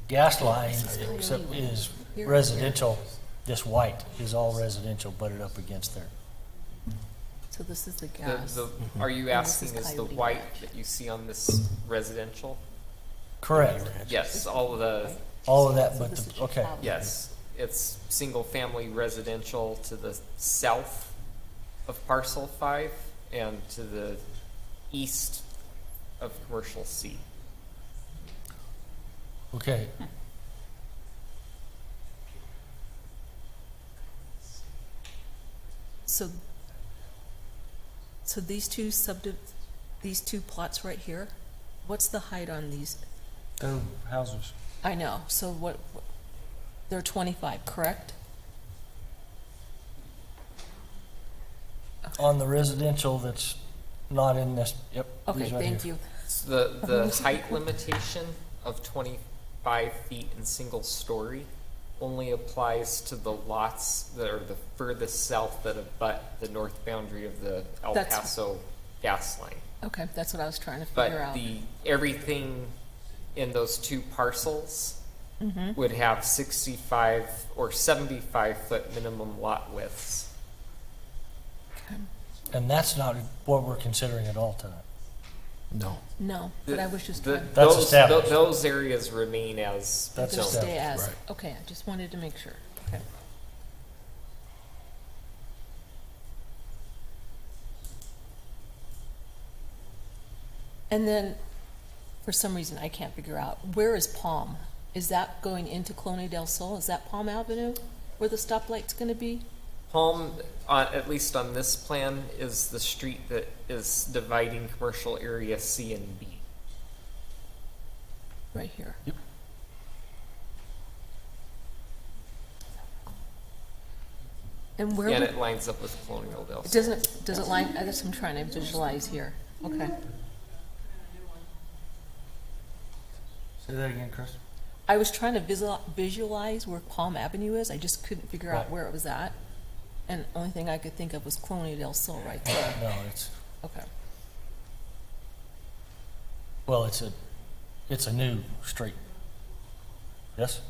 A: gas line
D: Coyote Ranch.
A: is
D: Here,
A: residential. This white is all residential butted up against there.
D: So this is the gas.
O: Are you
D: And this
O: asking is the
D: Coyote
O: white
D: Ranch.
O: that you see on this residential?
A: Correct.
O: Yes, all of
A: that, but okay.
O: Yes, it's single-family residential to the south of parcel 5 and to the east of commercial C.
A: Okay.
D: So these two plots right here, what's the height on these?
A: They're houses.
D: I know, so what they're 25, correct?
A: On the residential that's not in this, yep.
D: Okay,
A: these right
D: thank
A: here.
D: you.
O: The height limitation of 25 feet in single story only applies to the lots that are the furthest south that abut the north boundary of the El Paso gas line.
D: Okay, that's what I was trying to figure out.
O: But everything in those two parcels would have 65 or 75 foot minimum lot widths.
A: And that's not what we're considering at all tonight.
D: No, but I was just trying.
A: That's established.
O: Those areas remain as
D: They're gonna
O: zoned.
D: stay as, okay, I just wanted to make sure. Okay. And then, for some reason, I can't figure out, where is Palm? Is that going into Colonia del Sol? Is that Palm Avenue where the stoplight's gonna be?
O: Palm, at least on this plan, is the street that is dividing commercial area C and B.
D: Right here.
A: Yep.
D: And where
O: And
D: would,
O: it lines up with Colonial Del
D: it
O: Sol.
D: does it line, I guess I'm trying to visualize here. Okay.
A: Say that again, Chris.
D: I was trying to visualize where Palm Avenue is. I just couldn't figure out
A: Right.
D: where it was at. And the only thing I could think of was Colonia del Sol right there.
A: No, it's,
D: Okay.
A: well, it's a new street. Yes?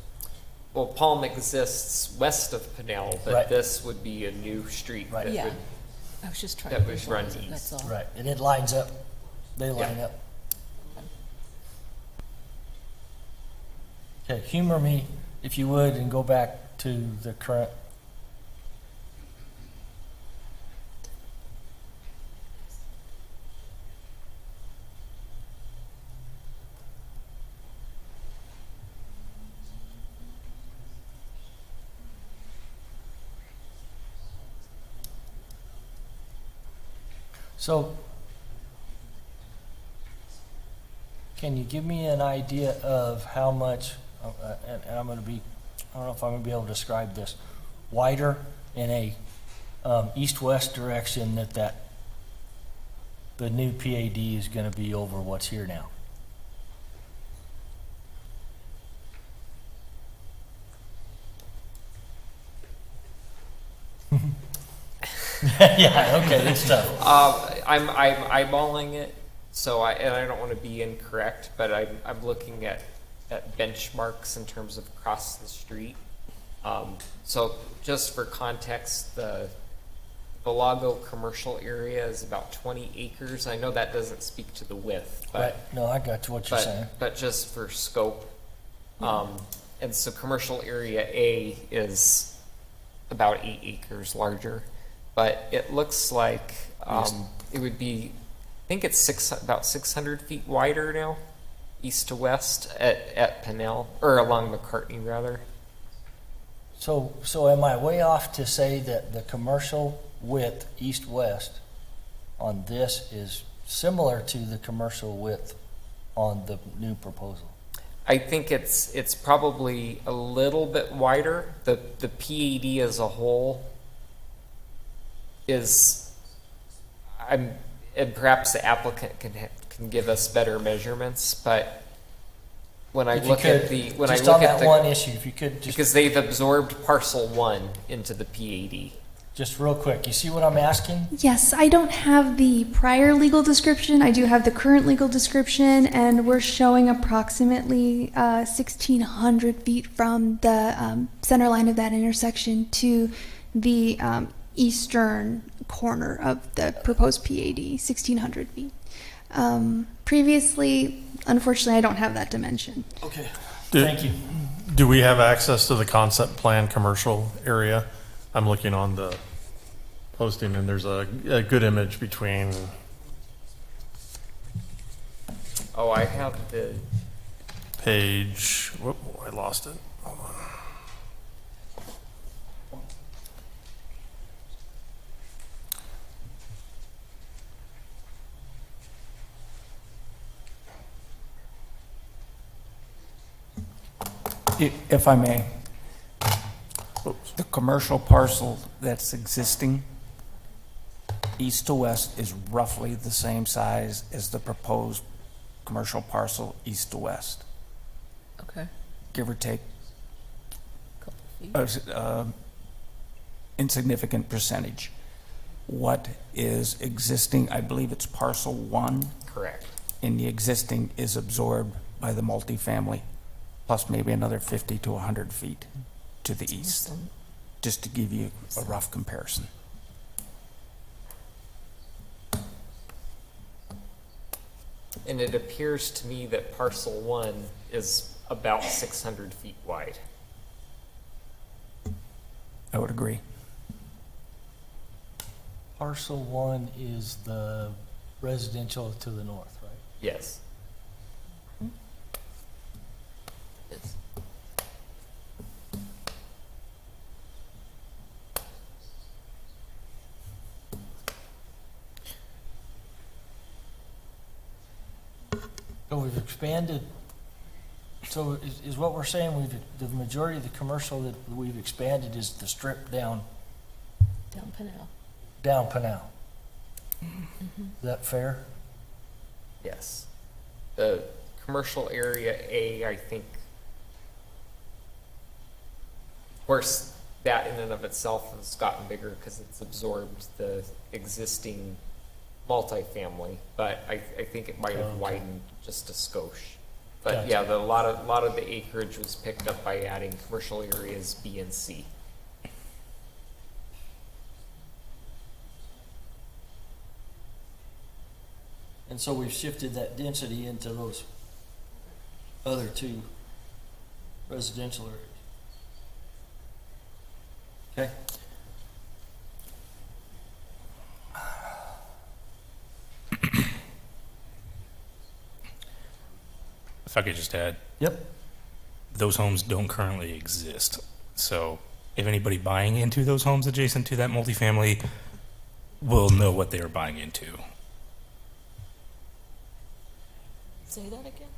O: Well, Palm exists west of Pinell, but
A: Right.
O: this would be a new street that
D: Yeah.
O: would,
D: I was just trying
O: that
D: to
O: would run
D: visualize it,
O: east.
D: that's all.
A: Right, and it lines up, they line up. Okay, humor me, if you would, and go back to the current. So, can you give me an idea of how much, and I'm going to be, I don't know if I'm going to be able to describe this, wider in a east-west direction that the new PAD is going to be over what's here now? Yeah, okay, that's tough.
O: I'm eyeballing it, so and I don't want to be incorrect, but I'm looking at benchmarks in terms of across the street. So just for context, the Villalago commercial area is about 20 acres. I know that doesn't speak to the width, but
A: Right, no, I got what you're saying.
O: but just for scope. And so commercial area A is about 8 acres larger, but it looks like it would be, I think it's about 600 feet wider now, east to west at Pinell, or along McCartney rather.
A: So am I way off to say that the commercial width east-west on this is similar to the commercial width on the new proposal?
O: I think it's probably a little bit wider. The PAD as a whole is, and perhaps the applicant can give us better measurements, but when I
A: If you
O: look at
A: could,
O: the when
A: just
O: I look
A: on
O: at
A: that
O: the
A: one issue, if you could just
O: because they've absorbed parcel 1 into the PAD.
A: just real quick, you see what I'm asking?
S: Yes, I don't have the prior legal description. I do have the current legal description, and we're showing approximately 1,600 feet from the center line of that intersection to the eastern corner of the proposed PAD, 1,600 feet. Previously, unfortunately, I don't have that dimension.
A: Okay,
G: Do-
A: thank you.
G: Do we have access to the concept plan commercial area? I'm looking on the posting and there's a good image between,
O: Oh, I have the
G: page, whoop, I lost it. Hold on.
P: If I may, the commercial parcel that's existing, east to west, is roughly the same size as the proposed commercial parcel east to west,
D: Okay.
P: give or take
D: Couple feet.
P: insignificant percentage. What is existing, I believe it's parcel 1,
O: correct.
P: and the existing is absorbed by the multifamily, plus maybe another 50 to 100 feet to the east, just to give you a rough comparison.
O: And it appears to me that parcel 1 is about 600 feet wide.
P: I would agree.
A: Parcel 1 is the residential to the north, right?
O: Yes.
A: So we've expanded, so is what we're saying, the majority of the commercial that we've expanded is the strip down
D: Down Pinell.
A: Pinal.
D: Mm-hmm.
A: Is that fair?
O: Yes. The commercial area A, I think, of course, that in and of itself has gotten bigger because it's absorbed the existing multifamily, but I think it might have widened just a skosh. But
A: Gotcha.
O: yeah, a lot of the acreage was picked up by adding commercial areas B and C.
A: And so we've shifted that density into those other two residential areas. Okay.
C: If I could just add.
A: Yep.
C: Those homes don't currently exist. So if anybody buying into those homes adjacent to that multifamily will know what they are buying into.
D: Say that again?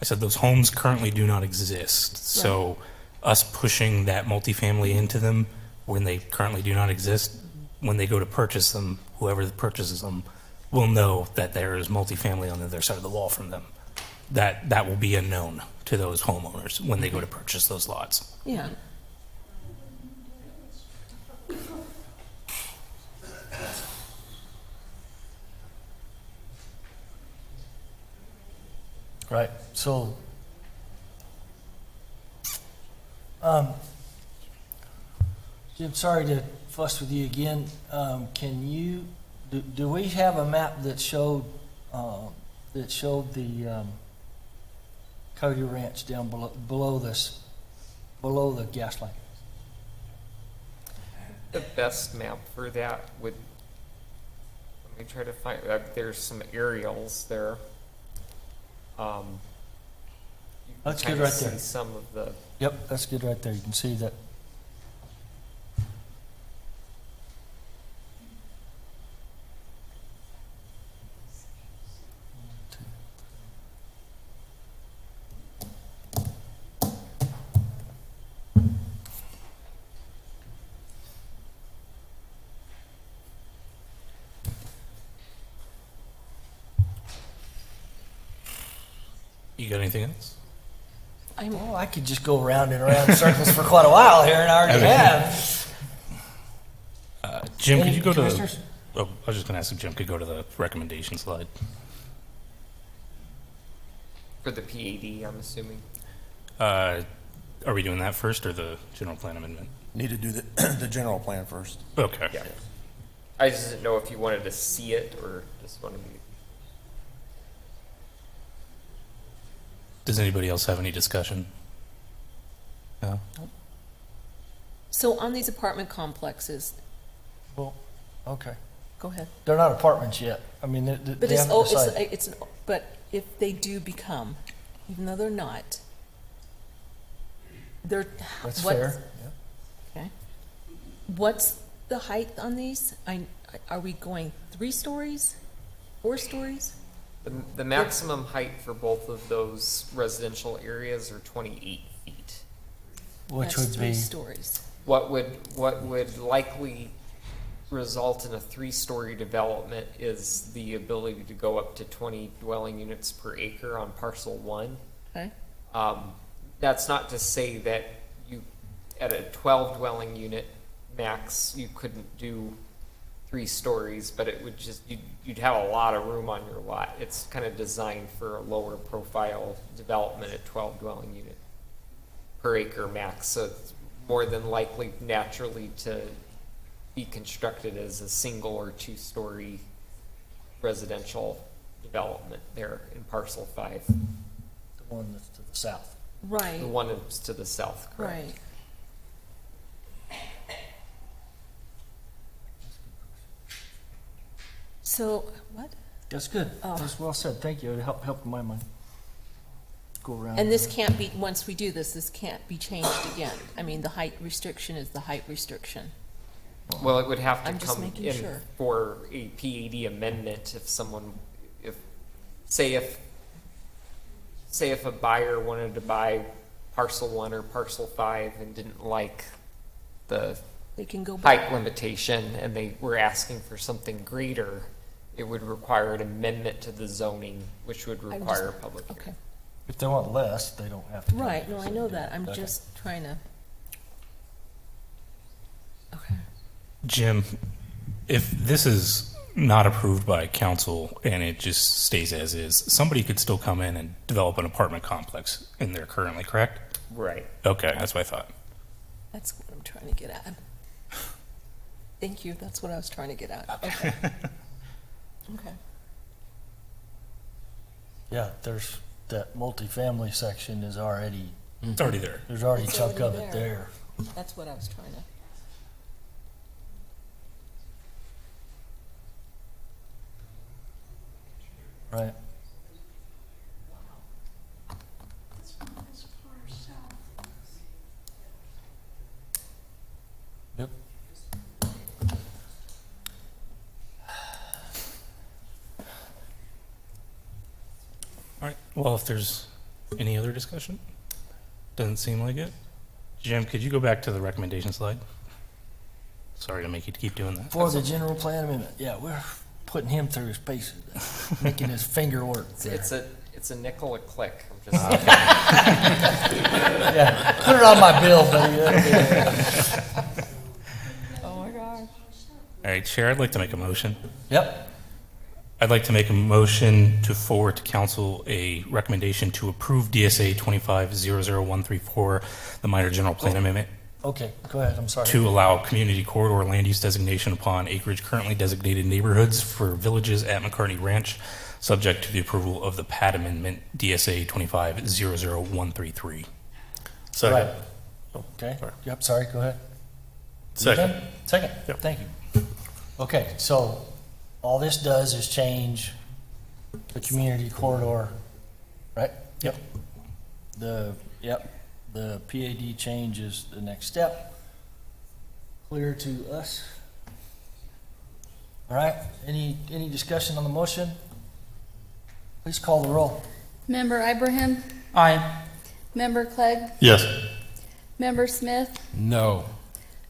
C: I said those homes currently do not exist. So us pushing that multifamily into them when they currently do not exist, when they go to purchase them, whoever purchases them will know that there is multifamily on the other side of the wall from them. That will be unknown to those homeowners when they go to purchase those lots.
D: Yeah.
A: Right, so, Jim, sorry to fuss with you again. Can you, do we have a map that showed the Cody Ranch down below the gas line?
O: The best map for that would, let me try to find, there's some aerials there.
A: That's good right there.
O: See some of the.
A: Yep, that's good right there. You can see that.
C: You got anything else?
A: Oh, I could just go around and around in circles for quite a while here, and I already have.
C: Jim,
A: Any
C: could you go to?
A: commissioners?
C: Oh, I was just going to ask if Jim could go to the recommendation slide.
O: For the PAD, I'm assuming.
C: Are we doing that first or the general plan amendment?
R: Need to do the general plan first.
C: Okay.
O: Yeah. I just didn't know if you wanted to see it or just wanted to.
C: Does anybody else have any discussion? No?
D: So on these apartment complexes,
A: Well, okay.
D: go ahead.
A: They're not apartments yet. I mean, they
D: But it's,
A: haven't decided.
D: but if they do become, even though they're not, they're.
A: That's
D: what-
A: fair.
D: Okay. What's the height on these? Are we going 3 stories, 4 stories?
O: The maximum height for both of those residential areas are 28 feet.
A: Which
D: That's
A: would
D: 3
A: be,
D: stories.
O: What would likely result in a 3-story development is the ability to go up to 20 dwelling units per acre on parcel 1.
D: Okay.
O: That's not to say that you, at a 12 dwelling unit max, you couldn't do 3 stories, but it would just, you'd have a lot of room on your lot. It's kind of designed for a lower profile development at 12 dwelling unit per acre max. So it's more than likely naturally to be constructed as a single or 2-story residential development there in parcel 5.
A: the one that's to the south.
D: Right.
O: The one that's to the south, correct?
D: Right. So, what?
A: That's good.
D: Oh.
A: That's well said. Thank you. It helped my mind. Go around.
D: And this can't be, once we do this, this can't be changed again. I mean, the height restriction is the height restriction.
O: Well, it would have to
D: I'm just
O: come
D: making
O: in
D: sure.
O: for a PAD amendment if someone, say if a buyer wanted to buy parcel 1 or parcel 5 and didn't like the
D: They can go back.
O: height limitation and they were asking for something greater, it would require an amendment to the zoning, which would
D: I'm
O: require a
D: just-
O: public hearing.
D: Okay.
A: If they want less, they don't have to. come
D: Right,
A: to
D: no,
A: us.
D: I know that. I'm
A: Okay.
D: just trying to. Okay.
C: Jim, if this is not approved by council and it just stays as is, somebody could still come in and develop an apartment complex in there currently, correct?
O: Right.
C: Okay, that's what I thought.
D: That's what I'm trying to get at. Thank you. That's what I was trying to get at. Okay. Okay.
A: Yeah, there's, that multifamily section is already.
C: It's already there.
A: There's already a
D: It's
A: chunk of
D: already
A: it
D: there.
A: there.
D: That's what I was trying to.
A: Right. Yep.
C: All right, well, if there's any other discussion, doesn't seem like it. Jim, could you go back to the recommendation slide? Sorry to make you keep doing that.
A: For the general plan amendment, yeah, we're putting him through his paces, making his finger work.
O: It's a nickel a click. I'm just
A: Yeah, put it on my bill, buddy.
D: Oh my gosh.
C: All right, Chair, I'd like to make a motion.
A: Yep.
C: I'd like to make a motion to forward to council a recommendation to approve DSA 2500134, the minor general plan amendment,
A: Okay, go ahead, I'm sorry.
C: to allow community corridor land use designation upon acreage currently designated neighborhoods for villages at McCartney Ranch, subject to the approval of the PAD amendment DSA 2500133.
G: Second.
A: Right. Okay, yep, sorry, go ahead. You
G: Second.
A: done? Second,
G: Yep.
A: thank you. Okay, so all this does is change the community corridor, right?
G: Yep.
A: The PAD change is the next step. Clear to us? All right, any discussion on the motion? Please call the roll.
H: Member Ibrahim?
P: Aye.
H: Member Clegg?
G: Yes.
H: Member Smith?
Q: No.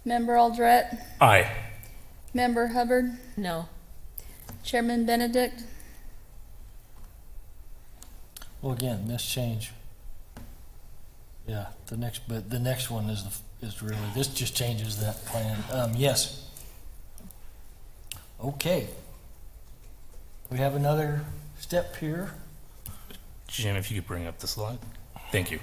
H: Member Aldrete?
C: Aye.
H: Member Hubbard?
D: No.
H: Chairman Benedict?
A: Well, again, this change. Yeah, the next one is really, this just changes that plan. Yes. Okay. We have another step here.
C: Jim, if you could bring up the slide. Thank you.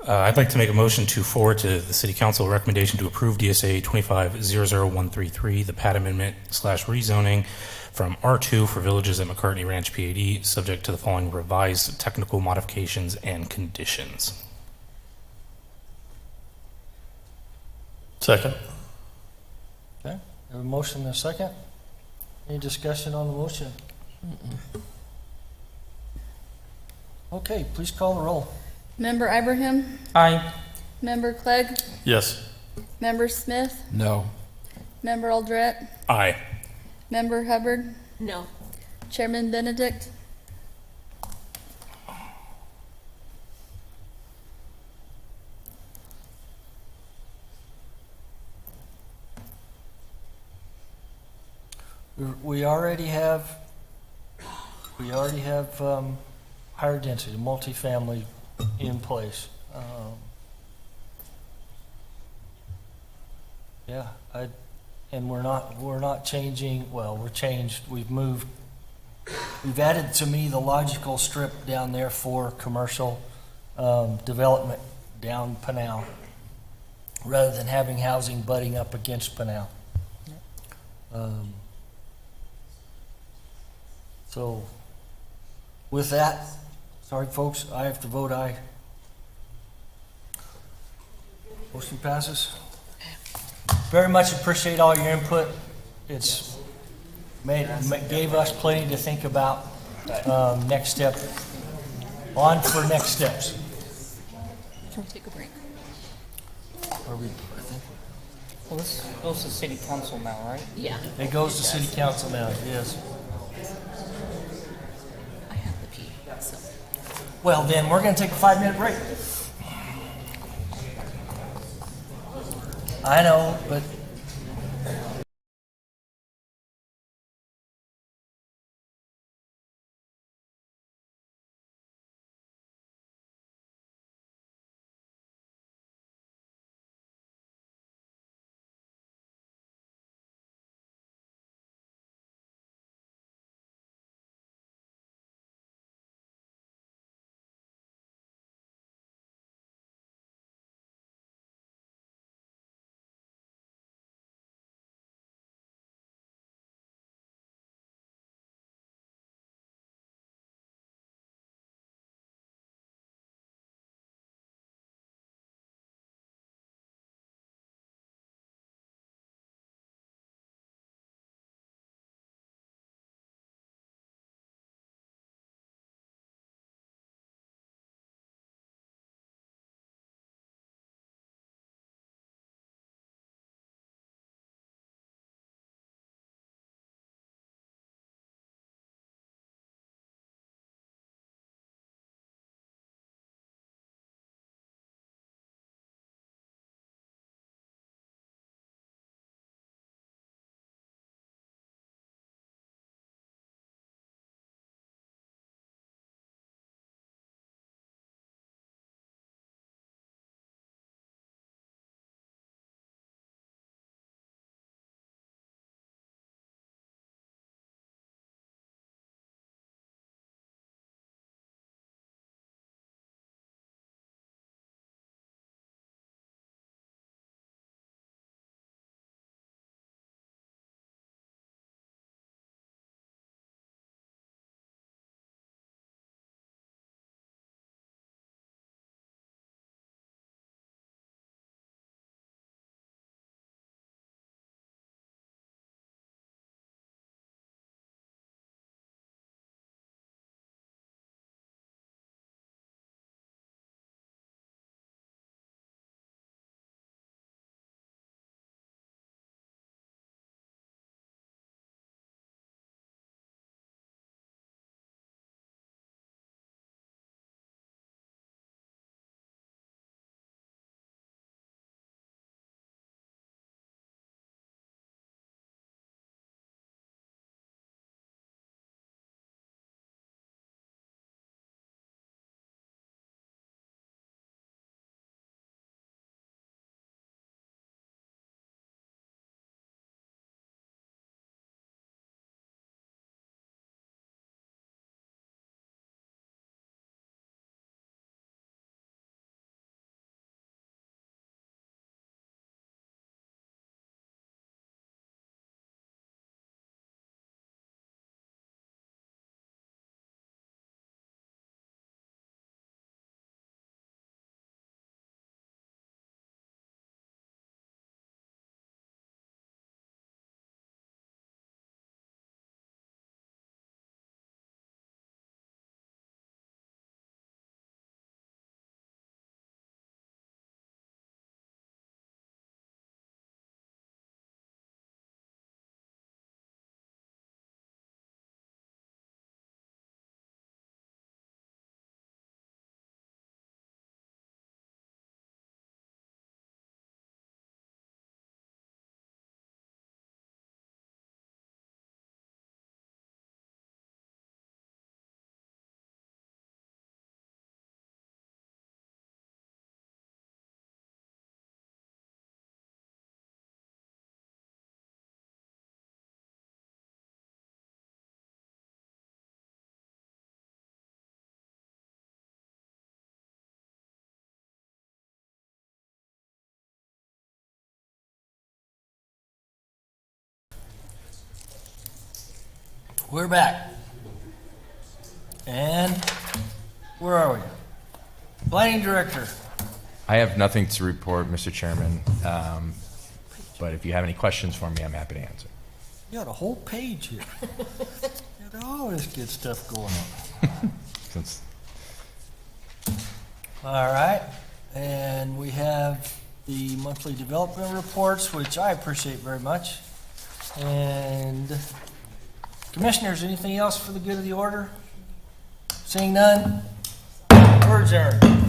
C: I'd like to make a motion to forward to the City Council a recommendation to approve DSA 2500133, the PAD amendment / rezoning from R2 for villages at McCartney Ranch PAD, subject to the following revised technical modifications and conditions.
G: Second.
A: Okay, have a motion and a second. Any discussion on the motion? Okay, please call the roll.
H: Member Ibrahim?
P: Aye.
H: Member Clegg?
G: Yes.
H: Member Smith?
Q: No.
H: Member Aldrete?
C: Aye.
H: Member Hubbard?
D: No.
H: Chairman Benedict?
A: We already have higher density, multifamily in place. Yeah, and we're not changing, well, we've added to me the logical strip down there for commercial development down Pinal, rather than having housing butting up against Pinal. So with that, sorry folks, I have to vote aye. Motion passes. Very much appreciate all your input. It's Gave us plenty to think about. Next step, on for next steps.
D: Can we take a break?
B: Well, this goes to city council now, right?
D: Yeah.
A: It goes to city council now, yes.
D: I have the pee, so.
A: Well, then, we're gonna take a 5-minute break. I know, but we're back. And where are we? Planning Director.
J: I have nothing to report, Mr. Chairman, but if you have any questions for me, I'm happy to answer.
A: You got a whole page here. You got all this good stuff going on. All right, and we have the monthly development reports, which I appreciate very much. And commissioners, anything else for the good of the order? Seeing none, we're adjourned.